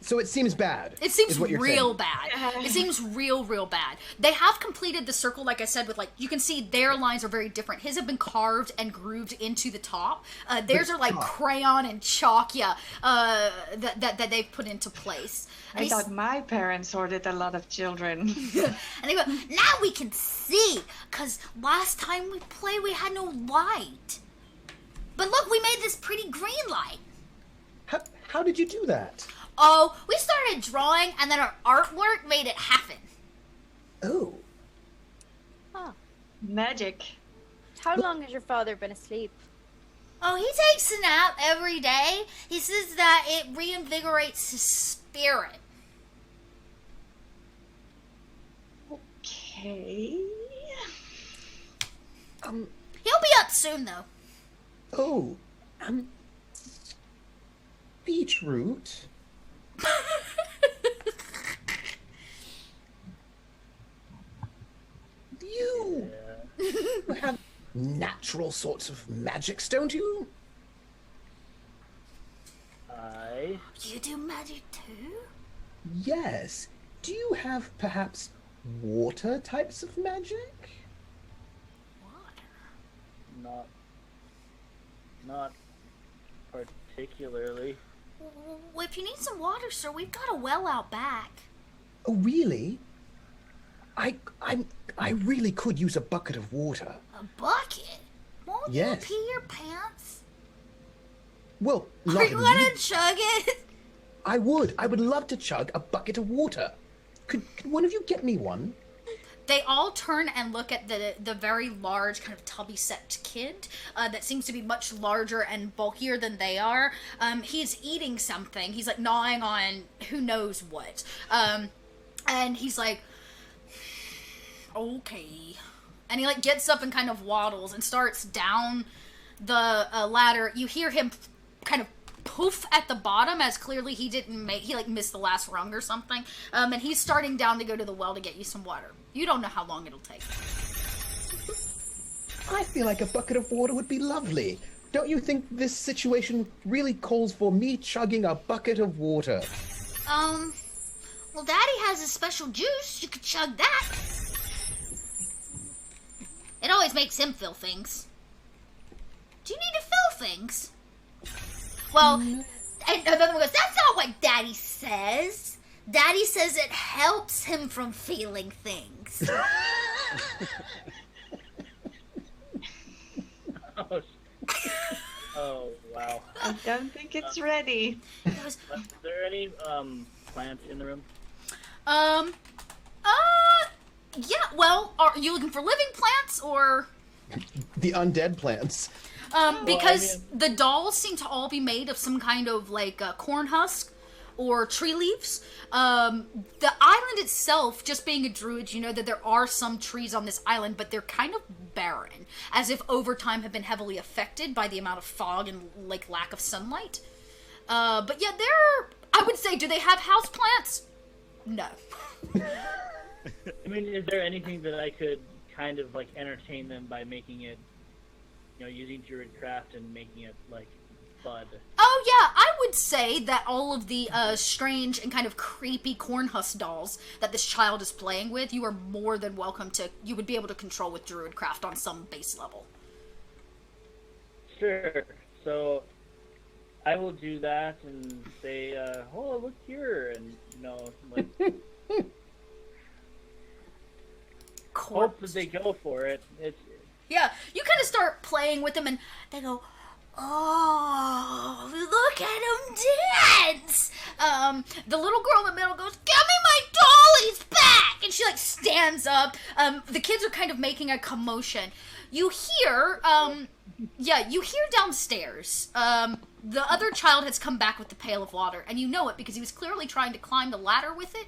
So it seems bad. It seems what you're real saying. bad. It seems real bad. They have completed the circle, like I said, with like, you can see their lines are very different. His have been carved and grooved into the top. Theirs are like crayon and chalk, that they've put into place. And I thought my parents ordered a lot of children. and they go, now we can see, because last time we played, we had no light. But look, we made this pretty green light. How did you do that? Oh, we started drawing, and then our artwork made it happen. Oh. Huh. Magic. How long has your father been asleep? Oh, he takes a nap every day. He says that it reinvigorates his spirit. Okay. He'll be up soon, though. Oh. Beetroot. You have natural sorts of magics, don't you? You do magic too? Yes. Do you have perhaps water types of magic? Water? Not particularly. Well, if you need some water, sir, we've got a well out back. Oh, really? I really could use a bucket of water. A bucket? Won't Yes. you pee your pants? Well, Are not you gonna immediately. chug it? I would. I would love to chug a bucket of water. Could one of you get me one? They all turn and look at the very large, kind of tubby-set kid that seems to be much larger and bulkier than they are. He's eating something. He's like gnawing on who knows what. And he's like, okay. And he like gets up and kind of waddles and starts down the ladder. You hear him kind of poof at the bottom, as clearly he like missed the last rung or something. And he's starting down to go to the well to get you some water. You don't know how long it'll take. I feel like a bucket of water would be lovely. Don't you think this situation really calls for me chugging a bucket of water? Well, Daddy has a special juice. You could chug that. It always makes him feel things. Do you need to feel things? Well, and another one goes, that's not what Daddy says. Daddy says it helps him from feeling things. Oh, wow. I don't think it's ready. Is there any plants in the room? Yeah, well, are you looking for living plants or... The undead plants. Because the dolls seem to all be made of some kind of, like, corn husk or tree leaves. The island itself, just being a druid, you know that there are some trees on this island, but they're kind of barren, as if over time have been heavily affected by the amount of fog and, like, lack of sunlight. But yeah, I would say, do they have house plants? No. I mean, is there anything that I could kind of, like, entertain them by making it, you know, using Druidcraft and making it, like, bud? Oh, yeah, I would say that all of the strange and kind of creepy corn husk dolls that this child is playing with, you are more than welcome to, you would be able to control with Druidcraft on some base level. Sure. So, I will do that and say, oh, look here, and, you know, like... hope that they go for it. Yeah, you kind of start playing with them, and they go, oh, look at him dance! The little girl in the middle goes, give me my doll, he's back! And she, like, stands up. The kids are kind of making a commotion. You hear, you hear downstairs, the other child has come back with the pail of water, and you know it because he was clearly trying to climb the ladder with it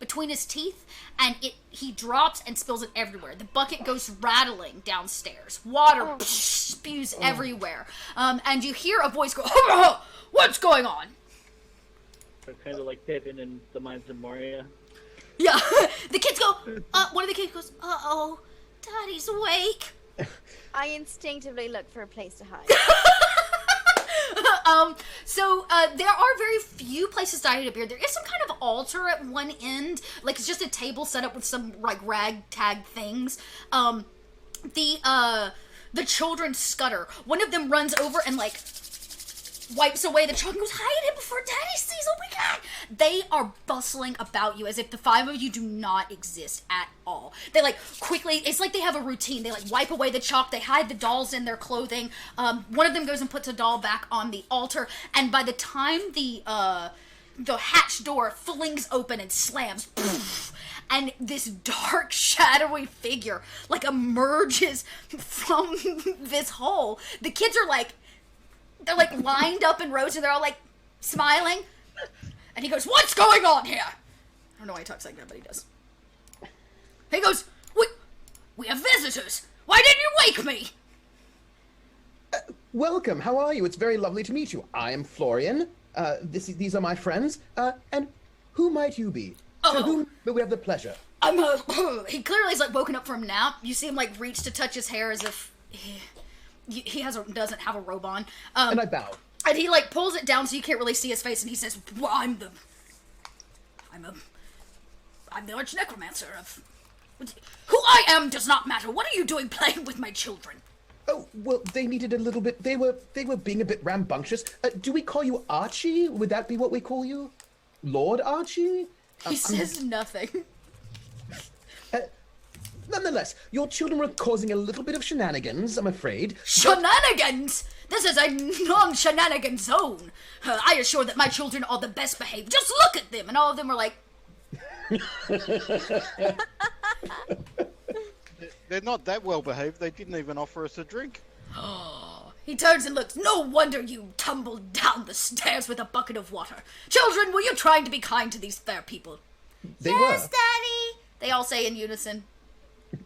between his teeth, and he drops and spills it everywhere. The bucket goes rattling downstairs. Water spews everywhere. And you hear a voice go, what's going on? So kind of like Pippin in The Mines of Moria. Yeah, the kids go, one of the kids goes, uh-oh, Daddy's awake. I instinctively look for a place to hide. There are very few places to hide a beer. There is some kind of altar at one end, like it's just a table set up with some like ragtag things. The children scutter. One of them runs over and like wipes away the chalk and goes, hide it before Daddy sees. Oh my God! They are bustling about you as if the five of you do not exist at all. They like quickly, it's like they have a routine. They like wipe away the chalk, they hide the dolls in their clothing. One of them goes and puts a doll back on the altar, and by the time the hatch door flings open and slams, and this dark, shadowy figure like emerges from this hole. The kids are like, they're like lined up in rows and they're all like smiling. And he goes, what's going on here? I don't know why he talks like that, but he does. He goes, we have visitors. Why didn't you wake me? Welcome. How are you? It's very lovely to meet you. I am Florian. These are my friends. And who might you be? To whom do we have the pleasure? He clearly is like woken up from a nap. You see him like reach to touch his hair as if he doesn't have a robe on. And I bow. And he like pulls it down so you can't really see his face, and he says, well, I'm the arch necromancer of... Who I am does not matter. What are you doing playing with my children? Oh, well, they needed a little bit... They were being a bit rambunctious. Do we call you Archie? Would that be what we call you? Lord Archie? He says nothing. Nonetheless, your children were causing a little bit of shenanigans, I'm afraid. Shenanigans? This is a non-shenanigan zone. I assure that my children are the best behaved. Just look at them. And all of them were like... They're not that well behaved. They didn't even offer us a drink. He turns and looks. No wonder you tumbled down the stairs with a bucket of water. Children, were you trying to be kind to these fair people? They yes, were. Daddy. They all say in unison.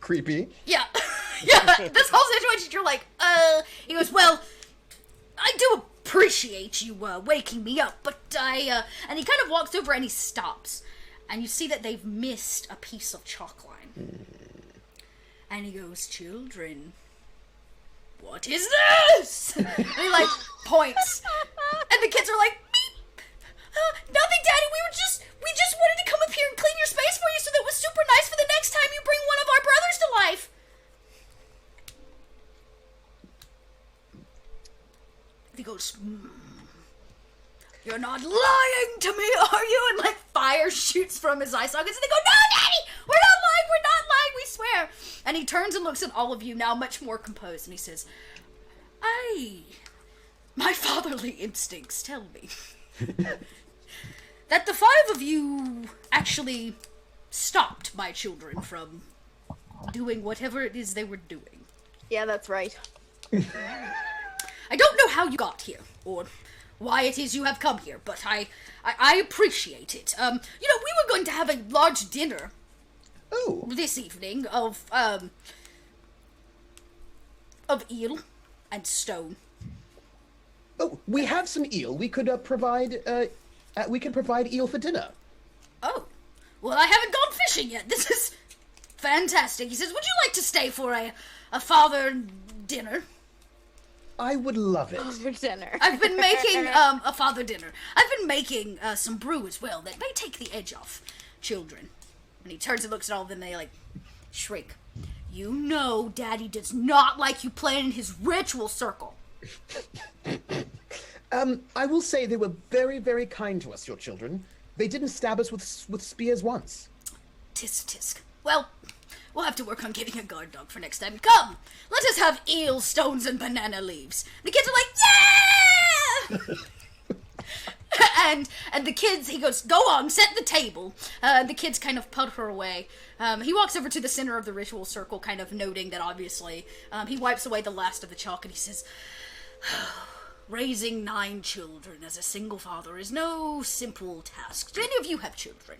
Creepy. Yeah. Yeah, this whole situation, you're like, He goes, well, I do appreciate you waking me up, but and he kind of walks over and he stops. And you see that they've missed a piece of chalk line. And he goes, children, what is this? And he like points. And the kids are like, nothing, Daddy, we just wanted to come up here and clean your space for you so that it was super nice for the next time you bring one of our brothers to life. And he goes, you're not lying to me, are you? And like fire shoots from his eye sockets. And they go, no, Daddy, we're not lying, we swear. And he turns and looks at all of you, now much more composed, and he says, my fatherly instincts tell me that the five of you actually stopped my children from doing whatever it is they were doing. Yeah, that's right. I don't know how you got here, or why it is you have come here, but I appreciate it. We were going to have a large dinner this evening of eel and stone. Oh, we have some eel. We could provide eel for dinner. Oh, well, I haven't gone fishing yet. This is fantastic. He says, would you like to stay for a father dinner? I would love it. For dinner. I've been making a father dinner. I've been making some brew as well that may take the edge off children. And he turns and looks at all of them and they like shriek. You know Daddy does not like you playing in his ritual circle. I will say they were very, very kind to us, your children. They didn't stab us with spears once. Tisk. Well, we'll have to work on getting a guard dog for next time. Come, let us have eel, stones, and banana leaves. The kids are like, yeah! and the kids, he goes, go on, set the table. The kids kind of putter away. He walks over to the center of the ritual circle, kind of noting that obviously, he wipes away the last of the chalk and he says, raising 9 children as a single father is no simple task. Do any of you have children?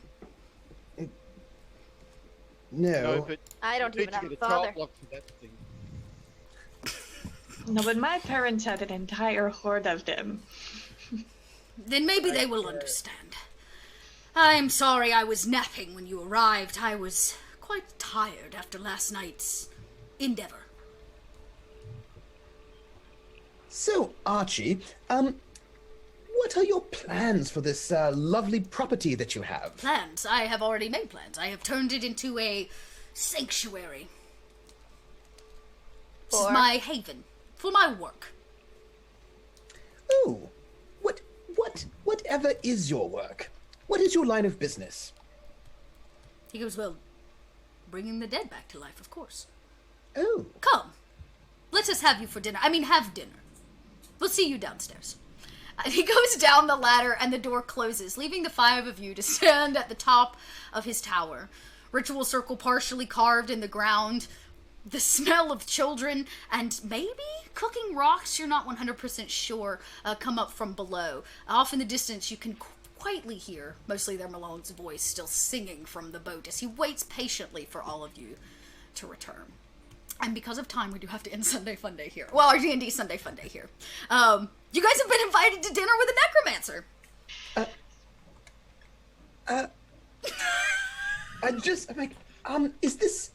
No. but I don't even have a get father. top lock for that thing. No, but my parents had an entire horde of them. Then maybe they will understand. I'm sorry I was napping when you arrived. I was quite tired after last night's endeavor. So, Archie, what are your plans for this lovely property that you have? Plans? I have already made plans. I have turned it into a sanctuary. This is my haven for my work. Oh, whatever is your work? What is your line of business? He goes, well, bringing the dead back to life, of course. Oh. Come. Let us have you for dinner. I mean, have dinner. We'll see you downstairs. And he goes down the ladder and the door closes, leaving the five of you to stand at the top of his tower. Ritual circle partially carved in the ground. The smell of children and maybe cooking rocks, you're not 100% sure, come up from below. Off in the distance, you can quietly hear, mostly their Malone's voice, still singing from the boat as he waits patiently for all of you to return. And because of time, we do have to end Sunday Funday here. Well, our D&D Sunday Funday here. You guys have been invited to dinner with a necromancer. I'm like, is this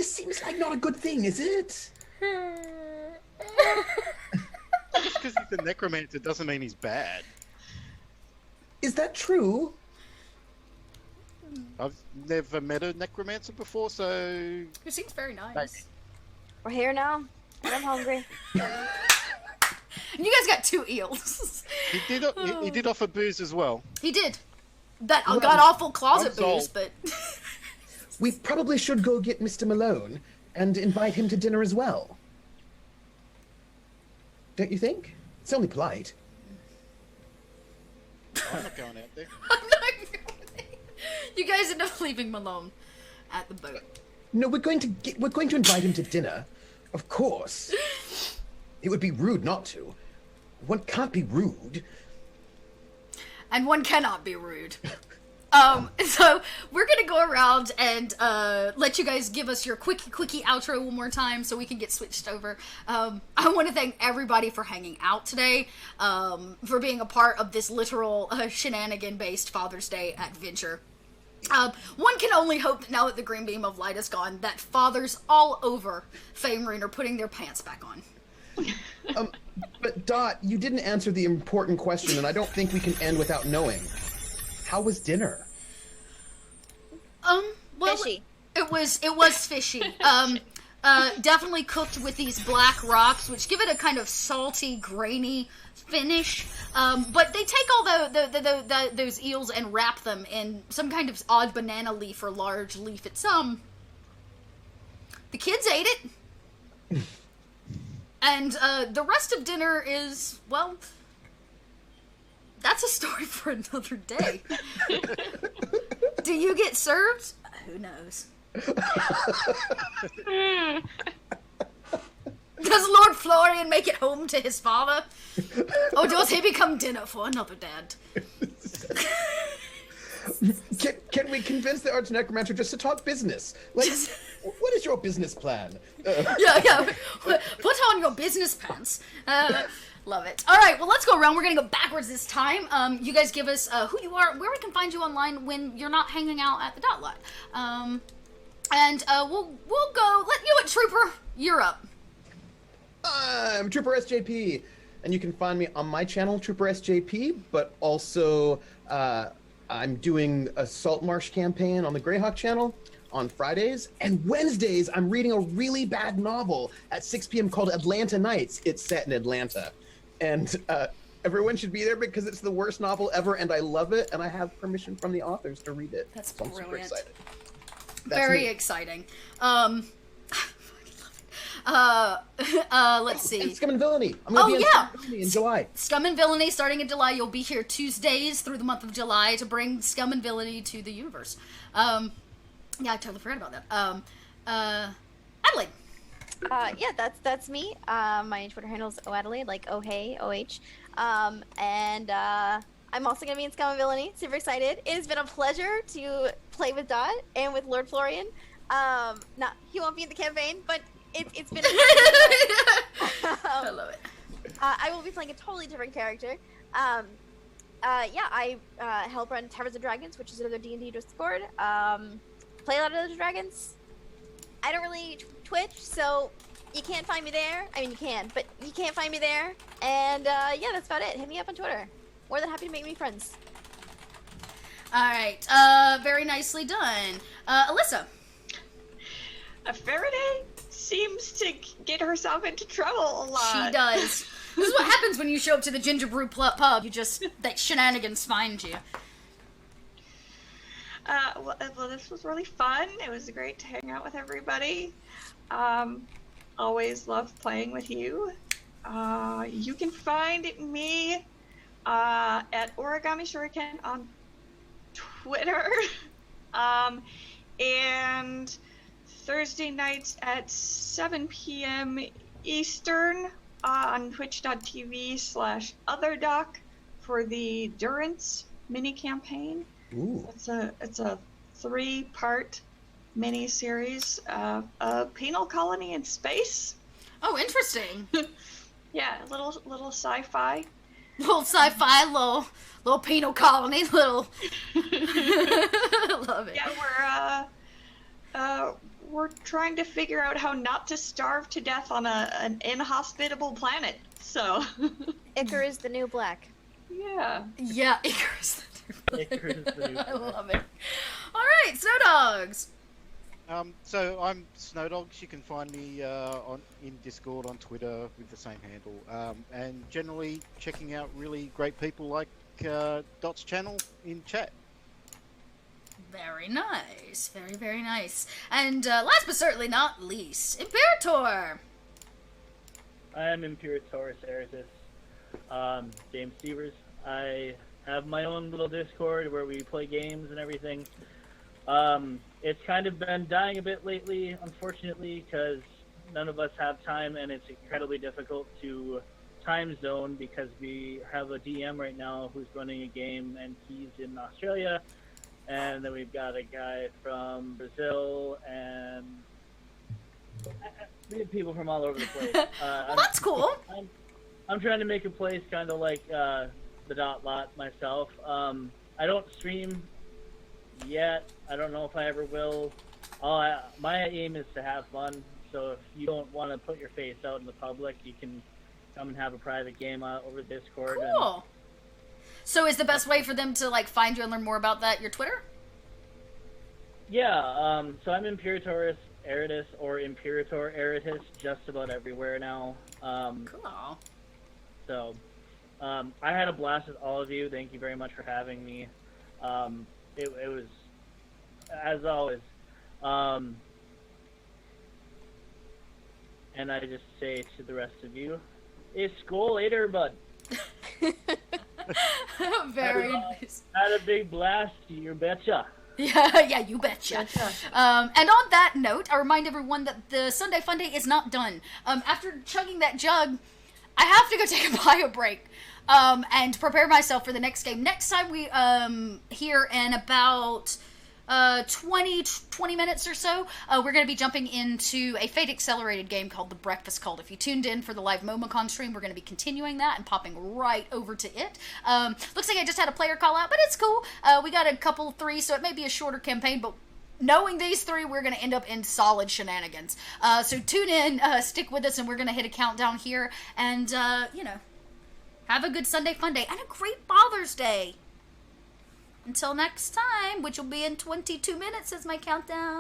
seems like not a good thing, is it? Just because he's a necromancer doesn't mean he's bad. Is that true? I've never met a necromancer before, so... He seems very nice. We're here now, and I'm hungry. And you guys got 2 eels. He did offer booze as well. He did. That got awful closet booze, but... We probably should go get Mr. Malone and invite him to dinner as well. Don't you think? It's only polite. I'm not going out there. I'm not going. You guys end up leaving Malone at the boat. No, we're going to invite him to dinner. Of course. It would be rude not to. One can't be rude. And one cannot be rude. So we're gonna go around and let you guys give us your quickie outro one more time so we can get switched over. I want to thank everybody for hanging out today, for being a part of this literal shenanigan-based Father's Day adventure. One can only hope that now that the green beam of light is gone, that fathers all over Famerin are putting their pants back on. But Dot, you didn't answer the important question, and I don't think we can end without knowing. How was dinner? Well, Fishy. It was fishy. Definitely cooked with these black rocks, which give it a kind of salty, grainy finish. But they take all those eels and wrap them in some kind of odd banana leaf or large leaf. It's the kids ate it, and the rest of dinner is, well, that's a story for another day. Do you get served? Who knows? Does Lord Florian make it home to his father? Or does he become dinner for another dad? Can we convince the arch necromancer just to talk business? Like, what is your business plan? Yeah. Put on your business pants. Love it. All right, well, let's go around. We're going to go backwards this time. You guys give us who you are, where we can find you online when you're not hanging out at the dot lot. And we'll go. You know what, Trooper? You're up. I'm Trooper SJP, and you can find me on my channel, Trooper SJP, but also I'm doing a Salt Marsh campaign on the Greyhawk channel on Fridays, and Wednesdays I'm reading a really bad novel at 6 p.m. called Atlanta Nights. It's set in Atlanta, and everyone should be there because it's the worst novel ever, and I love it, and I have permission from the authors to read it. That's so I'm brilliant. super excited. Very exciting. Let's see. And Scum and Villainy. I'm gonna be on Scum and Villainy in July. Scum and Villainy starting in July. You'll be here Tuesdays through the month of July to bring Scum and Villainy to the universe. Yeah, I totally forgot about that. Adelaide. Yeah, that's me. My Twitter handle is oadelaide, like oh hey, OH. And I'm also gonna be in Scum and Villainy. Super excited. It has been a pleasure to play with Dot and with Lord Florian. He won't be in the campaign, but it's been. I love it. I will be playing a totally different character. I help run Taverns of Dragons, which is another D&D Discord. Play a lot of those dragons. I don't really Twitch, so you can't find me there. I mean, you can, but you can't find me there. And yeah, that's about it. Hit me up on Twitter. more than happy to make new friends. All right. Very nicely done. Alyssa. Faraday seems to get herself into trouble a lot. She does. This is what happens when you show up to the Ginger Brew pub. That shenanigans find you. Well, this was really fun. It was great to hang out with everybody. Always love playing with you. You can find me at Origami Shuriken on Twitter. And Thursday nights at 7 p.m. Eastern on twitch.tv/otherdoc for the Durance mini campaign. Ooh. It's a 3-part mini series of a penal colony in space. Oh, interesting. Yeah, little sci-fi. Little sci-fi, little penal colony, little. Love it. Yeah, we're trying to figure out how not to starve to death on an inhospitable planet. So. Icar is the new black. Yeah. Yeah, Icarus. Icarus the new I love it. All right, Snow Dogs. So I'm Snowdogs. You can find me in Discord, on Twitter with the same handle, and generally checking out really great people like Dot's channel in chat. Very nice. Very, very nice. And last but certainly not least, Imperator. I am Imperator Eritis. James Stevers. I have my own little Discord where we play games and everything. It's kind of been dying a bit lately, unfortunately, because none of us have time, and it's incredibly difficult to time zone because we have a DM right now who's running a game, and he's in Australia, and then we've got a guy from Brazil, and we have people from all over the place. Well, that's cool. I'm trying to make a place kind of like the Dot Lot myself. I don't stream yet. I don't know if I ever will. My aim is to have fun, so if you don't want to put your face out in the public, you can come and have a private game over Discord. Cool. So is the best way for them to like find you and learn more about that your Twitter? Yeah, so I'm Imperator Eritis or Imperator Eritis just about everywhere now. Cool. So I had a blast with all of you. Thank you very much for having me. It was, as always. And I just say to the rest of you, it's school later, bud. Very nice. Had a big blast, you betcha. Yeah, you betcha. And on that note, I remind everyone that the Sunday Funday is not done. After chugging that jug, I have to go take a bio break. And prepare myself for the next game. Next time we here in about 20 minutes or so, we're going to be jumping into a Fate Accelerated game called The Breakfast Cult. If you tuned in for the live MomoCon stream, we're going to be continuing that and popping right over to it. Looks like I just had a player call out, but it's cool. We got a couple 3, so it may be a shorter campaign, but knowing these 3, we're going to end up in solid shenanigans. So tune in, stick with us, and we're going to hit a countdown here, and, have a good Sunday Funday and a great Father's Day. Until next time, which will be in 22 minutes as my countdown.